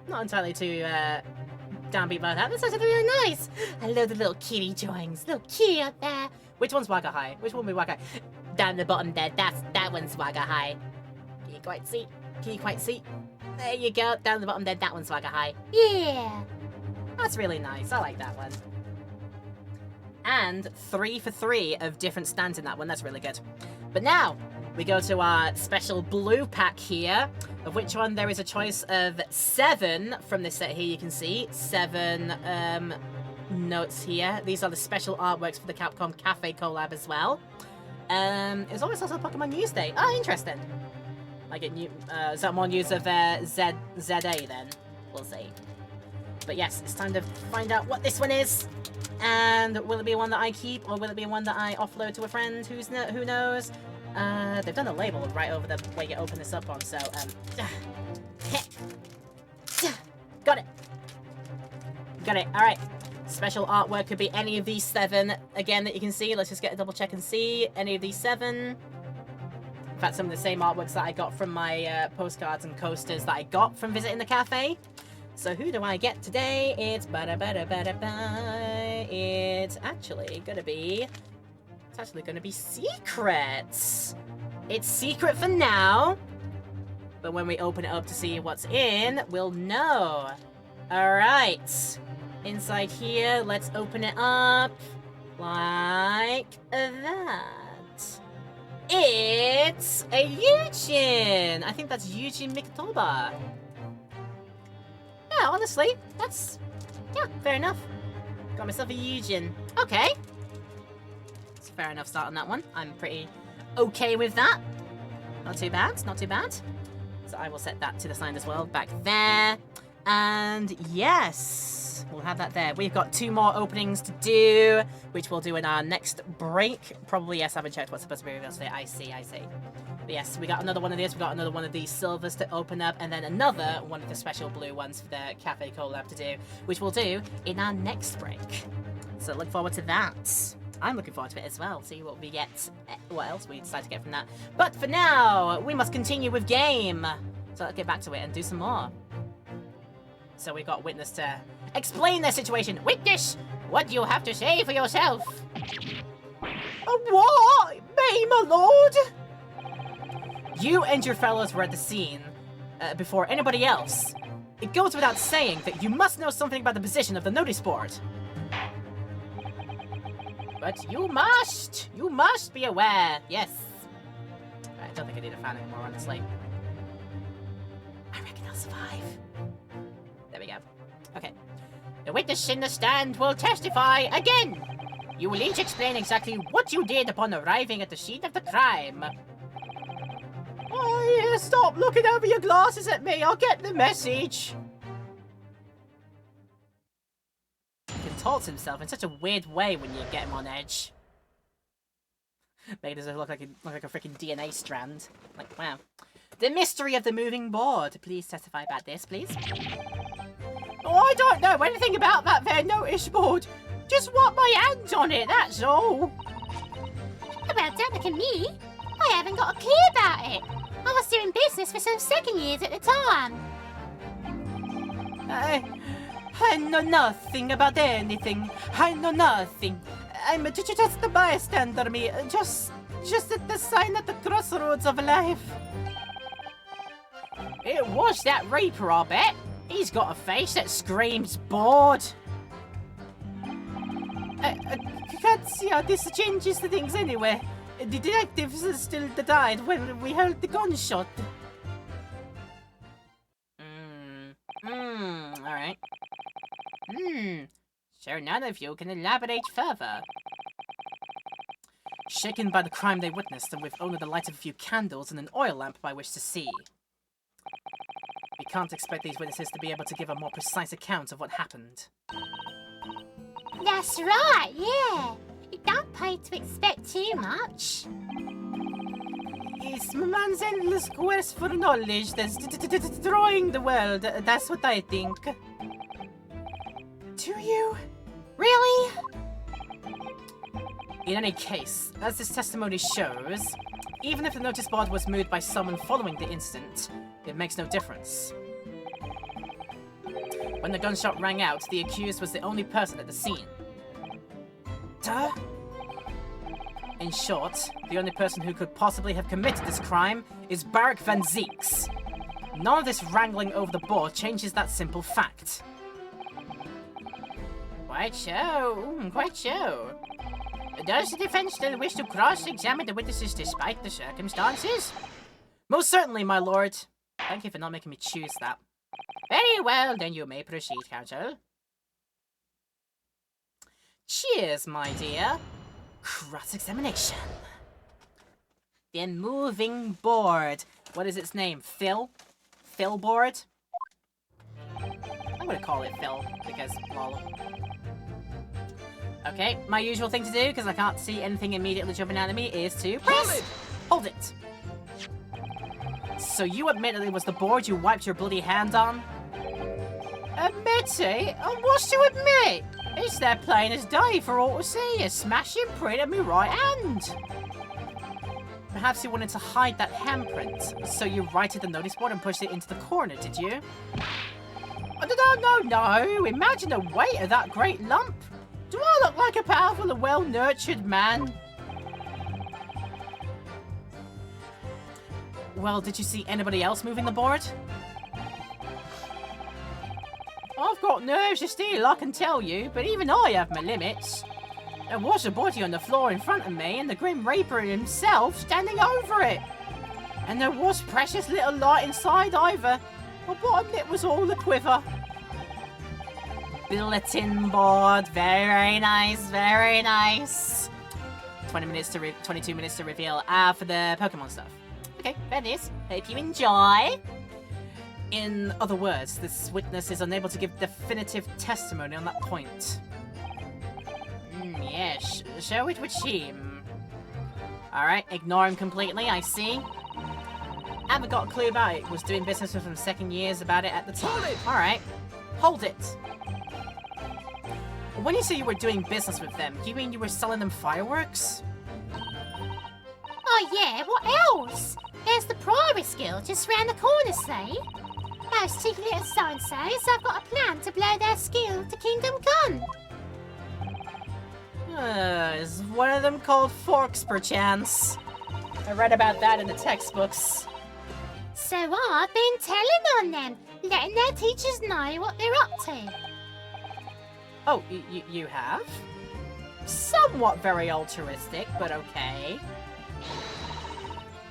downbeat by that. That's actually really nice. I love the little kitty drawings. Little kitty out there. Which one's Waka High? Which one will be Waka High? Down the bottom there. That one's Waka High. Can you quite see? Can you quite see? There you go. Down the bottom there. That one's Waka High. Yeah. That's really nice. I like that one. And 3 for 3 of different stands in that one. That's really good. But now, we go to our special blue pack here, of which one there is a choice of 7 from this set here, you can see. 7 notes here. These are the special artworks for the Capcom Cafe collab as well. It's always also Pokemon News Day. Oh, interesting. I get new, is that more news of ZA then? We'll see. But yes, it's time to find out what this one is. And will it be one that I keep, or will it be one that I offload to a friend? Who knows? They've done a label right over the way you open this up on, so, got it. Got it, alright. Special artwork could be any of these 7, again, that you can see. Let's just get a double check and see. Any of these 7. In fact, some of the same artworks that I got from my postcards and coasters that I got from visiting the cafe. So who do I get today? It's it's actually gonna be Secret. It's secret for now, but when we open it up to see what's in, we'll know. All right, inside here, let's open it up like that. It's a Eugene. I think that's Eugene Mikotoba. Yeah, honestly, that's... yeah, fair enough. Got myself a Eugene. Okay. It's a fair enough start on that one. I'm pretty okay with that. Not too bad, not too bad. So I will set that to the side as well, back there. And yes, we'll have that there. We've got 2 more openings to do, which we'll do in our next break. Probably, yes, I haven't checked what's supposed to be revealed today. I see. But yes, we got another one of these, we got another one of these silvers to open up, and then another one of the special blue ones for the Cafe collab to do, which we'll do in our next break. So look forward to that. I'm looking forward to it as well, see what we get, what else we decide to get from that. But for now, we must continue with game. So let's get back to it and do some more. So we've got Witness to explain their situation. Witness, what do you have to say for yourself? What? Me, my lord? You and your fellows were at the scene before anybody else. It goes without saying that you must know something about the position of the notice board. But you must be aware, yes. I don't think I need a fan anymore, honestly. I reckon I'll survive. There we go. Okay. The witness in the stand will testify again. You will each explain exactly what you did upon arriving at the scene of the crime. Oh, yeah, stop looking over your glasses at me. I'll get the message. He contorts himself in such a weird way when you get him on edge. Make it look like a freaking DNA strand. Like, wow. The mystery of the moving board. Please testify about this, please. Oh, I don't know anything about that there notice board. Just want my hands on it, that's all. Well, don't look at me. I haven't got a clue about it. I was doing business for some second years at the time. I know nothing about anything. I know nothing. I'm just a bystander, me. Just at the sign at the crossroads of life. It was that Reaper, I bet. He's got a face that screams bored. I can't see how this changes the things anyway. The detectives still died when we heard the gunshot. Alright. Sure, none of you can elaborate further. shaken by the crime they witnessed and with only the light of a few candles and an oil lamp by which to see. We can't expect these witnesses to be able to give a more precise account of what happened. That's right, yeah. You don't pay to expect too much. It's man's endless quest for knowledge that's destroying the world. That's what I think. Do you? Really? In any case, as this testimony shows, even if the notice board was moved by someone following the incident, it makes no difference. When the gunshot rang out, the accused was the only person at the scene. Duh? In short, the only person who could possibly have committed this crime is Barak van Zieks. None of this wrangling over the board changes that simple fact. Quite so, quite so. Does the defense still wish to cross-examine the witnesses despite the circumstances? Most certainly, my lord. Thank you for not making me choose that. Very well, then you may proceed, counsel. Cheers, my dear. Cross-examination. The moving board. What is its name? Phil? Phil board? I'm gonna call it Phil, because, lol. Okay, my usual thing to do, because I can't see anything immediately jumping out at me, is to press! Hold it! So you admit that it was the board you wiped your bloody hand on? Admit it? And what's to admit? It's that plain as day for all to see, a smashing print of me right hand. Perhaps you wanted to hide that handprint, so you righted the notice board and pushed it into the corner, did you? No. Imagine the weight of that great lump. Do I look like a powerful and well-nurtured man? Well, did you see anybody else moving the board? I've got nerves of steel, I can tell you, but even I have my limits. There was a body on the floor in front of me and the Grim Reaper himself standing over it. And there was precious little light inside either. My bottom lip was all a quiver. Bulletin board, very nice, very nice. 22 minutes to reveal for the Pokemon stuff. Okay, that is. Hope you enjoy. In other words, this witness is unable to give definitive testimony on that point. Yes, so it would seem. Alright, ignore him completely, I see. Haven't got a clue about it. Was doing business with him second years about it at the time. Alright, hold it. When you say you were doing business with them, do you mean you were selling them fireworks? Oh yeah, what else? There's the Priory Guild just round the corner, see? Those two little so-and-sos have got a plan to blow their skill to Kingdom Come. Is one of them called Forks, perchance? I read about that in the textbooks. So I've been telling on them, letting their teachers know what they're up to. Oh, you have? Somewhat very altruistic, but okay.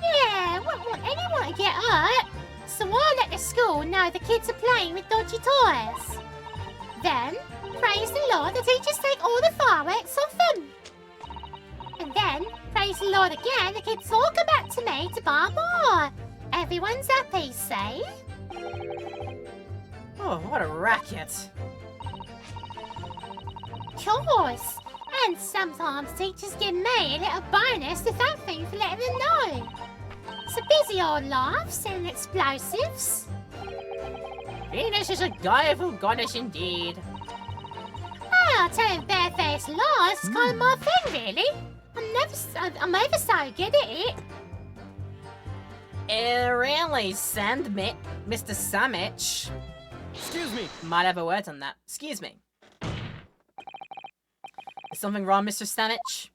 Yeah, wouldn't want anyone to get hurt. So I let the school know the kids are playing with dodgy toys. Then, praise the Lord, the teachers take all the fireworks off them. And then, praise the Lord again, the kids all come back to me to buy more. Everyone's happy, see? Oh, what a racket. Course. And sometimes teachers give me a little bonus to thank me for letting them know. It's a busy old life, selling explosives. Venus is a guyful goddess indeed. I'll tell you barefaced lies, it's kind of my thing, really. I'm ever so good at it. Really, Sandmit, Mr. Samich. Excuse me. Might have a word on that. Excuse me. Is something wrong, Mr. Stamich?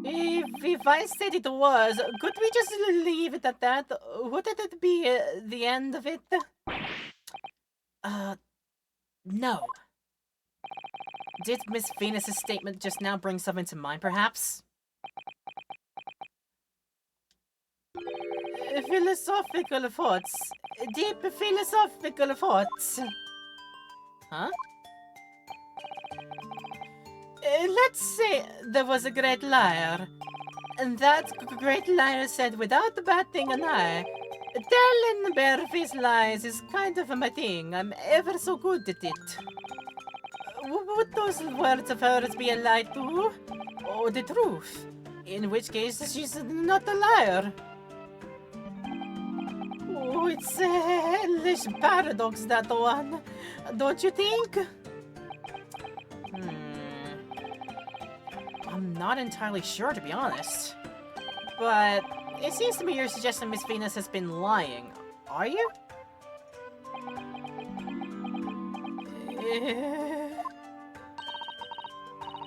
If I said it was, could we just leave it at that? Wouldn't it be the end of it? No. Did Miss Venus's statement just now bring something to mind, perhaps? Philosophical thoughts. Deep philosophical thoughts. Huh? Let's say there was a great liar. And that great liar said without batting an eye, telling barefaced lies is kind of my thing. I'm ever so good at it. Would those words of hers be a lie too? Or the truth? In which case, she's not a liar. Oh, it's a hellish paradox, that one. Don't you think? I'm not entirely sure, to be honest. But it seems to me you're suggesting Miss Venus has been lying. Are you?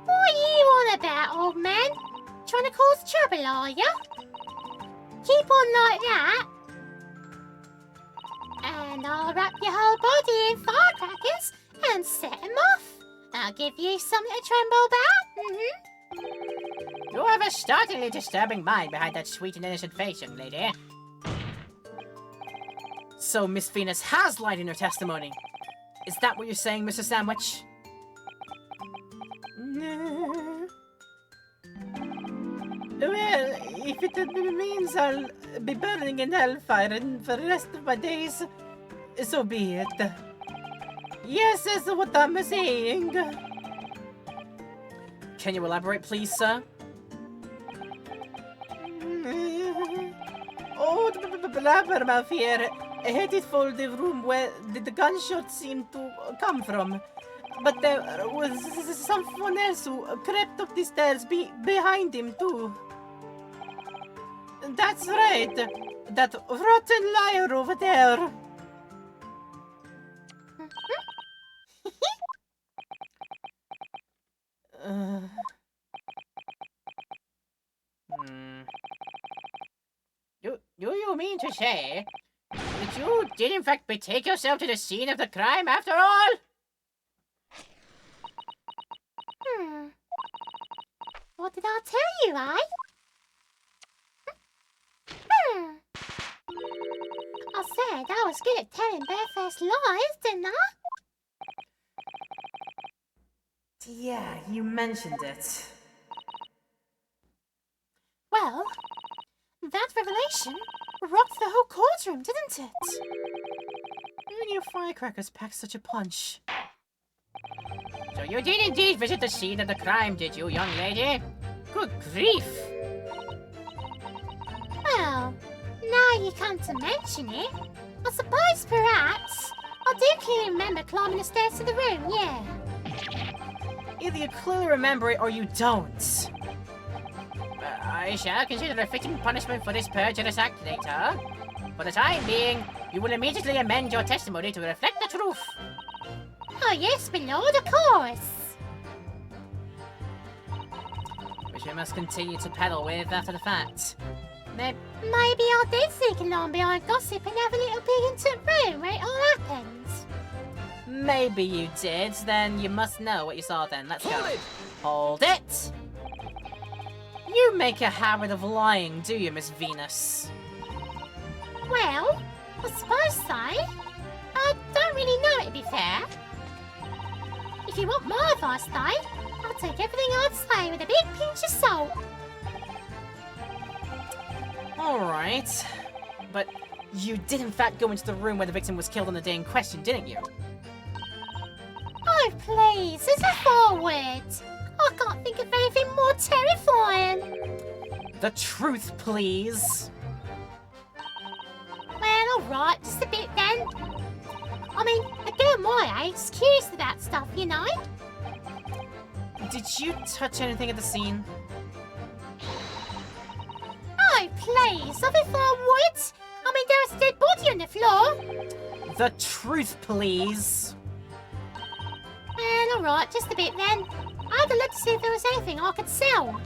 What are you on about, old man? Trying to cause trouble, are ya? Keep on like that. And I'll wrap your whole body in firecrackers and set them off. I'll give you something to tremble about. You have a startlingly disturbing mind behind that sweet and innocent face, young lady. So Miss Venus has lied in her testimony. Is that what you're saying, Mr. Sandwich? No. Well, if it means I'll be burning in hellfire for the rest of my days, so be it. Yes, that's what I'm saying. Can you elaborate, please, sir? Oh, the blabbermouth here headed for the room where the gunshot seemed to come from. But there was someone else who crept up the stairs behind him, too. That's right. That rotten liar over there. Do you mean to say that you did in fact betake yourself to the scene of the crime after all? What did I tell you, I said I was good at telling barefaced lies, didn't I? Yeah, you mentioned it. Well, that revelation rocked the whole courtroom, didn't it? Even your firecrackers packed such a punch. So you did indeed visit the scene of the crime, did you, young lady? Good grief! Well, now you come to mention it, I suppose perhaps I do clearly remember climbing the stairs to the room, yeah. Either you clearly remember it or you don't. I shall consider a fitting punishment for this perjurious act later. For the time being, you will immediately amend your testimony to reflect the truth. Oh yes, my lord, of course. Which we must continue to peddle with after the fact. Maybe I did sneak along behind gossip and have a little peek into the room where it all happened. Maybe you did, then you must know what you saw then. Let's go. Hold it! You make a habit of lying, do you, Miss Venus? Well, I suppose so. I don't really know, to be fair. If you want my advice, though, I'll take everything I'd say with a big pinch of salt. Alright. But you did in fact go into the room where the victim was killed on the day in question, didn't you? Oh, please, as a forward. I can't think of anything more terrifying. The truth, please. Well, alright, just a bit then. I mean, a girl my age is curious about stuff, you know? Did you touch anything at the scene? Oh, please, as if I would. I mean, there was a dead body on the floor. The truth, please. Well, alright, just a bit then. I had a look to see if there was anything I could sell.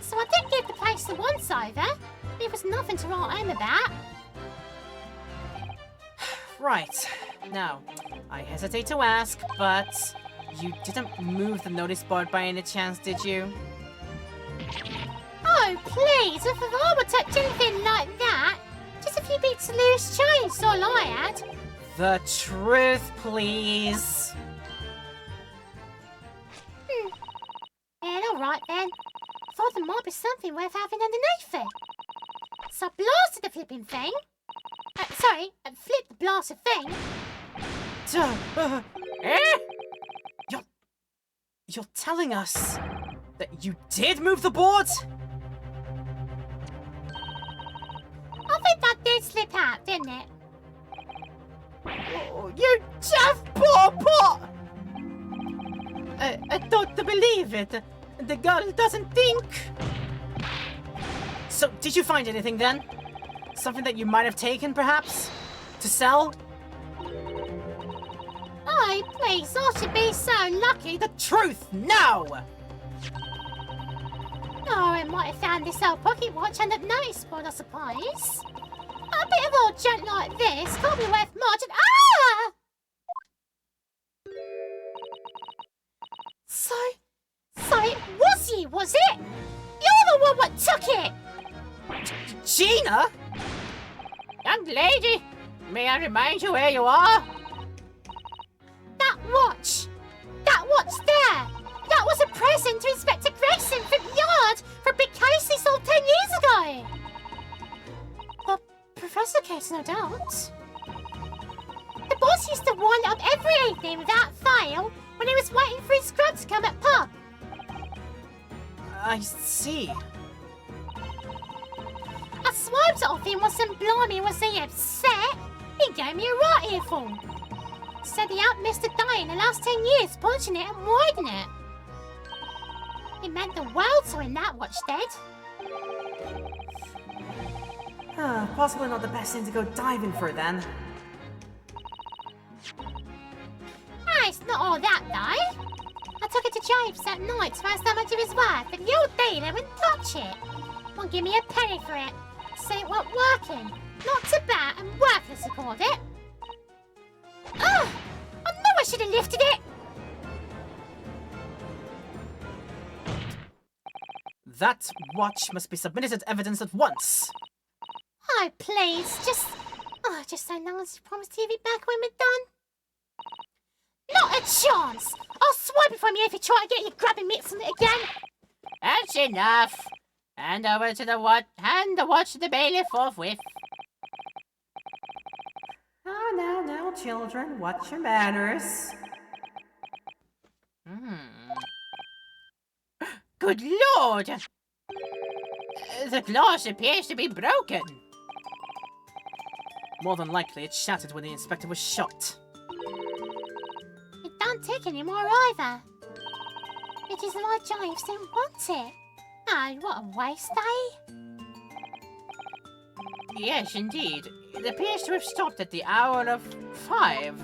So I did give the place a once-over. There was nothing to write home about. Right. Now, I hesitate to ask, but you didn't move the notice board by any chance, did you? Oh, please, if I would touch anything like that. Just a few bits of loose change, is all I had. The truth, please. alright then. Thought there might be something worth having underneath it. So I blasted the flipping thing. Flipped the blasted thing. Eh? You're telling us that you did move the board? I think that did slip out, didn't it? Oh, you daft poor pot! I don't believe it. The girl doesn't think. So, did you find anything then? Something that you might have taken, perhaps? To sell? Oh, please, I should be so lucky. The truth, now! Oh, I might have found this old pocket watch under the notice board, I suppose. A bit of old junk like this can't be worth much and... Ah! So it was you, was it? You're the one what took it! Gina? Young lady, may I remind you where you are? That watch there! That was a present to Inspector Gregson from Yard for a big case he sold 10 years ago! The Professor case, no doubt. The boss used to wind up every evening without fail when he was waiting for his scrub to come at pub. I see. I swiped it off him once and blimey was he upset. He gave me a right earful. Said he outmissed a day in the last 10 years polishing it and widening it. It meant the world to him, that watch did. Possibly not the best thing to go diving for then. It's not all that though. I took it to James that night to ask how much of his worth, but the old dealer wouldn't touch it. Won't give me a penny for it. Said it wasn't working. Not to bat and worthless, he called it. Ugh! I knew I should have lifted it! That watch must be submitted as evidence at once. Oh, please, just so long as you promise to give it back when we're done. Not a chance! I'll swipe it from you if you try to get your grabbing mitts on it again. That's enough. Hand over to the watch. Hand the watch to the bailiff forthwith. Oh, now, children, watch your manners. Good Lord! The glass appears to be broken. More than likely, it shattered when the inspector was shot. It don't tick anymore either. It isn't like James didn't want it. Oh, what a waste, eh? Yes, indeed. It appears to have stopped at the hour of 5.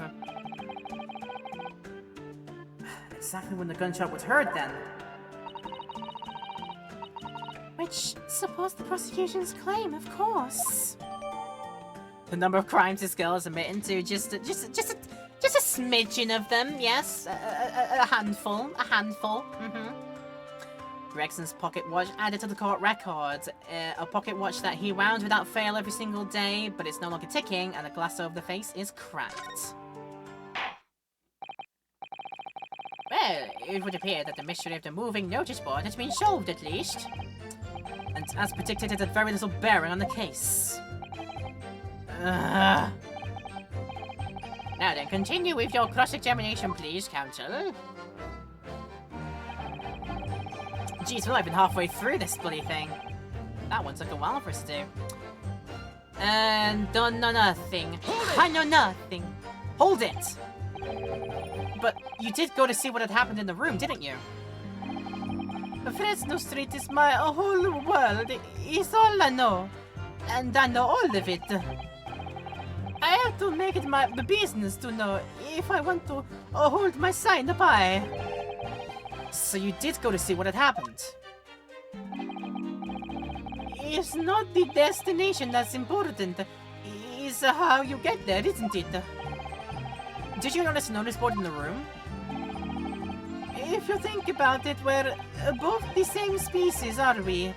Exactly when the gunshot was heard, then. Which supports the prosecution's claim, of course. The number of crimes this girl is admitting to, just a smidgen of them, yes. A handful. Gregson's pocket watch added to the court records. A pocket watch that he wound without fail every single day, but it's no longer ticking, and the glass over the face is cracked. Well, it would appear that the mystery of the moving notice board has been solved, at least. And as predicted, it had very little bearing on the case. Now then, continue with your cross-examination, please, counsel. Geez, we've only been halfway through this bloody thing. That one took a while for us to do. And don't know nothing. I know nothing. Hold it! But you did go to see what had happened in the room, didn't you? Fresno Street is my whole world. It's all I know. And I know all of it. I have to make it my business to know if I want to hold my sign up high. So you did go to see what had happened? It's not the destination that's important. It's how you get there, isn't it? Did you notice a notice board in the room? If you think about it, we're both the same species, are we?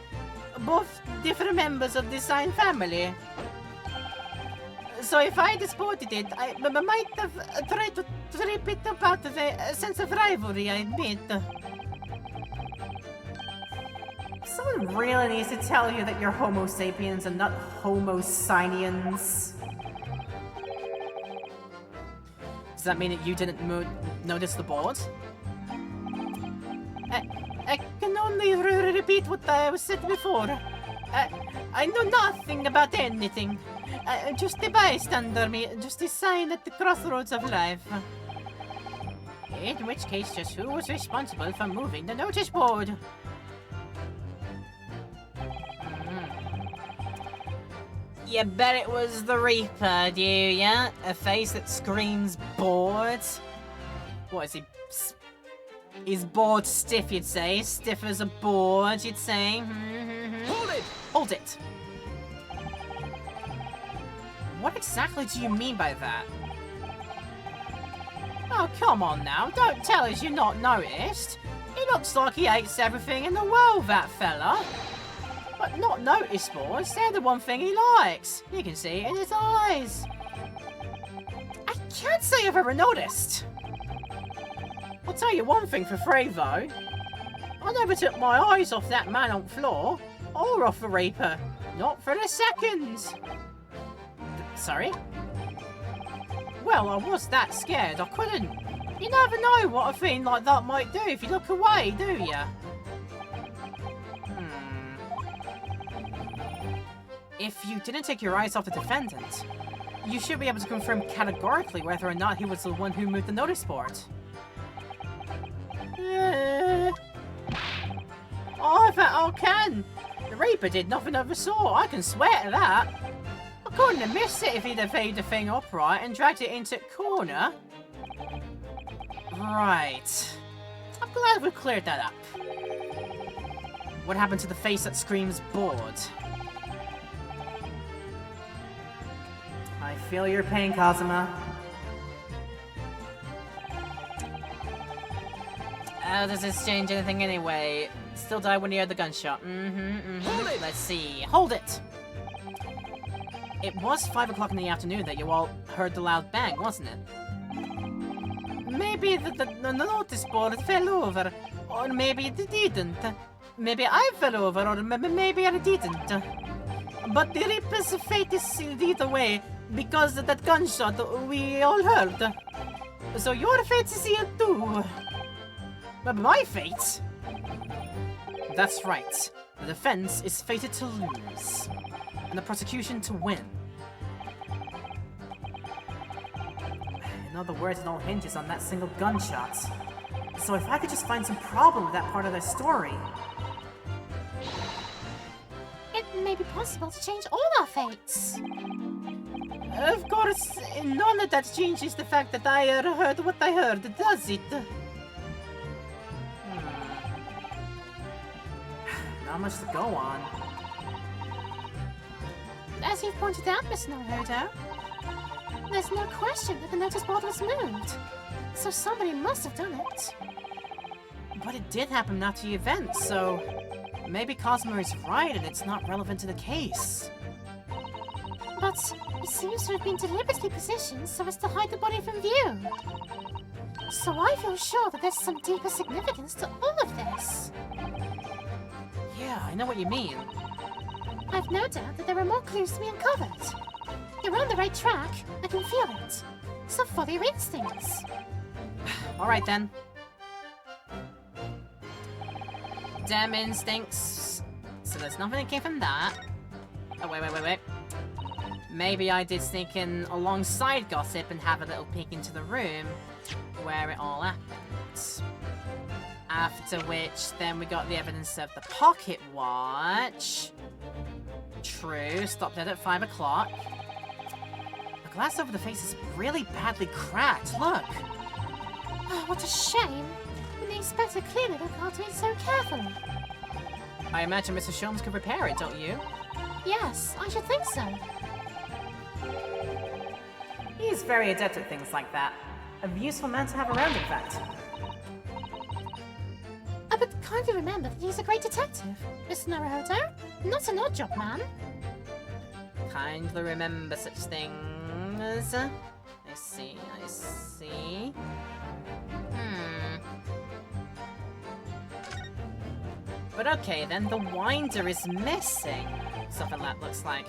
Both different members of the sign family. So if I disputed it, I might have tried to trip it about the sense of rivalry, I admit. Someone really needs to tell you that you're Homo sapiens and not Homo sinians. Does that mean that you didn't notice the board? I can only repeat what I said before. I know nothing about anything. Just a bystander, just a sign at the crossroads of life. In which case, just who was responsible for moving the notice board? You bet it was the Reaper, do ya? A face that screams bored? What is he? He's bored stiff, you'd say. Stiff as a board, you'd say. Hold it! Hold it! What exactly do you mean by that? Oh, come on now. Don't tell us you've not noticed. He looks like he hates everything in the world, that fella. But not notice boards, they're the one thing he likes. You can see it in his eyes. I can't say I've ever noticed. I'll tell you one thing for free, though. I never took my eyes off that man on the floor, or off the Reaper. Not for a second. Sorry? Well, I was that scared, I couldn't. You never know what a thing like that might do if you look away, do ya? If you didn't take your eyes off the defendant, you should be able to confirm categorically whether or not he was the one who moved the notice board. I bet I can. The Reaper did nothing of the sort, I can swear to that. I couldn't have missed it if he'd have made the thing upright and dragged it into the corner. Right. I'm glad we've cleared that up. What happened to the face that screams bored? I feel your pain, Kazuma. How does this change anything anyway? Still die when you heard the gunshot. Hold it! Let's see. Hold it! It was 5 o'clock in the afternoon that you all heard the loud bang, wasn't it? Maybe the notice board fell over. Or maybe it didn't. Maybe I fell over, or maybe I didn't. But the Reaper's fate is sealed either way, because of that gunshot we all heard. So your fate's sealed too. But my fate? That's right. The defense is fated to lose, and the prosecution to win. In other words, it all hinges on that single gunshot. So if I could just find some problem with that part of their story... It may be possible to change all our fates. Of course, none of that changes the fact that I heard what I heard, does it? Not much to go on. As you've pointed out, Miss Naruto, there's no question that the notice board was moved. So somebody must have done it. But it did happen after the event, so... maybe Cosmo is right and it's not relevant to the case. But it seems to have been deliberately positioned so as to hide the body from view. So I feel sure that there's some deeper significance to all of this. Yeah, I know what you mean. I've no doubt that there are more clues to be uncovered. You're on the right track, I can feel it. So follow your instincts. Alright then. Damn instincts. So there's nothing that came from that. Oh, wait. Maybe I did sneak in alongside Gossip and have a little peek into the room where it all happened. After which, then we got the evidence of the pocket watch. True, stopped dead at 5 o'clock. The glass over the face is really badly cracked, look. Oh, what a shame. When the inspector clearly looked after it so carefully. I imagine Mr. Sholmes could repair it, don't you? Yes, I should think so. He's very adept at things like that. A useful man to have around, in fact. But kindly remember that he's a great detective, Mr. Naruto. Not an odd job man. Kindly remember such things. I see. But okay, then the winder is missing. Something that looks like.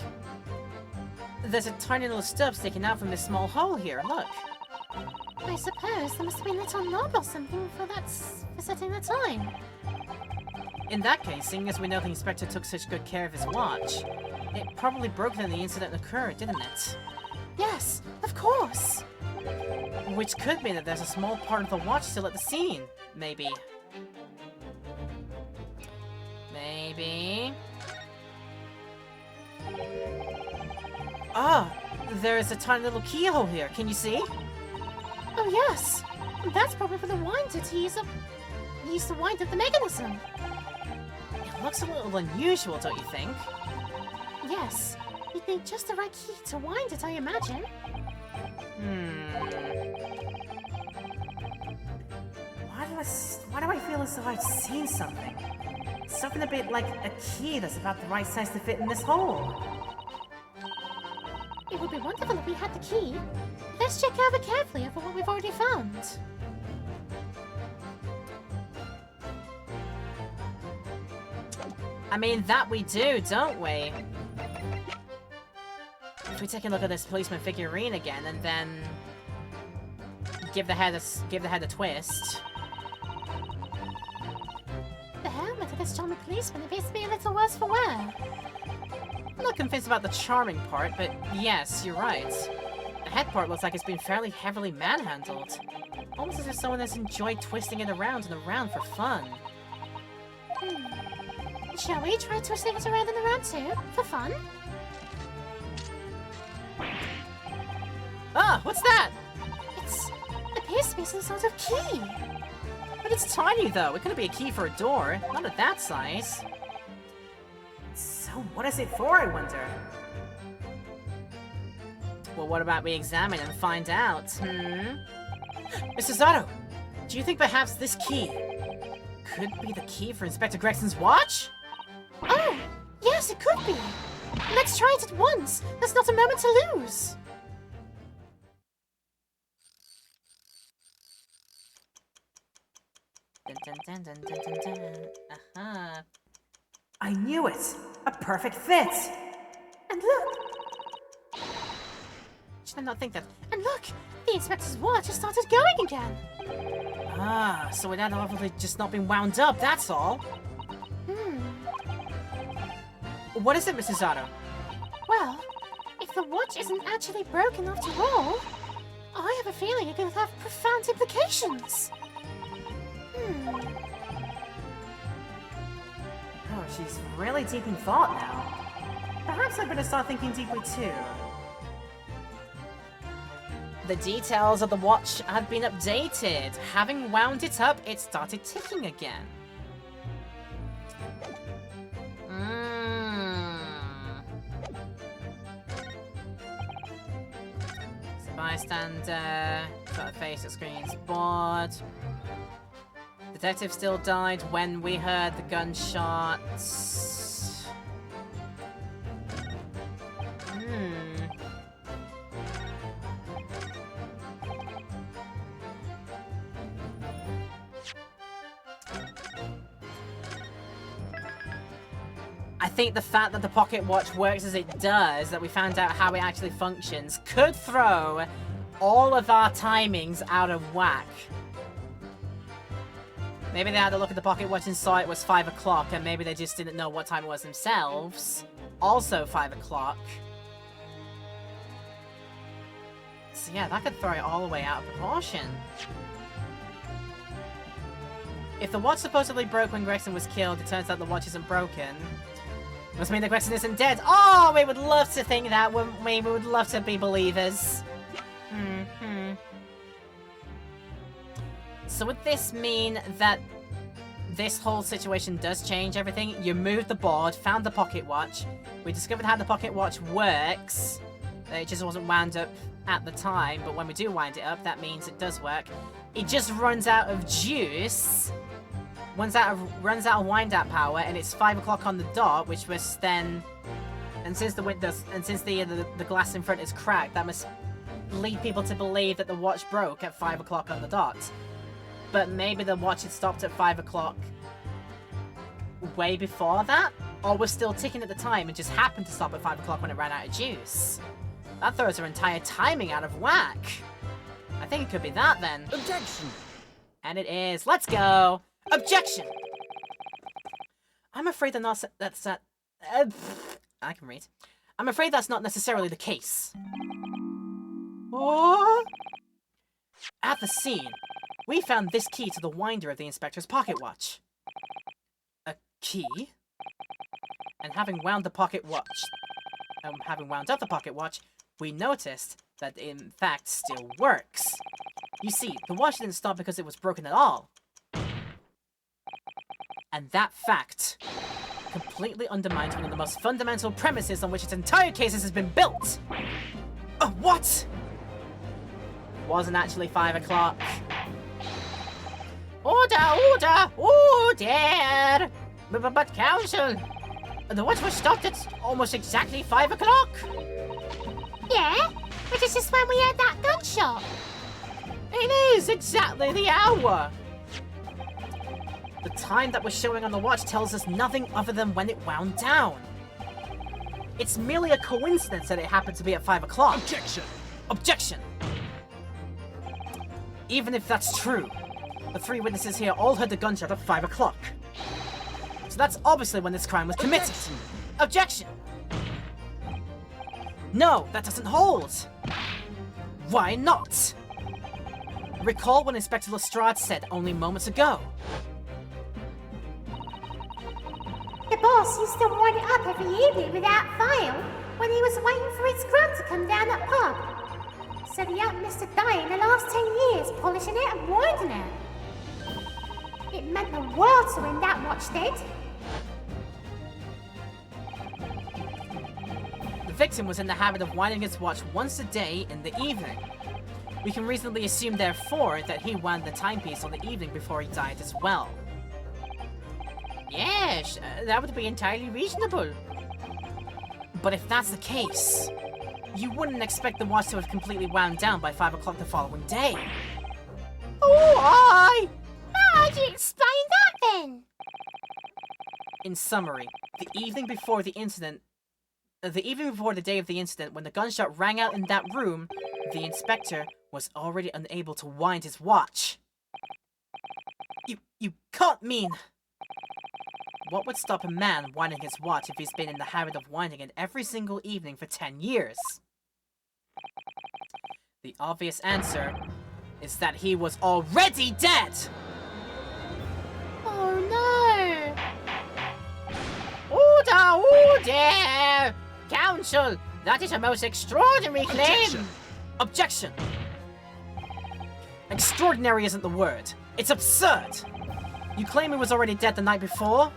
There's a tiny little stub sticking out from this small hole here, look. I suppose there must have been a little knob or something for setting the time. In that case, seeing as we know the inspector took such good care of his watch, it probably broke when the incident occurred, didn't it? Yes, of course. Which could mean that there's a small part of the watch still at the scene. Maybe. Maybe. Ah, there's a tiny little keyhole here. Can you see? Oh yes, that's probably for the winder to use to wind up the mechanism. It looks a little unusual, don't you think? Yes, you'd need just the right key to wind it, I imagine. Why do I feel as though I've seen something? Something a bit like a key that's about the right size to fit in this hole. It would be wonderful if we had the key. Let's check over carefully over what we've already found. I mean, that we do, don't we? If we take a look at this policeman figurine again, and then give the head a twist. The helmet of this charming policeman appears to be a little worse for wear. I'm not convinced about the charming part, but yes, you're right. The head part looks like it's been fairly heavily manhandled. Almost as if someone has enjoyed twisting it around and around for fun. Shall we try twisting it around and around too, for fun? Ah, what's that? It appears to be some sort of key. But it's tiny though. It couldn't be a key for a door. Not at that size. So what is it for, I wonder? Well, what about we examine and find out, Mr. Zato, do you think perhaps this key could be the key for Inspector Gregson's watch? Oh, yes, it could be. Let's try it at once. There's not a moment to lose. Dun, dun, dun, dun, dun, dun, dun. Aha. I knew it! A perfect fit! And look, Should I not think that? and look, the inspector's watch has started going again. Ah, so it had obviously just not been wound up, that's all. What is it, Mrs. Zato? Well, if the watch isn't actually broken after all, I have a feeling it could have profound implications. Oh, she's really deep in thought now. Perhaps I better start thinking deeply too. The details of the watch have been updated. Having wound it up, it started ticking again. Bystander, got a face at screen's board. Detective still died when we heard the gunshots. I think the fact that the pocket watch works as it does, that we found out how it actually functions, could throw all of our timings out of whack. Maybe they had to look at the pocket watch and saw it was 5 o'clock, and maybe they just didn't know what time it was themselves. Also 5 o'clock. So yeah, that could throw it all the way out of proportion. If the watch supposedly broke when Gregson was killed, it turns out the watch isn't broken. Must mean that Gregson isn't dead. Oh, we would love to think that, wouldn't we? We would love to be believers. So would this mean that this whole situation does change everything? You moved the board, found the pocket watch. We discovered how the pocket watch works. It just wasn't wound up at the time, but when we do wind it up, that means it does work. It just runs out of juice. Runs out of wind-up power, and it's 5 o'clock on the dot, which was then... And since the windows, and since the glass in front is cracked, that must lead people to believe that the watch broke at 5 o'clock on the dot. But maybe the watch had stopped at 5 o'clock way before that, or was still ticking at the time and just happened to stop at 5 o'clock when it ran out of juice. That throws her entire timing out of whack. I think it could be that then. Objection! And it is. Let's go. Objection! I'm afraid I can read. I'm afraid that's not necessarily the case. What? At the scene, we found this key to the winder of the inspector's pocket watch. A key? And having wound up the pocket watch, we noticed that it in fact still works. You see, the watch didn't stop because it was broken at all. And that fact completely undermines one of the most fundamental premises on which its entire case has been built. What? Wasn't actually 5 o'clock. Order! Order! But counsel, the watch was stopped at almost exactly 5 o'clock. Yeah, which is just when we heard that gunshot. It is exactly the hour. The time that was showing on the watch tells us nothing other than when it wound down. It's merely a coincidence that it happened to be at 5 o'clock. Objection! Objection! Even if that's true, the 3 witnesses here all heard the gunshot at 5 o'clock. So that's obviously when this crime was committed. Objection! No, that doesn't hold. Why not? Recall what Inspector Lestrade said only moments ago. The boss used to wind it up every evening without fail when he was waiting for his grub to come down that pub. Said he hadn't missed a day in the last 10 years polishing it and winding it. It meant the world to him, that watch did. The victim was in the habit of winding his watch once a day in the evening. We can reasonably assume, therefore, that he wound the timepiece on the evening before he died as well. Yes, that would be entirely reasonable. But if that's the case, you wouldn't expect the watch to have completely wound down by 5 o'clock the following day. Oh, aye! How'd you explain that then? In summary, the evening before the day of the incident, when the gunshot rang out in that room, the inspector was already unable to wind his watch. You can't mean... What would stop a man winding his watch if he's been in the habit of winding it every single evening for 10 years? The obvious answer is that he was already dead! Oh no! Order! Counsel, that is a most extraordinary claim! Objection! Objection! Extraordinary isn't the word. It's absurd! You claim he was already dead the night before?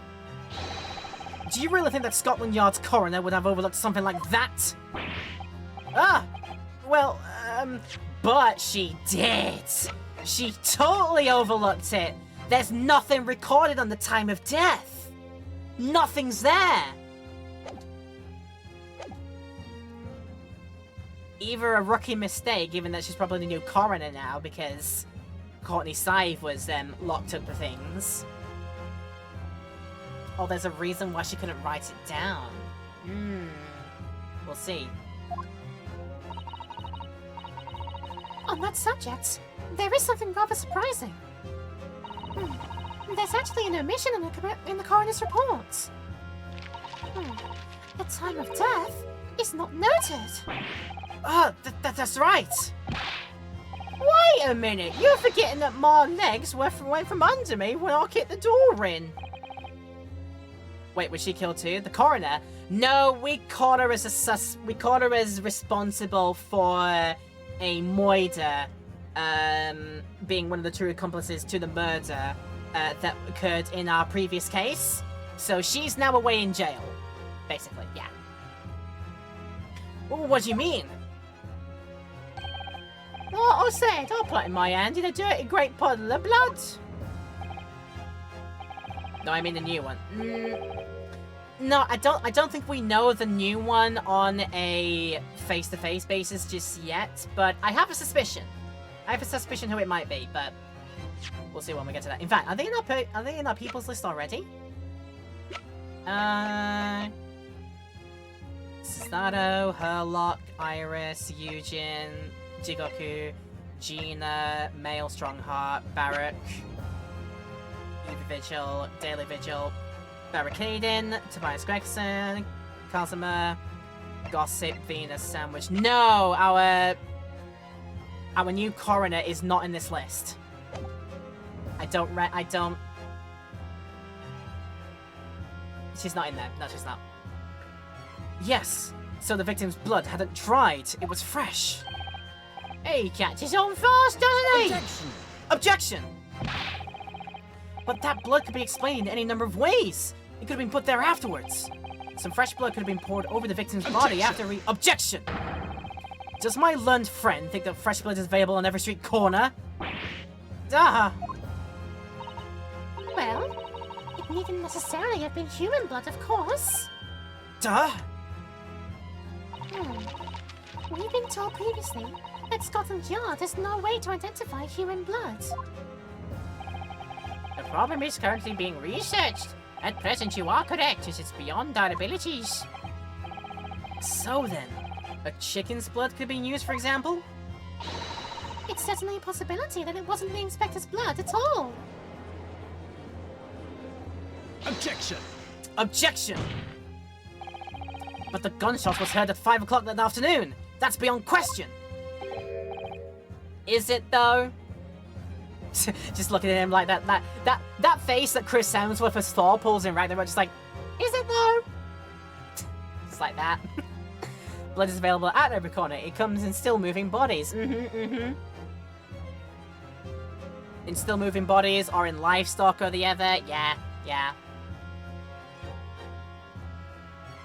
Do you really think that Scotland Yard's coroner would have overlooked something like that? But she did! She totally overlooked it! There's nothing recorded on the time of death! Nothing's there! Either a rookie mistake, given that she's probably the new coroner now, because Courtney Syve was locked up for things. Oh, there's a reason why she couldn't write it down. We'll see. On that subject, there is something rather surprising. There's actually an omission in the coroner's report. The time of death is not noted. That's right! Wait a minute, you're forgetting that my legs went from under me when I kicked the door in. Wait, was she killed too? The coroner? No, we caught her as we caught her as responsible for a murder, being one of the true accomplices to the murder that occurred in our previous case. So she's now away in jail, basically. Yeah. Well, what do you mean? What I said, I'll put in my hand in a dirty great puddle of blood. No, I mean the new one. No, I don't think we know the new one on a face-to-face basis just yet, but I have a suspicion. I have a suspicion who it might be, but we'll see when we get to that. In fact, are they in our people's list already? Susanoo, Herlock, Iris, Eugen, Jigoku, Gina, Male Strongheart, Barak, Eva Vigil, Daily Vigil, Barricading, Tobias Gregson, Kazuma, Gossip, Venus, Sandwich. No! Our new coroner is not in this list. I don't... She's not in there. No, she's not. Yes! So the victim's blood hadn't dried. It was fresh. He catches on fast, doesn't he? Objection! Objection! But that blood could be explained in any number of ways. It could have been put there afterwards. Some fresh blood could have been poured over the victim's body after Objection! Does my learned friend think that fresh blood is available on every street corner? Duh! Well, it needn't necessarily have been human blood, of course. Duh! We've been told previously that Scotland Yard has no way to identify human blood. The problem is currently being researched. At present, you are correct, as it's beyond our abilities. So then, a chicken's blood could have been used, for example? It's certainly a possibility that it wasn't the inspector's blood at all. Objection! Objection! But the gunshot was heard at 5 o'clock that afternoon. That's beyond question. Is it though? Just looking at him like that face that Chris Hemsworth as Thor pulls in Ragnarok, just like, is it though? Just like that. Blood is available at every corner. It comes in still moving bodies. In still moving bodies or in livestock or the other. Yeah.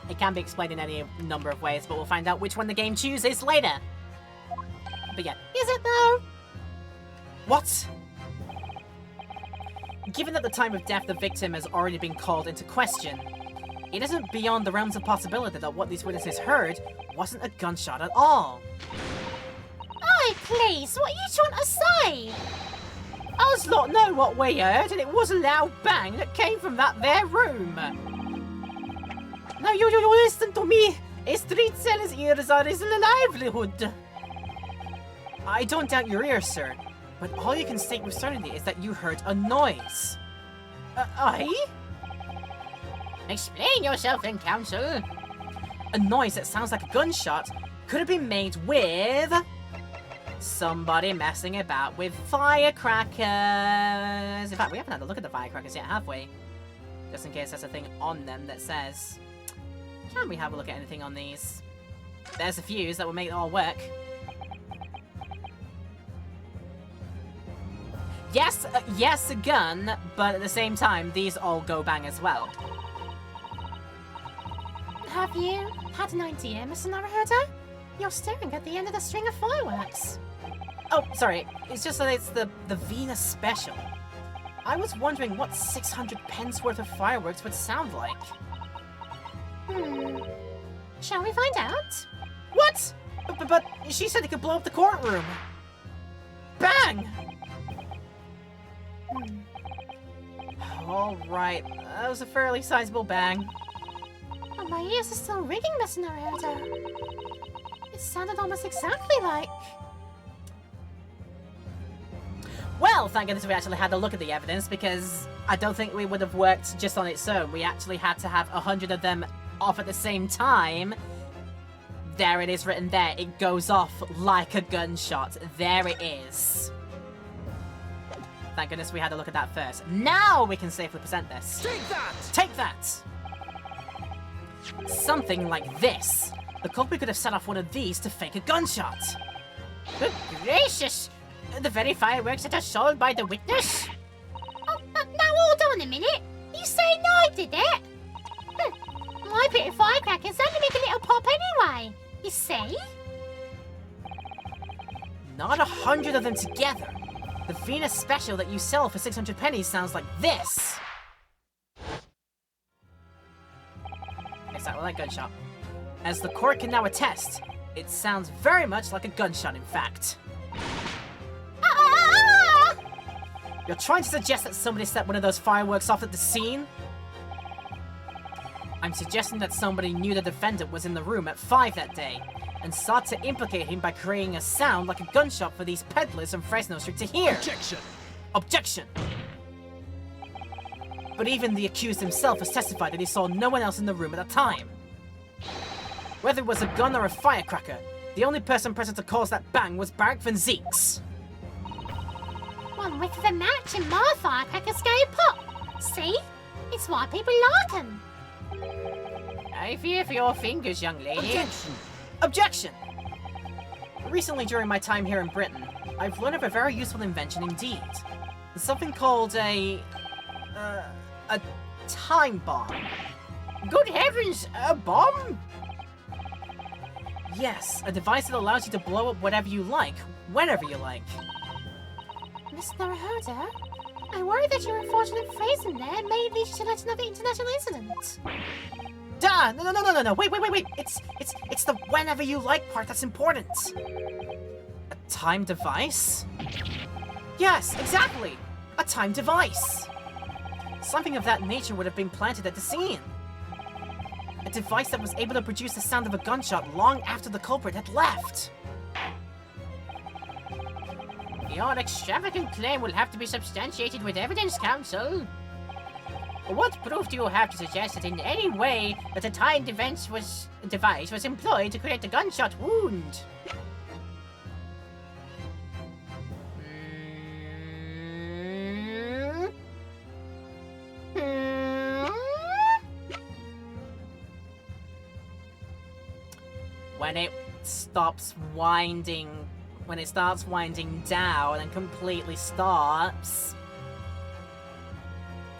It can be explained in any number of ways, but we'll find out which one the game chooses later. But yeah, is it though? What? Given that the time of death the victim has already been called into question, it isn't beyond the realms of possibility that what these witnesses heard wasn't a gunshot at all. Oi, please, what are you trying to say? Us lot know what we heard, and it was a loud bang that came from that there room. Now you listen to me. A street seller's ears are his livelihood. I don't doubt your ears, sir, but all you can state with certainty is that you heard a noise. Aye? Explain yourself in council. A noise that sounds like a gunshot could have been made with somebody messing about with firecrackers. In fact, we haven't had a look at the firecrackers yet, have we? Just in case there's a thing on them that says... Can we have a look at anything on these? There's a fuse that will make it all work. Yes, yes, a gun, but at the same time, these all go bang as well. Have you had an idea, Mr. Naruhodo? You're staring at the end of the string of fireworks. Oh, sorry. It's just that it's the Venus Special. I was wondering what 600 pence worth of fireworks would sound like. Shall we find out? What? But she said it could blow up the courtroom. Bang! All right. That was a fairly sizable bang. Oh, my ears are still ringing, Mr. Naruhodo. It sounded almost exactly like... Well, thank goodness we actually had a look at the evidence, because I don't think we would have worked just on its own. We actually had to have 100 of them off at the same time. There it is written there. It goes off like a gunshot. There it is. Thank goodness we had a look at that first. Now we can safely present this. Take that! Take that! Something like this. The culprit could have set off one of these to fake a gunshot. Good gracious! The very fireworks that are sold by the witness? Oh, now hold on a minute. You saying I did it? My bit of firecrackers only make a little pop anyway. You see? Not 100 of them together. The Venus Special that you sell for 600 pennies sounds like this. Exactly like gunshot. As the court can now attest, it sounds very much like a gunshot, in fact. You're trying to suggest that somebody set one of those fireworks off at the scene? I'm suggesting that somebody knew the defendant was in the room at 5 that day, and sought to implicate him by creating a sound like a gunshot for these peddlers on Fresno Street to hear. Objection! Objection! But even the accused himself has testified that he saw no one else in the room at the time. Whether it was a gun or a firecracker, the only person present to cause that bang was Barrick Van Zeeks. One whiff of a match and more firecrackers go pop. See? It's why people like 'em. I fear for your fingers, young lady. Objection! Objection! Recently, during my time here in Britain, I've learned of a very useful invention indeed. Something called a time bomb. Good heavens, a bomb? Yes, a device that allows you to blow up whatever you like, whenever you like. Miss Naruhodo, I worry that your unfortunate phrase in there may lead you to let another international incident. Duh! No, wait. It's the whenever you like part that's important. A time device? Yes, exactly! A time device! Something of that nature would have been planted at the scene. A device that was able to produce the sound of a gunshot long after the culprit had left. Your extravagant claim will have to be substantiated with evidence, counsel. What proof do you have to suggest that in any way that a timed device was employed to create a gunshot wound? When it starts winding down and completely stops.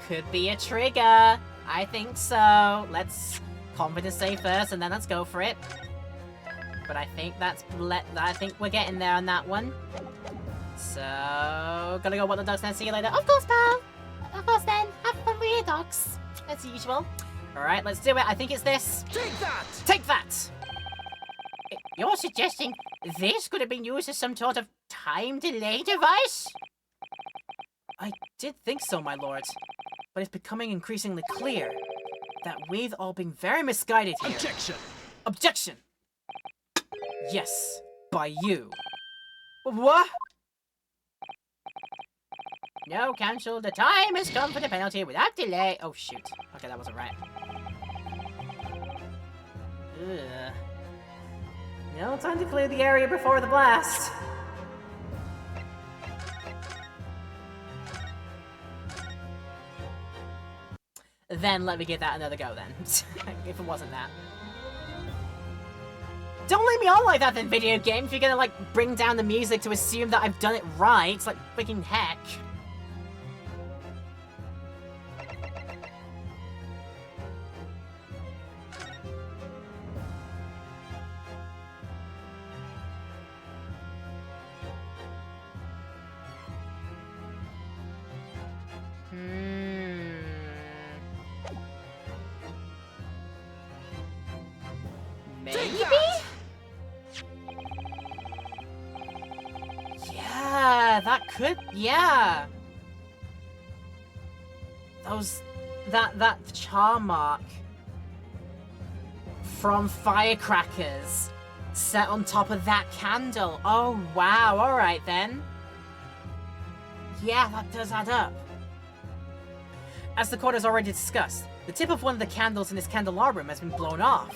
Could be a trigger. I think so. Let's confidence save first and then let's go for it. But I think I think we're getting there on that one. So, gotta go what the dogs then. See you later. Of course, pal. Of course then. Have fun with your dogs. As usual. Alright, let's do it. I think it's this. Take that! Take that! You're suggesting this could have been used as some sort of time delay device? I did think so, my lord. But it's becoming increasingly clear that we've all been very misguided here. Objection! Objection! Yes, by you. What? No, counsel, the time has come for the penalty without delay. Oh, shoot. Okay, that wasn't right. Ugh. No time to clear the area before the blast. Then let me give that another go then. If it wasn't that. Don't leave me on like that then, video game, if you're gonna like bring down the music to assume that I've done it right. It's like freaking heck. Maybe? Yeah, that could, yeah. That charm mark from firecrackers set on top of that candle. Oh, wow, alright then. Yeah, that does add up. As the court has already discussed, the tip of one of the candles in this candelabrum has been blown off.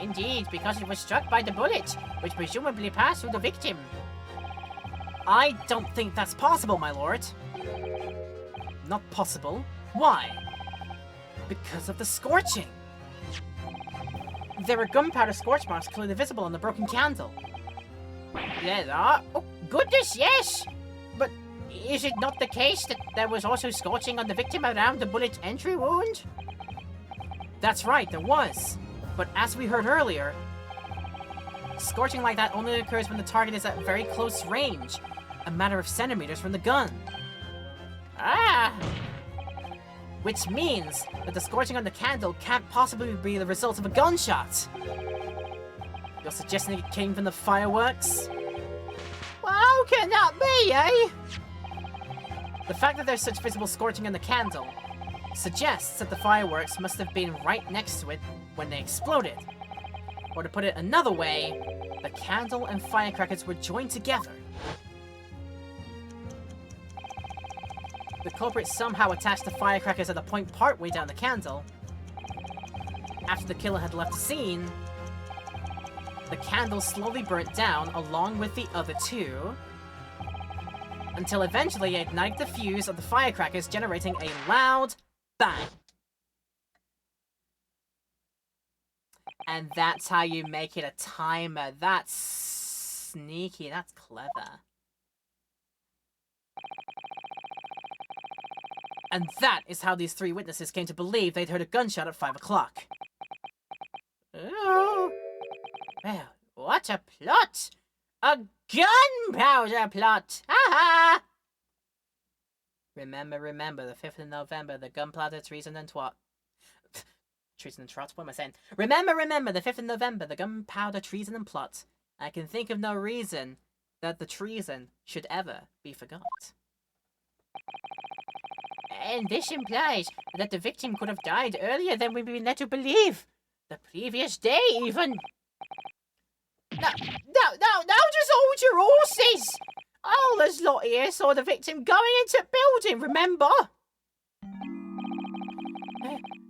Indeed, because it was struck by the bullet, which presumably passed through the victim. I don't think that's possible, my lord. Not possible? Why? Because of the scorching. There are gunpowder scorch marks clearly visible on the broken candle. There are? Oh, goodness, yes! But is it not the case that there was also scorching on the victim around the bullet entry wound? That's right, there was. But as we heard earlier, scorching like that only occurs when the target is at very close range, a matter of centimeters from the gun. Ah! Which means that the scorching on the candle can't possibly be the result of a gunshot. You're suggesting it came from the fireworks? Well, how can that be, eh? The fact that there's such visible scorching on the candle suggests that the fireworks must have been right next to it when they exploded. Or to put it another way, the candle and firecrackers were joined together. The culprit somehow attached the firecrackers at a point partway down the candle. After the killer had left the scene, the candle slowly burnt down along with the other two, until eventually it ignited the fuse of the firecrackers, generating a loud bang. And that's how you make it a timer. That's sneaky. That's clever. And that is how these three witnesses came to believe they'd heard a gunshot at 5 o'clock. Oh. Well, what a plot! A gunpowder plot! Ha-ha! Remember, the 5th of November, the gunpowder, treason, and twat. Treason and trot? What am I saying? Remember, the 5th of November, the gunpowder, treason, and plot. I can think of no reason that the treason should ever be forgot. And this implies that the victim could have died earlier than we've been led to believe. The previous day, even. Now just hold your horses! All us lot here saw the victim going into building, remember?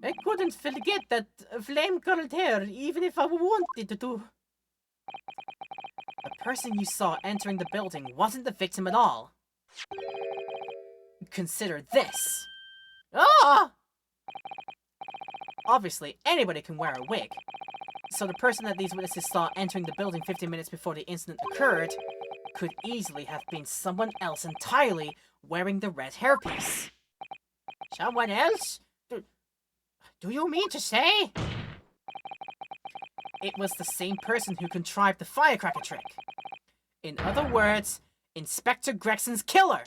I couldn't forget that flame-colored hair, even if I wanted to. The person you saw entering the building wasn't the victim at all. Consider this. Ah! Obviously, anybody can wear a wig. So the person that these witnesses saw entering the building 15 minutes before the incident occurred could easily have been someone else entirely wearing the red hairpiece. Someone else? Do you mean to say? It was the same person who contrived the firecracker trick. In other words, Inspector Gregson's killer.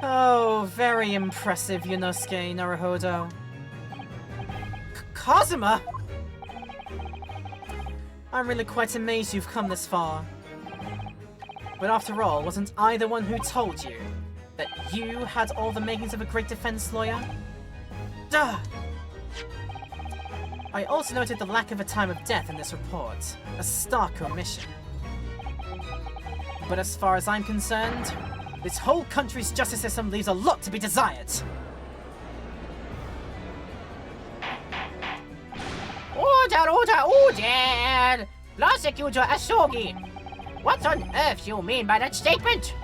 Oh, very impressive, Yunosuke Naruhodo. Kazuma? I'm really quite amazed you've come this far. But after all, wasn't I the one who told you that you had all the makings of a great defense lawyer? Duh! I also noted the lack of a time of death in this report. A stark omission. But as far as I'm concerned, this whole country's justice system leaves a lot to be desired. Order! Prosecutor Asogi! What on earth do you mean by that statement?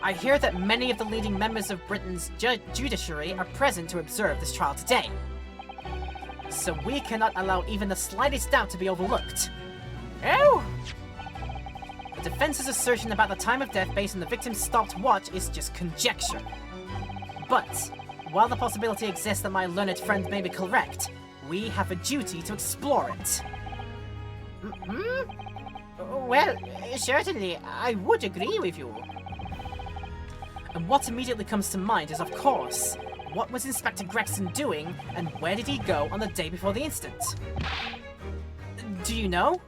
I hear that many of the leading members of Britain's judiciary are present to observe this trial today. So we cannot allow even the slightest doubt to be overlooked. Oh! The defense's assertion about the time of death based on the victim's stopped watch is just conjecture. But, while the possibility exists that my learned friend may be correct, we have a duty to explore it. Well, certainly, I would agree with you. And what immediately comes to mind is, of course, what was Inspector Gregson doing, and where did he go on the day before the incident? Do you know?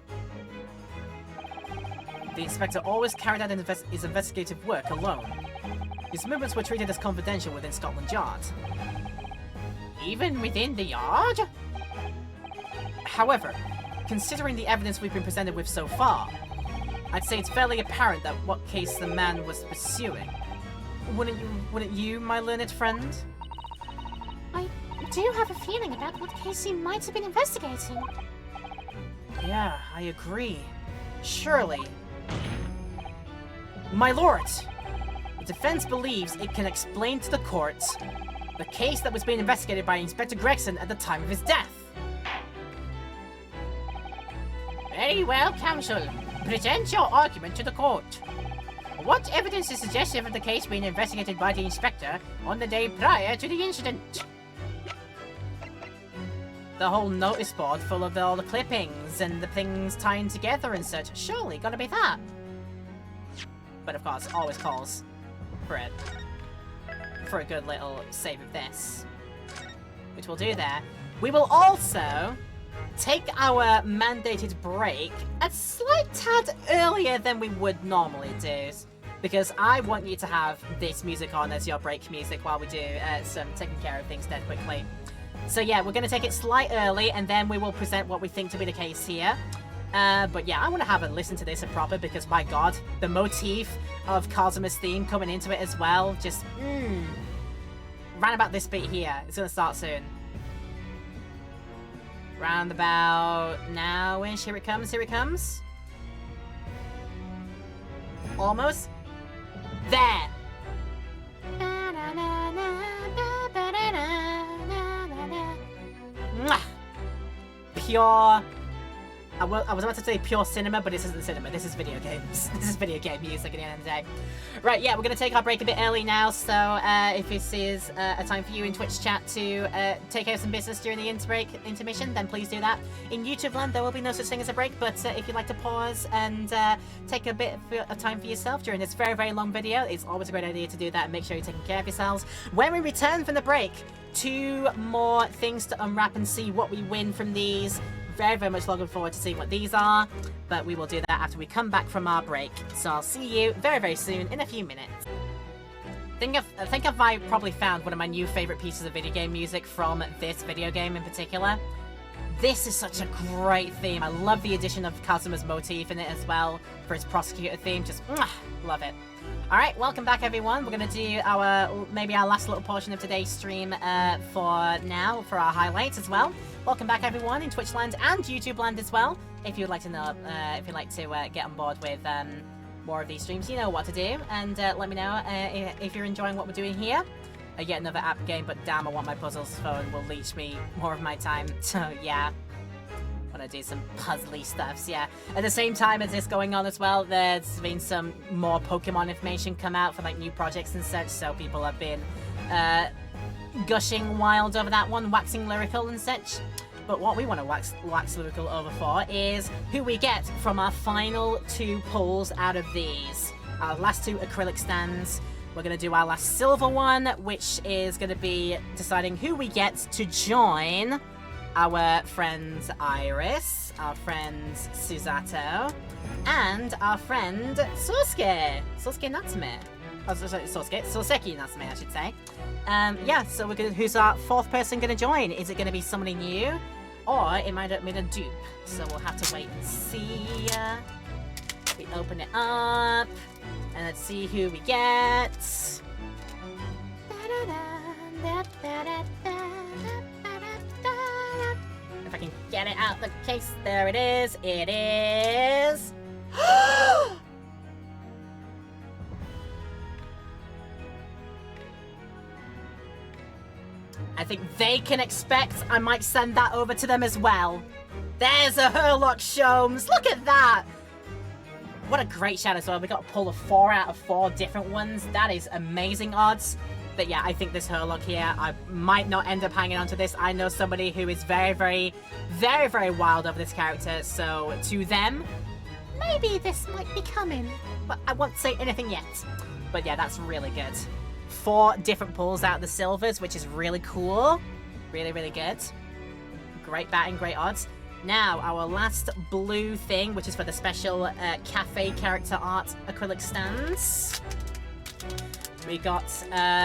The inspector always carried out his investigative work alone. His movements were treated as confidential within Scotland Yard. Even within the Yard? However, considering the evidence we've been presented with so far, I'd say it's fairly apparent that what case the man was pursuing. Wouldn't you, my learned friend? I do have a feeling about what case he might have been investigating. Yeah, I agree. Surely. My lord! The defense believes it can explain to the court the case that was being investigated by Inspector Gregson at the time of his death. Very well, counsel. Present your argument to the court. What evidence is suggestive of the case being investigated by the inspector on the day prior to the incident? The whole notice board full of all the clippings and the things tying together and such. Surely gotta be that. But of course, always calls for it. For a good little save of this. Which we'll do there. We will also take our mandated break a slight tad earlier than we would normally do. Because I want you to have this music on as your break music while we do some taking care of things dead quickly. So yeah, we're going to take it slight early, and then we will present what we think to be the case here. But yeah, I want to have a listen to this a proper, because my god, the motif of Kazuma's theme coming into it as well, just, round about this bit here. It's going to start soon. Round about now-ish. Here it comes, here it comes. Almost. There! Mwah! Pure... I was about to say pure cinema, but this isn't cinema. This is video games. This is video game music at the end of the day. Right, yeah, we're going to take our break a bit early now, so if this is a time for you in Twitch chat to take care of some business during the intermission, then please do that. In YouTube land, there will be no such thing as a break, but if you'd like to pause and take a bit of time for yourself during this very, very long video, it's always a great idea to do that and make sure you're taking care of yourselves. When we return from the break, 2 more things to unwrap and see what we win from these. Very, very much looking forward to seeing what these are, but we will do that after we come back from our break. So I'll see you very, very soon in a few minutes. I think I've probably found one of my new favorite pieces of video game music from this video game in particular. This is such a great theme. I love the addition of Kazuma's motif in it as well for his prosecutor theme. Just love it. Alright, welcome back everyone. We're going to do maybe our last little portion of today's stream for now, for our highlights as well. Welcome back everyone in Twitch land and YouTube land as well. If you'd like to know, if you'd like to get on board with more of these streams, you know what to do. And let me know if you're enjoying what we're doing here. Yet another app game, but damn, I want my puzzles phone will leech me more of my time. So yeah. Want to do some puzzly stuffs, yeah. At the same time as this going on as well, there's been some more Pokemon information come out for like new projects and such, so people have been gushing wild over that one, waxing lyrical and such. But what we want to wax lyrical over for is who we get from our final 2 pulls out of these. Our last 2 acrylic stands. We're going to do our last silver one, which is going to be deciding who we get to join our friend Iris, our friend Susato, and our friend Sosuke Natsume. Oh, sorry, Soseki Natsume, I should say. Yeah, so we're gonna. Who's our 4th person gonna join? Is it gonna be somebody new, or it might have been a dupe? So we'll have to wait and see. We open it up, and let's see who we get. If I can get it out the case, there it is. It is. I think they can expect I might send that over to them as well. There's a Herlock Sholmes. Look at that. What a great shout as well. We got to pull a 4 out of 4 different ones. That is amazing odds. But yeah, I think this Herlock here, I might not end up hanging on to this. I know somebody who is very, very, very, very wild over this character. So to them, maybe this might be coming. But I won't say anything yet. But yeah, that's really good. 4 different pulls out of the silvers, which is really cool. Really, really good. Great batting, great odds. Now, our last blue thing, which is for the special cafe character art acrylic stands. We got,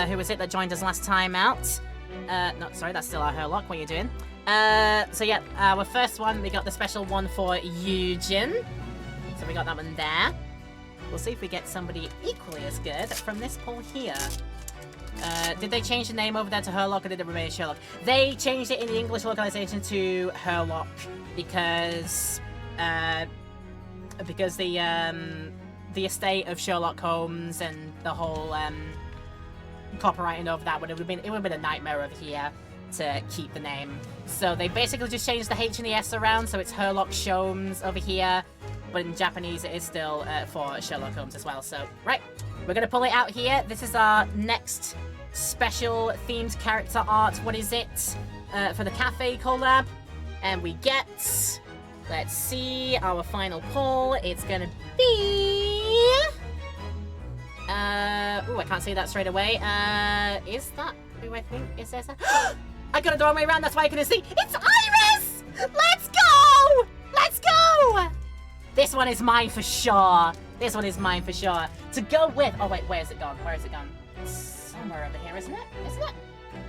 who was it that joined us last time out? No, sorry, that's still our Herlock. What are you doing? So yeah, our first one, we got the special one for Eugen. So we got that one there. We'll see if we get somebody equally as good from this pull here. Did they change the name over there to Herlock, or did it remain Sherlock? They changed it in the English localization to Herlock because the estate of Sherlock Holmes and the whole copywriting over that would have been a nightmare over here to keep the name. So they basically just changed the H and the S around, so it's Herlock Sholmes over here. But in Japanese, it is still for Sherlock Holmes as well. So, right, we're going to pull it out here. This is our next special themed character art. What is it? For the cafe collab. And we get, let's see, our final pull. It's going to be... oh, I can't see that straight away. Is that who I think is there? I got it the wrong way around, that's why I couldn't see. It's Iris! Let's This one is mine for sure. This one is mine for sure. To go with... Oh, wait, where is it gone? Where is it gone? It's somewhere over here, isn't it? Isn't it?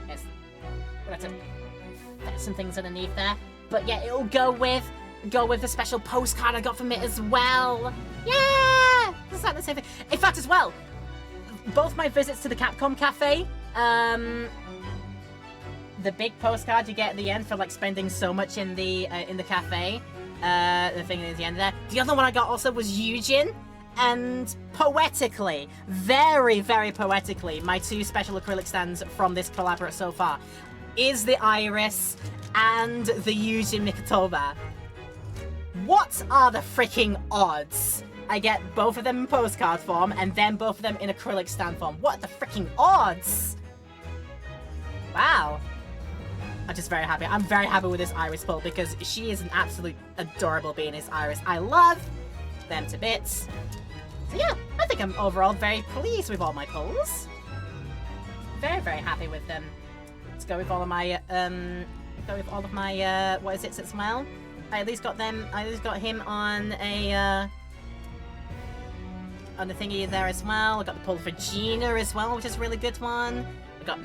Yes. We'll have to fit some things underneath there. But yeah, it'll go with the special postcard I got from it as well. Yeah! It's like the same thing. In fact, as well, both my visits to the Capcom Cafe, the big postcard you get at the end for like spending so much in the cafe, the thing at the end there. The other one I got also was Yujin, and poetically, very, very poetically, my two special acrylic stands from this collaborate so far is the Iris and the Yujin Mikotoba. What are the freaking odds I get both of them in postcard form and then both of them in acrylic stand form? What are the freaking odds? Wow. I'm just very happy. I'm very happy with this Iris pull because she is an absolute adorable being, this Iris. I love them to bits. So yeah, I think I'm overall very pleased with all my pulls. Very, very happy with them. Let's go with all of my, what is it as well? I at least got him on a, on the thingy there as well. I got the pull for Gina as well, which is a really good one. I got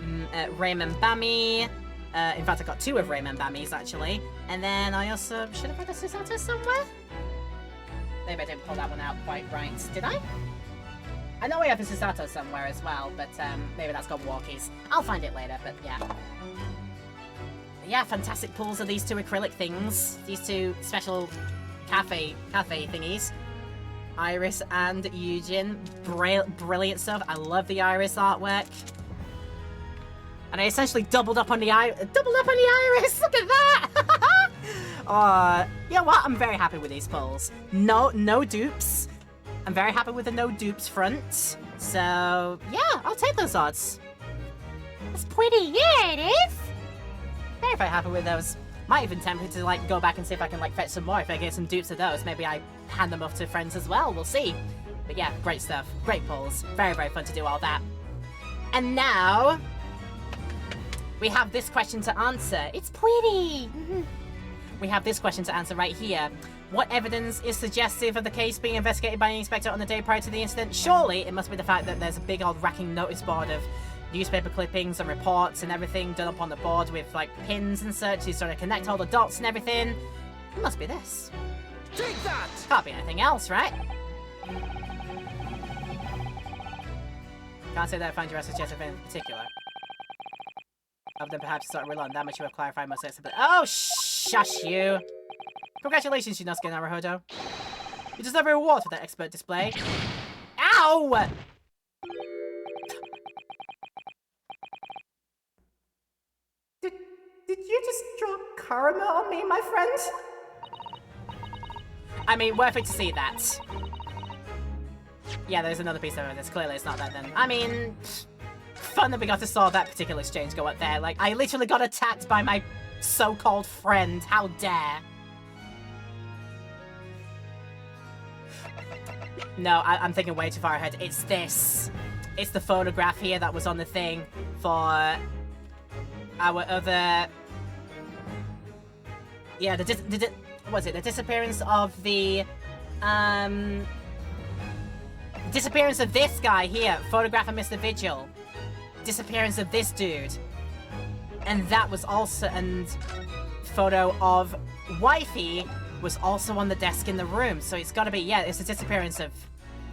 Raymond Bammy. In fact, I got two of Raymond Bammies, actually. And then I also... Should have had a Susato somewhere? Maybe I didn't pull that one out quite right. Did I? I know I have a Susato somewhere as well, but maybe that's got walkies. I'll find it later, but yeah. But yeah, fantastic pulls of these two acrylic things. These two special cafe thingies. Iris and Yujin. Brilliant stuff. I love the Iris artwork. And I essentially doubled up on the Iris. Look at that! You know what? I'm very happy with these pulls. No dupes. I'm very happy with the no dupes front. So yeah, I'll take those odds. It's pretty. Yeah, it is. Very, very happy with those. Might even tempt me to like go back and see if I can like fetch some more. If I get some dupes of those, maybe I hand them off to friends as well. We'll see. But yeah, great stuff. Great pulls. Very, very fun to do all that. And now we have this question to answer. It's pretty. We have this question to answer right here. What evidence is suggestive of the case being investigated by an inspector on the day prior to the incident? Surely it must be the fact that there's a big old racking notice board of newspaper clippings and reports and everything done up on the board with like pins and such. He's trying to connect all the dots and everything. It must be this. Take that! Can't be anything else, right? Can't say that I find your suggestive in particular. Other than perhaps start relying on that much you have clarified most sensibility. Oh, shush you! Congratulations, Yunosuke Naruhodo. You deserve a reward for that expert display. Ow! Did you just draw karma on me, my friend? I mean, worth it to see that. Yeah, there's another piece of evidence. Clearly, it's not that then. I mean, fun that we got to saw that particular exchange go up there. Like, I literally got attacked by my so-called friend. How dare. No, I'm thinking way too far ahead. It's this. It's the photograph here that was on the thing for our other... Yeah, what was it? The disappearance of the... disappearance of this guy here. Photograph of Mr. Vigil. Disappearance of this dude. And that was also... And photo of Wifey was also on the desk in the room. So it's gotta be... Yeah, it's the disappearance of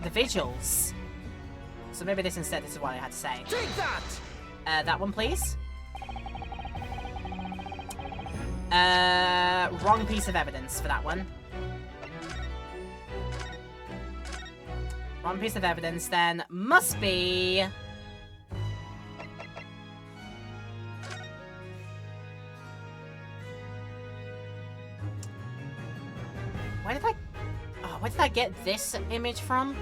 the Vigils. So maybe this instead, this is what I had to say. Take that! That one, please. Wrong piece of evidence for that one. Wrong piece of evidence, then must be... Where did I get this image from?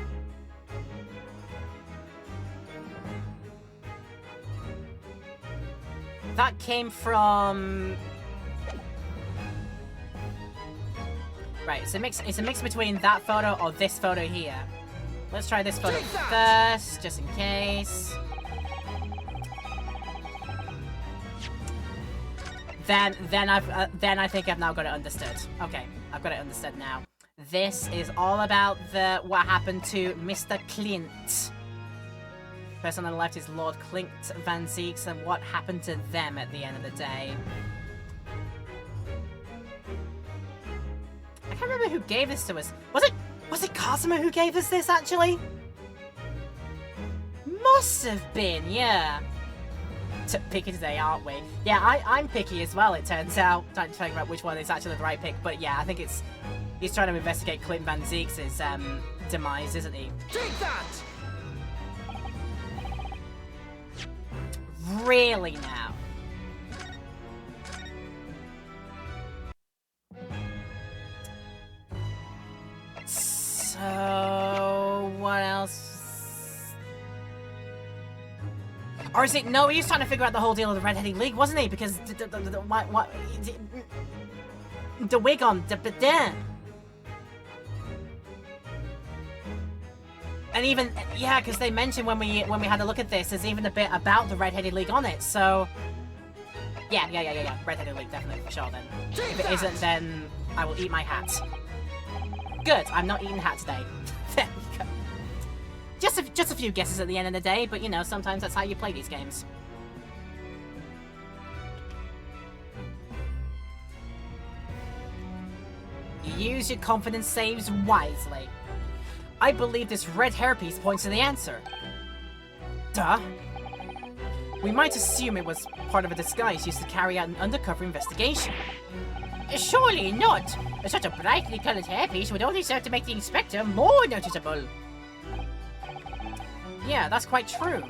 That came from... Right, it's a mix between that photo or this photo here. Let's try this photo first, just in case. Then I think I've now got it understood. Okay, I've got it understood now. This is all about what happened to Mr. Clint. The person on the left is Lord Clint Van Zieks, and what happened to them at the end of the day. I can't remember who gave this to us. Was it Cosmo who gave us this, actually? Must have been, yeah. Picky today, aren't we? Yeah, I'm picky as well, it turns out. Trying to figure out which one is actually the right pick, but yeah, I think he's trying to investigate Clint Van Zieks' demise, isn't he? Take that! Really now? So, what else? Or is it, no, he was trying to figure out the whole deal of the Red-Headed League, wasn't he? Because the wig on, and even, yeah, because they mentioned when we had a look at this, there's even a bit about the Red-Headed League on it, so... Yeah. Red-Headed League, definitely, for sure, then. If it isn't, then I will eat my hat. Good, I'm not eating hat today. There we go. Just a few guesses at the end of the day, but, you know, sometimes that's how you play these games. You use your confidence saves wisely. I believe this red hairpiece points to the answer. Duh. We might assume it was part of a disguise used to carry out an undercover investigation. Surely not! Such a brightly colored hairpiece would only serve to make the inspector more noticeable. Yeah, that's quite true.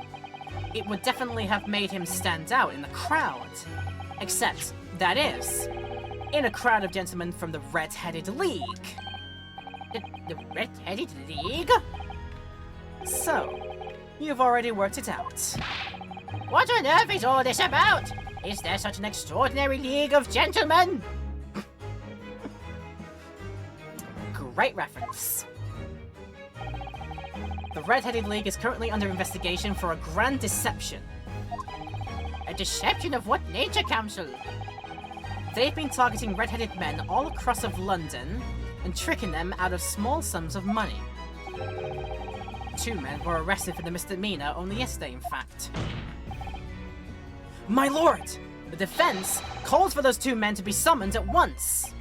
It would definitely have made him stand out in the crowd. Except, that is, in a crowd of gentlemen from the Red-Headed League. The Red-Headed League? So, you've already worked it out. What on earth is all this about? Is there such an extraordinary league of gentlemen? Great reference. The Red-Headed League is currently under investigation for a grand deception. A deception of what nature, Council? They've been targeting red-headed men all across of London and tricking them out of small sums of money. 2 men were arrested for the misdemeanor only yesterday, in fact. My lord! The defense calls for those 2 men to be summoned at once.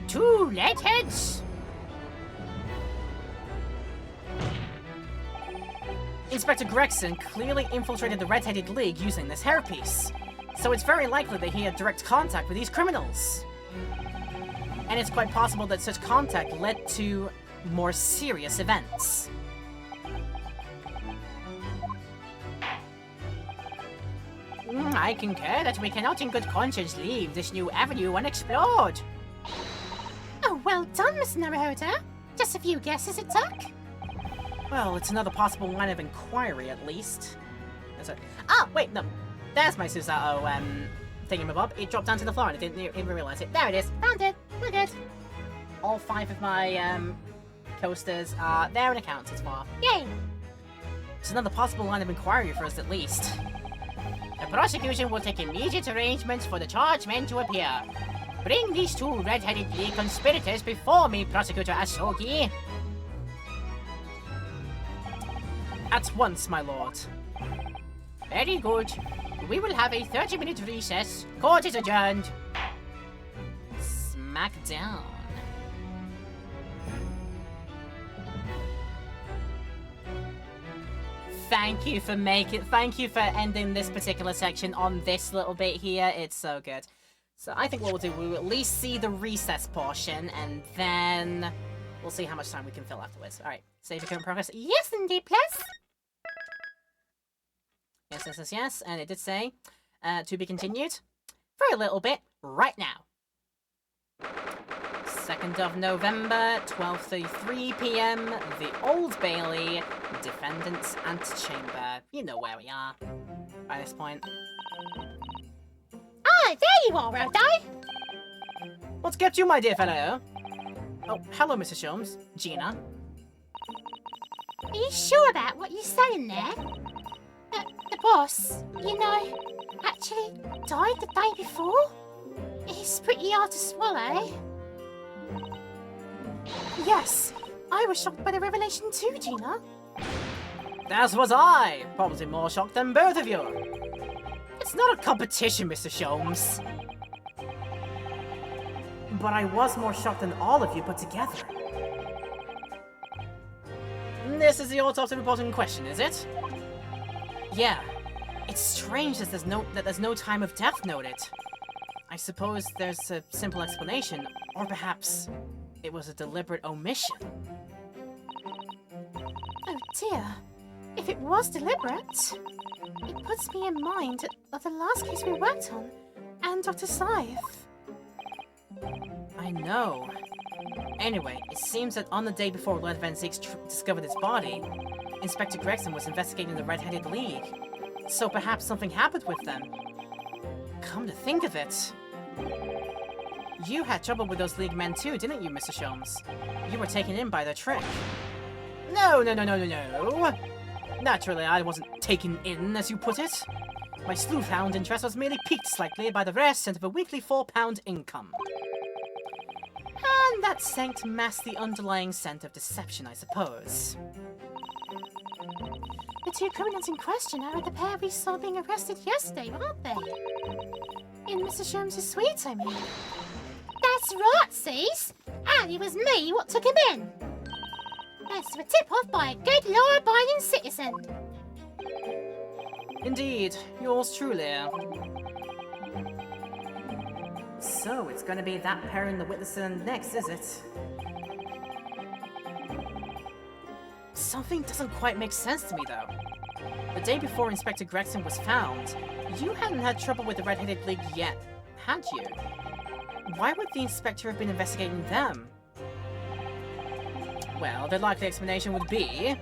2 redheads? Inspector Gregson clearly infiltrated the Red-Headed League using this hairpiece, so it's very likely that he had direct contact with these criminals. And it's quite possible that such contact led to more serious events. I concur that we cannot in good conscience leave this new avenue unexplored. Oh, well done, Mr. Naruhodo. Just a few guesses it took. Well, it's another possible line of inquiry, at least. Oh, wait, no. There's my Susato, thingamabob. It dropped down to the floor and I didn't even realize it. There it is. Found it. We're good. All 5 of my, coasters are there and accounted for. Yay! It's another possible line of inquiry for us, at least. The prosecution will take immediate arrangements for the charged men to appear. Bring these 2 Red-Headed League conspirators before me, Prosecutor Asogi. At once, my lord. Very good. We will have a 30-minute recess. Court is adjourned. Smackdown. Thank you for ending this particular section on this little bit here. It's so good. So I think what we'll do, we'll at least see the recess portion, and then we'll see how much time we can fill afterwards. Alright, save your current progress. Yes, indeed, please. Yes, and it did say, to be continued for a little bit, right now. 2nd of November, 12:33 p.m, the Old Bailey, Defendant's Antechamber. You know where we are by this point. Ah, there you are, Rodai. What's kept you, my dear fellow? Oh, hello, Mrs. Sholmes. Gina. Are you sure about what you're saying there? The boss, you know, actually died the day before? It's pretty hard to swallow. Yes, I was shocked by the revelation too, Gina. As was I! Probably more shocked than both of you. It's not a competition, Mr. Sholmes. But I was more shocked than all of you put together. This is the autopsy report in question, is it? Yeah. It's strange that there's no time of death noted. I suppose there's a simple explanation, or perhaps it was a deliberate omission. Oh dear. If it was deliberate, it puts me in mind of the last case we worked on, and Dr. Scythe. I know. Anyway, it seems that on the day before Lord Van Zieks discovered his body, Inspector Gregson was investigating the Red-Headed League. So perhaps something happened with them. Come to think of it. You had trouble with those League men too, didn't you, Mr. Sholmes? You were taken in by their trick. No. Naturally, I wasn't taken in, as you put it. My sleuth-hound interest was merely piqued slightly by the rare scent of a weekly £4 income. And that scent masked the underlying scent of deception, I suppose. The two criminals in question are the pair we saw being arrested yesterday, aren't they? In Mr. Sholmes' suite, I mean. That's right, Cease. And it was me what took him in. Thanks to a tip-off by a good law-abiding citizen. Indeed, yours truly. So, it's gonna be that pair in the witness stand next, is it? Something doesn't quite make sense to me, though. The day before Inspector Gregson was found, you hadn't had trouble with the Red-Headed League yet, had you? Why would the Inspector have been investigating them? Well, the likely explanation would be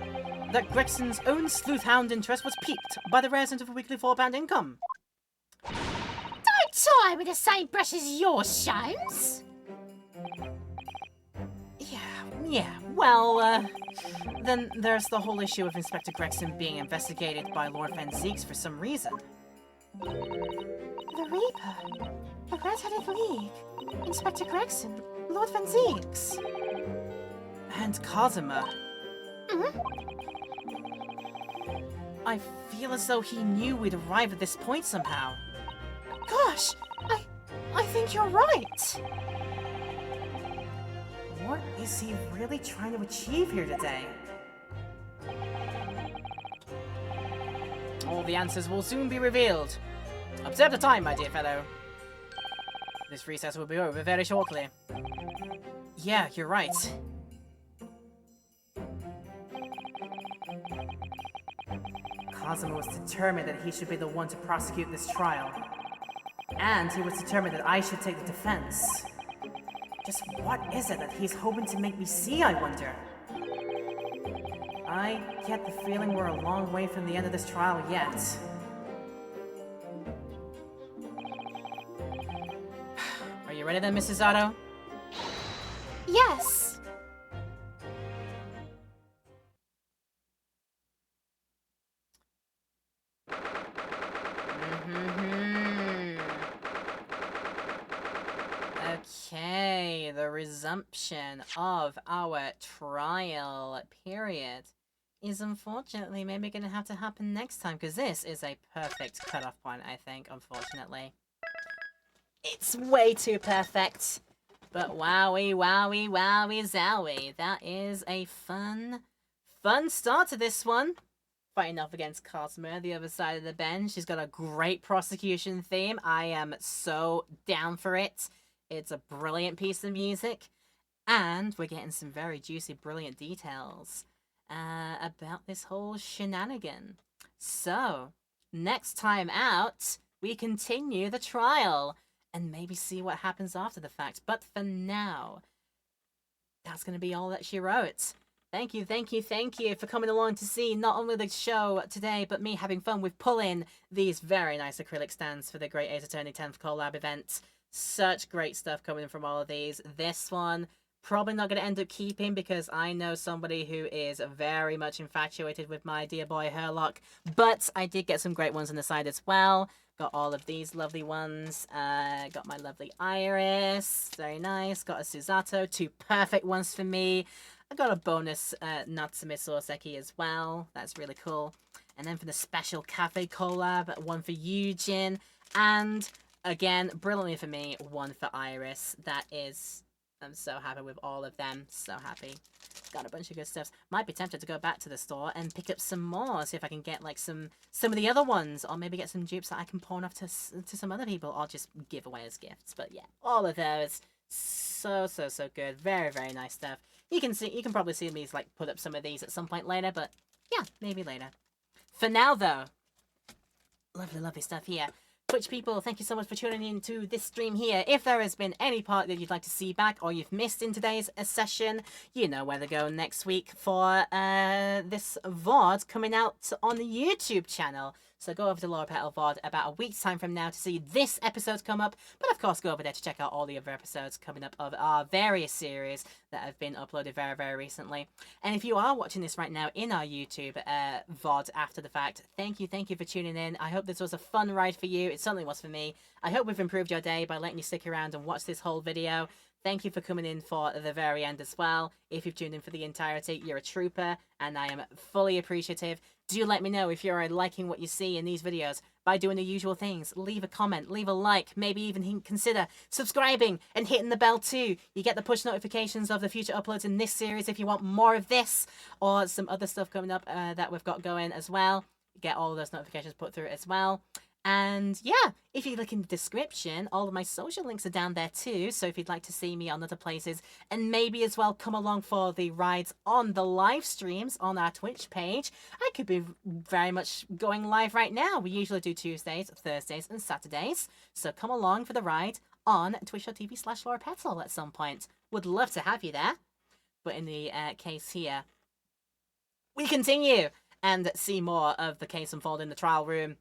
that Gregson's own sleuth-hound interest was piqued by the rare scent of a weekly £4 income. Don't tie with the same brush as yours, Sholmes. Yeah, well, then there's the whole issue of Inspector Gregson being investigated by Lord Van Zieks for some reason. The Reaper, the Red-Headed League, Inspector Gregson, Lord Van Zieks. And Cosima. Mm-hmm. I feel as though he knew we'd arrive at this point somehow. Gosh, I think you're right. What is he really trying to achieve here today? All the answers will soon be revealed. Observe the time, my dear fellow. This recess will be over very shortly. Yeah, you're right. Cosimo was determined that he should be the one to prosecute this trial. And he was determined that I should take the defense. Just what is it that he's hoping to make me see, I wonder? I get the feeling we're a long way from the end of this trial yet. Are you ready then, Mrs. Otto? Yes. Okay, the resumption of our trial period is unfortunately maybe going to have to happen next time, because this is a perfect cutoff point, I think, unfortunately. It's way too perfect. But wowie, wowie, wowie, zowie. That is a fun start to this one. Fighting off against Cosmo, the other side of the bench. She's got a great prosecution theme. I am so down for it. It's a brilliant piece of music. And we're getting some very juicy, brilliant details about this whole shenanigan. So, next time out, we continue the trial. And maybe see what happens after the fact. But for now, that's going to be all that she wrote. Thank you for coming along to see not only the show today, but me having fun with pulling these very nice acrylic stands for the Great Ace Attorney 10th collab event. Such great stuff coming from all of these. This one, Probably not going to end up keeping because I know somebody who is very much infatuated with my dear boy Herlock. But I did get some great ones on the side as well. Got all of these lovely ones. Got my lovely Iris. Very nice. Got a Susato. 2 perfect ones for me. I got a bonus Natsume Soseki as well. That's really cool. And then for the special cafe collab, 1 for Yujin. And again, brilliantly for me, 1 for Iris. That is... I'm so happy with all of them. So happy. Got a bunch of good stuff. Might be tempted to go back to the store and pick up some more. See if I can get like some of the other ones. Or maybe get some dupes that I can pawn off to some other people. Or just give away as gifts. But yeah, all of those. So good. Very, very nice stuff. You can probably see me like put up some of these at some point later. But yeah, maybe later. For now though, lovely stuff here. Twitch people, thank you so much for tuning in to this stream here. If there has been any part that you'd like to see back or you've missed in today's session, you know where to go next week for this VOD coming out on the YouTube channel. So go over to Laura Petal VOD about a week's time from now to see this episode come up. But of course, go over there to check out all the other episodes coming up of our various series that have been uploaded very, very recently. And if you are watching this right now in our YouTube VOD after the fact, thank you for tuning in. I hope this was a fun ride for you. It certainly was for me. I hope we've improved your day by letting you stick around and watch this whole video. Thank you for coming in for the very end as well. If you've tuned in for the entirety, you're a trooper, and I am fully appreciative. Do let me know if you're liking what you see in these videos by doing the usual things. Leave a comment, leave a like, maybe even consider subscribing and hitting the bell too. You get the push notifications of the future uploads in this series if you want more of this or some other stuff coming up that we've got going as well. Get all of those notifications put through as well. And yeah, if you look in the description, all of my social links are down there too. So if you'd like to see me on other places and maybe as well come along for the rides on the live streams on our Twitch page, I could be very much going live right now. We usually do Tuesdays, Thursdays and Saturdays. So come along for the ride on twitch.tv/Laura Petal at some point. Would love to have you there. But in the case here, we continue and see more of the case unfold in the trial room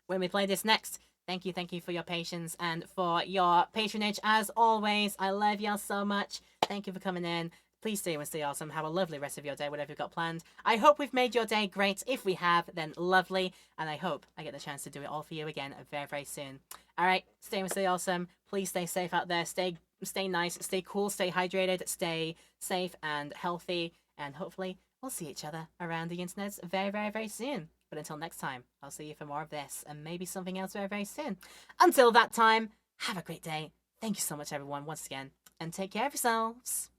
when we play this next. Thank you for your patience and for your patronage as always. I love y'all so much. Thank you for coming in. Please stay and stay awesome. Have a lovely rest of your day, whatever you've got planned. I hope we've made your day great. If we have, then lovely. And I hope I get the chance to do it all for you again very, very soon. All right, stay and stay awesome. Please stay safe out there. Stay nice, stay cool, stay hydrated, stay safe and healthy. And hopefully we'll see each other around the internet very, very, very soon. But until next time, I'll see you for more of this and maybe something else very, very soon. Until that time, have a great day. Thank you so much, everyone, once again. And take care of yourselves.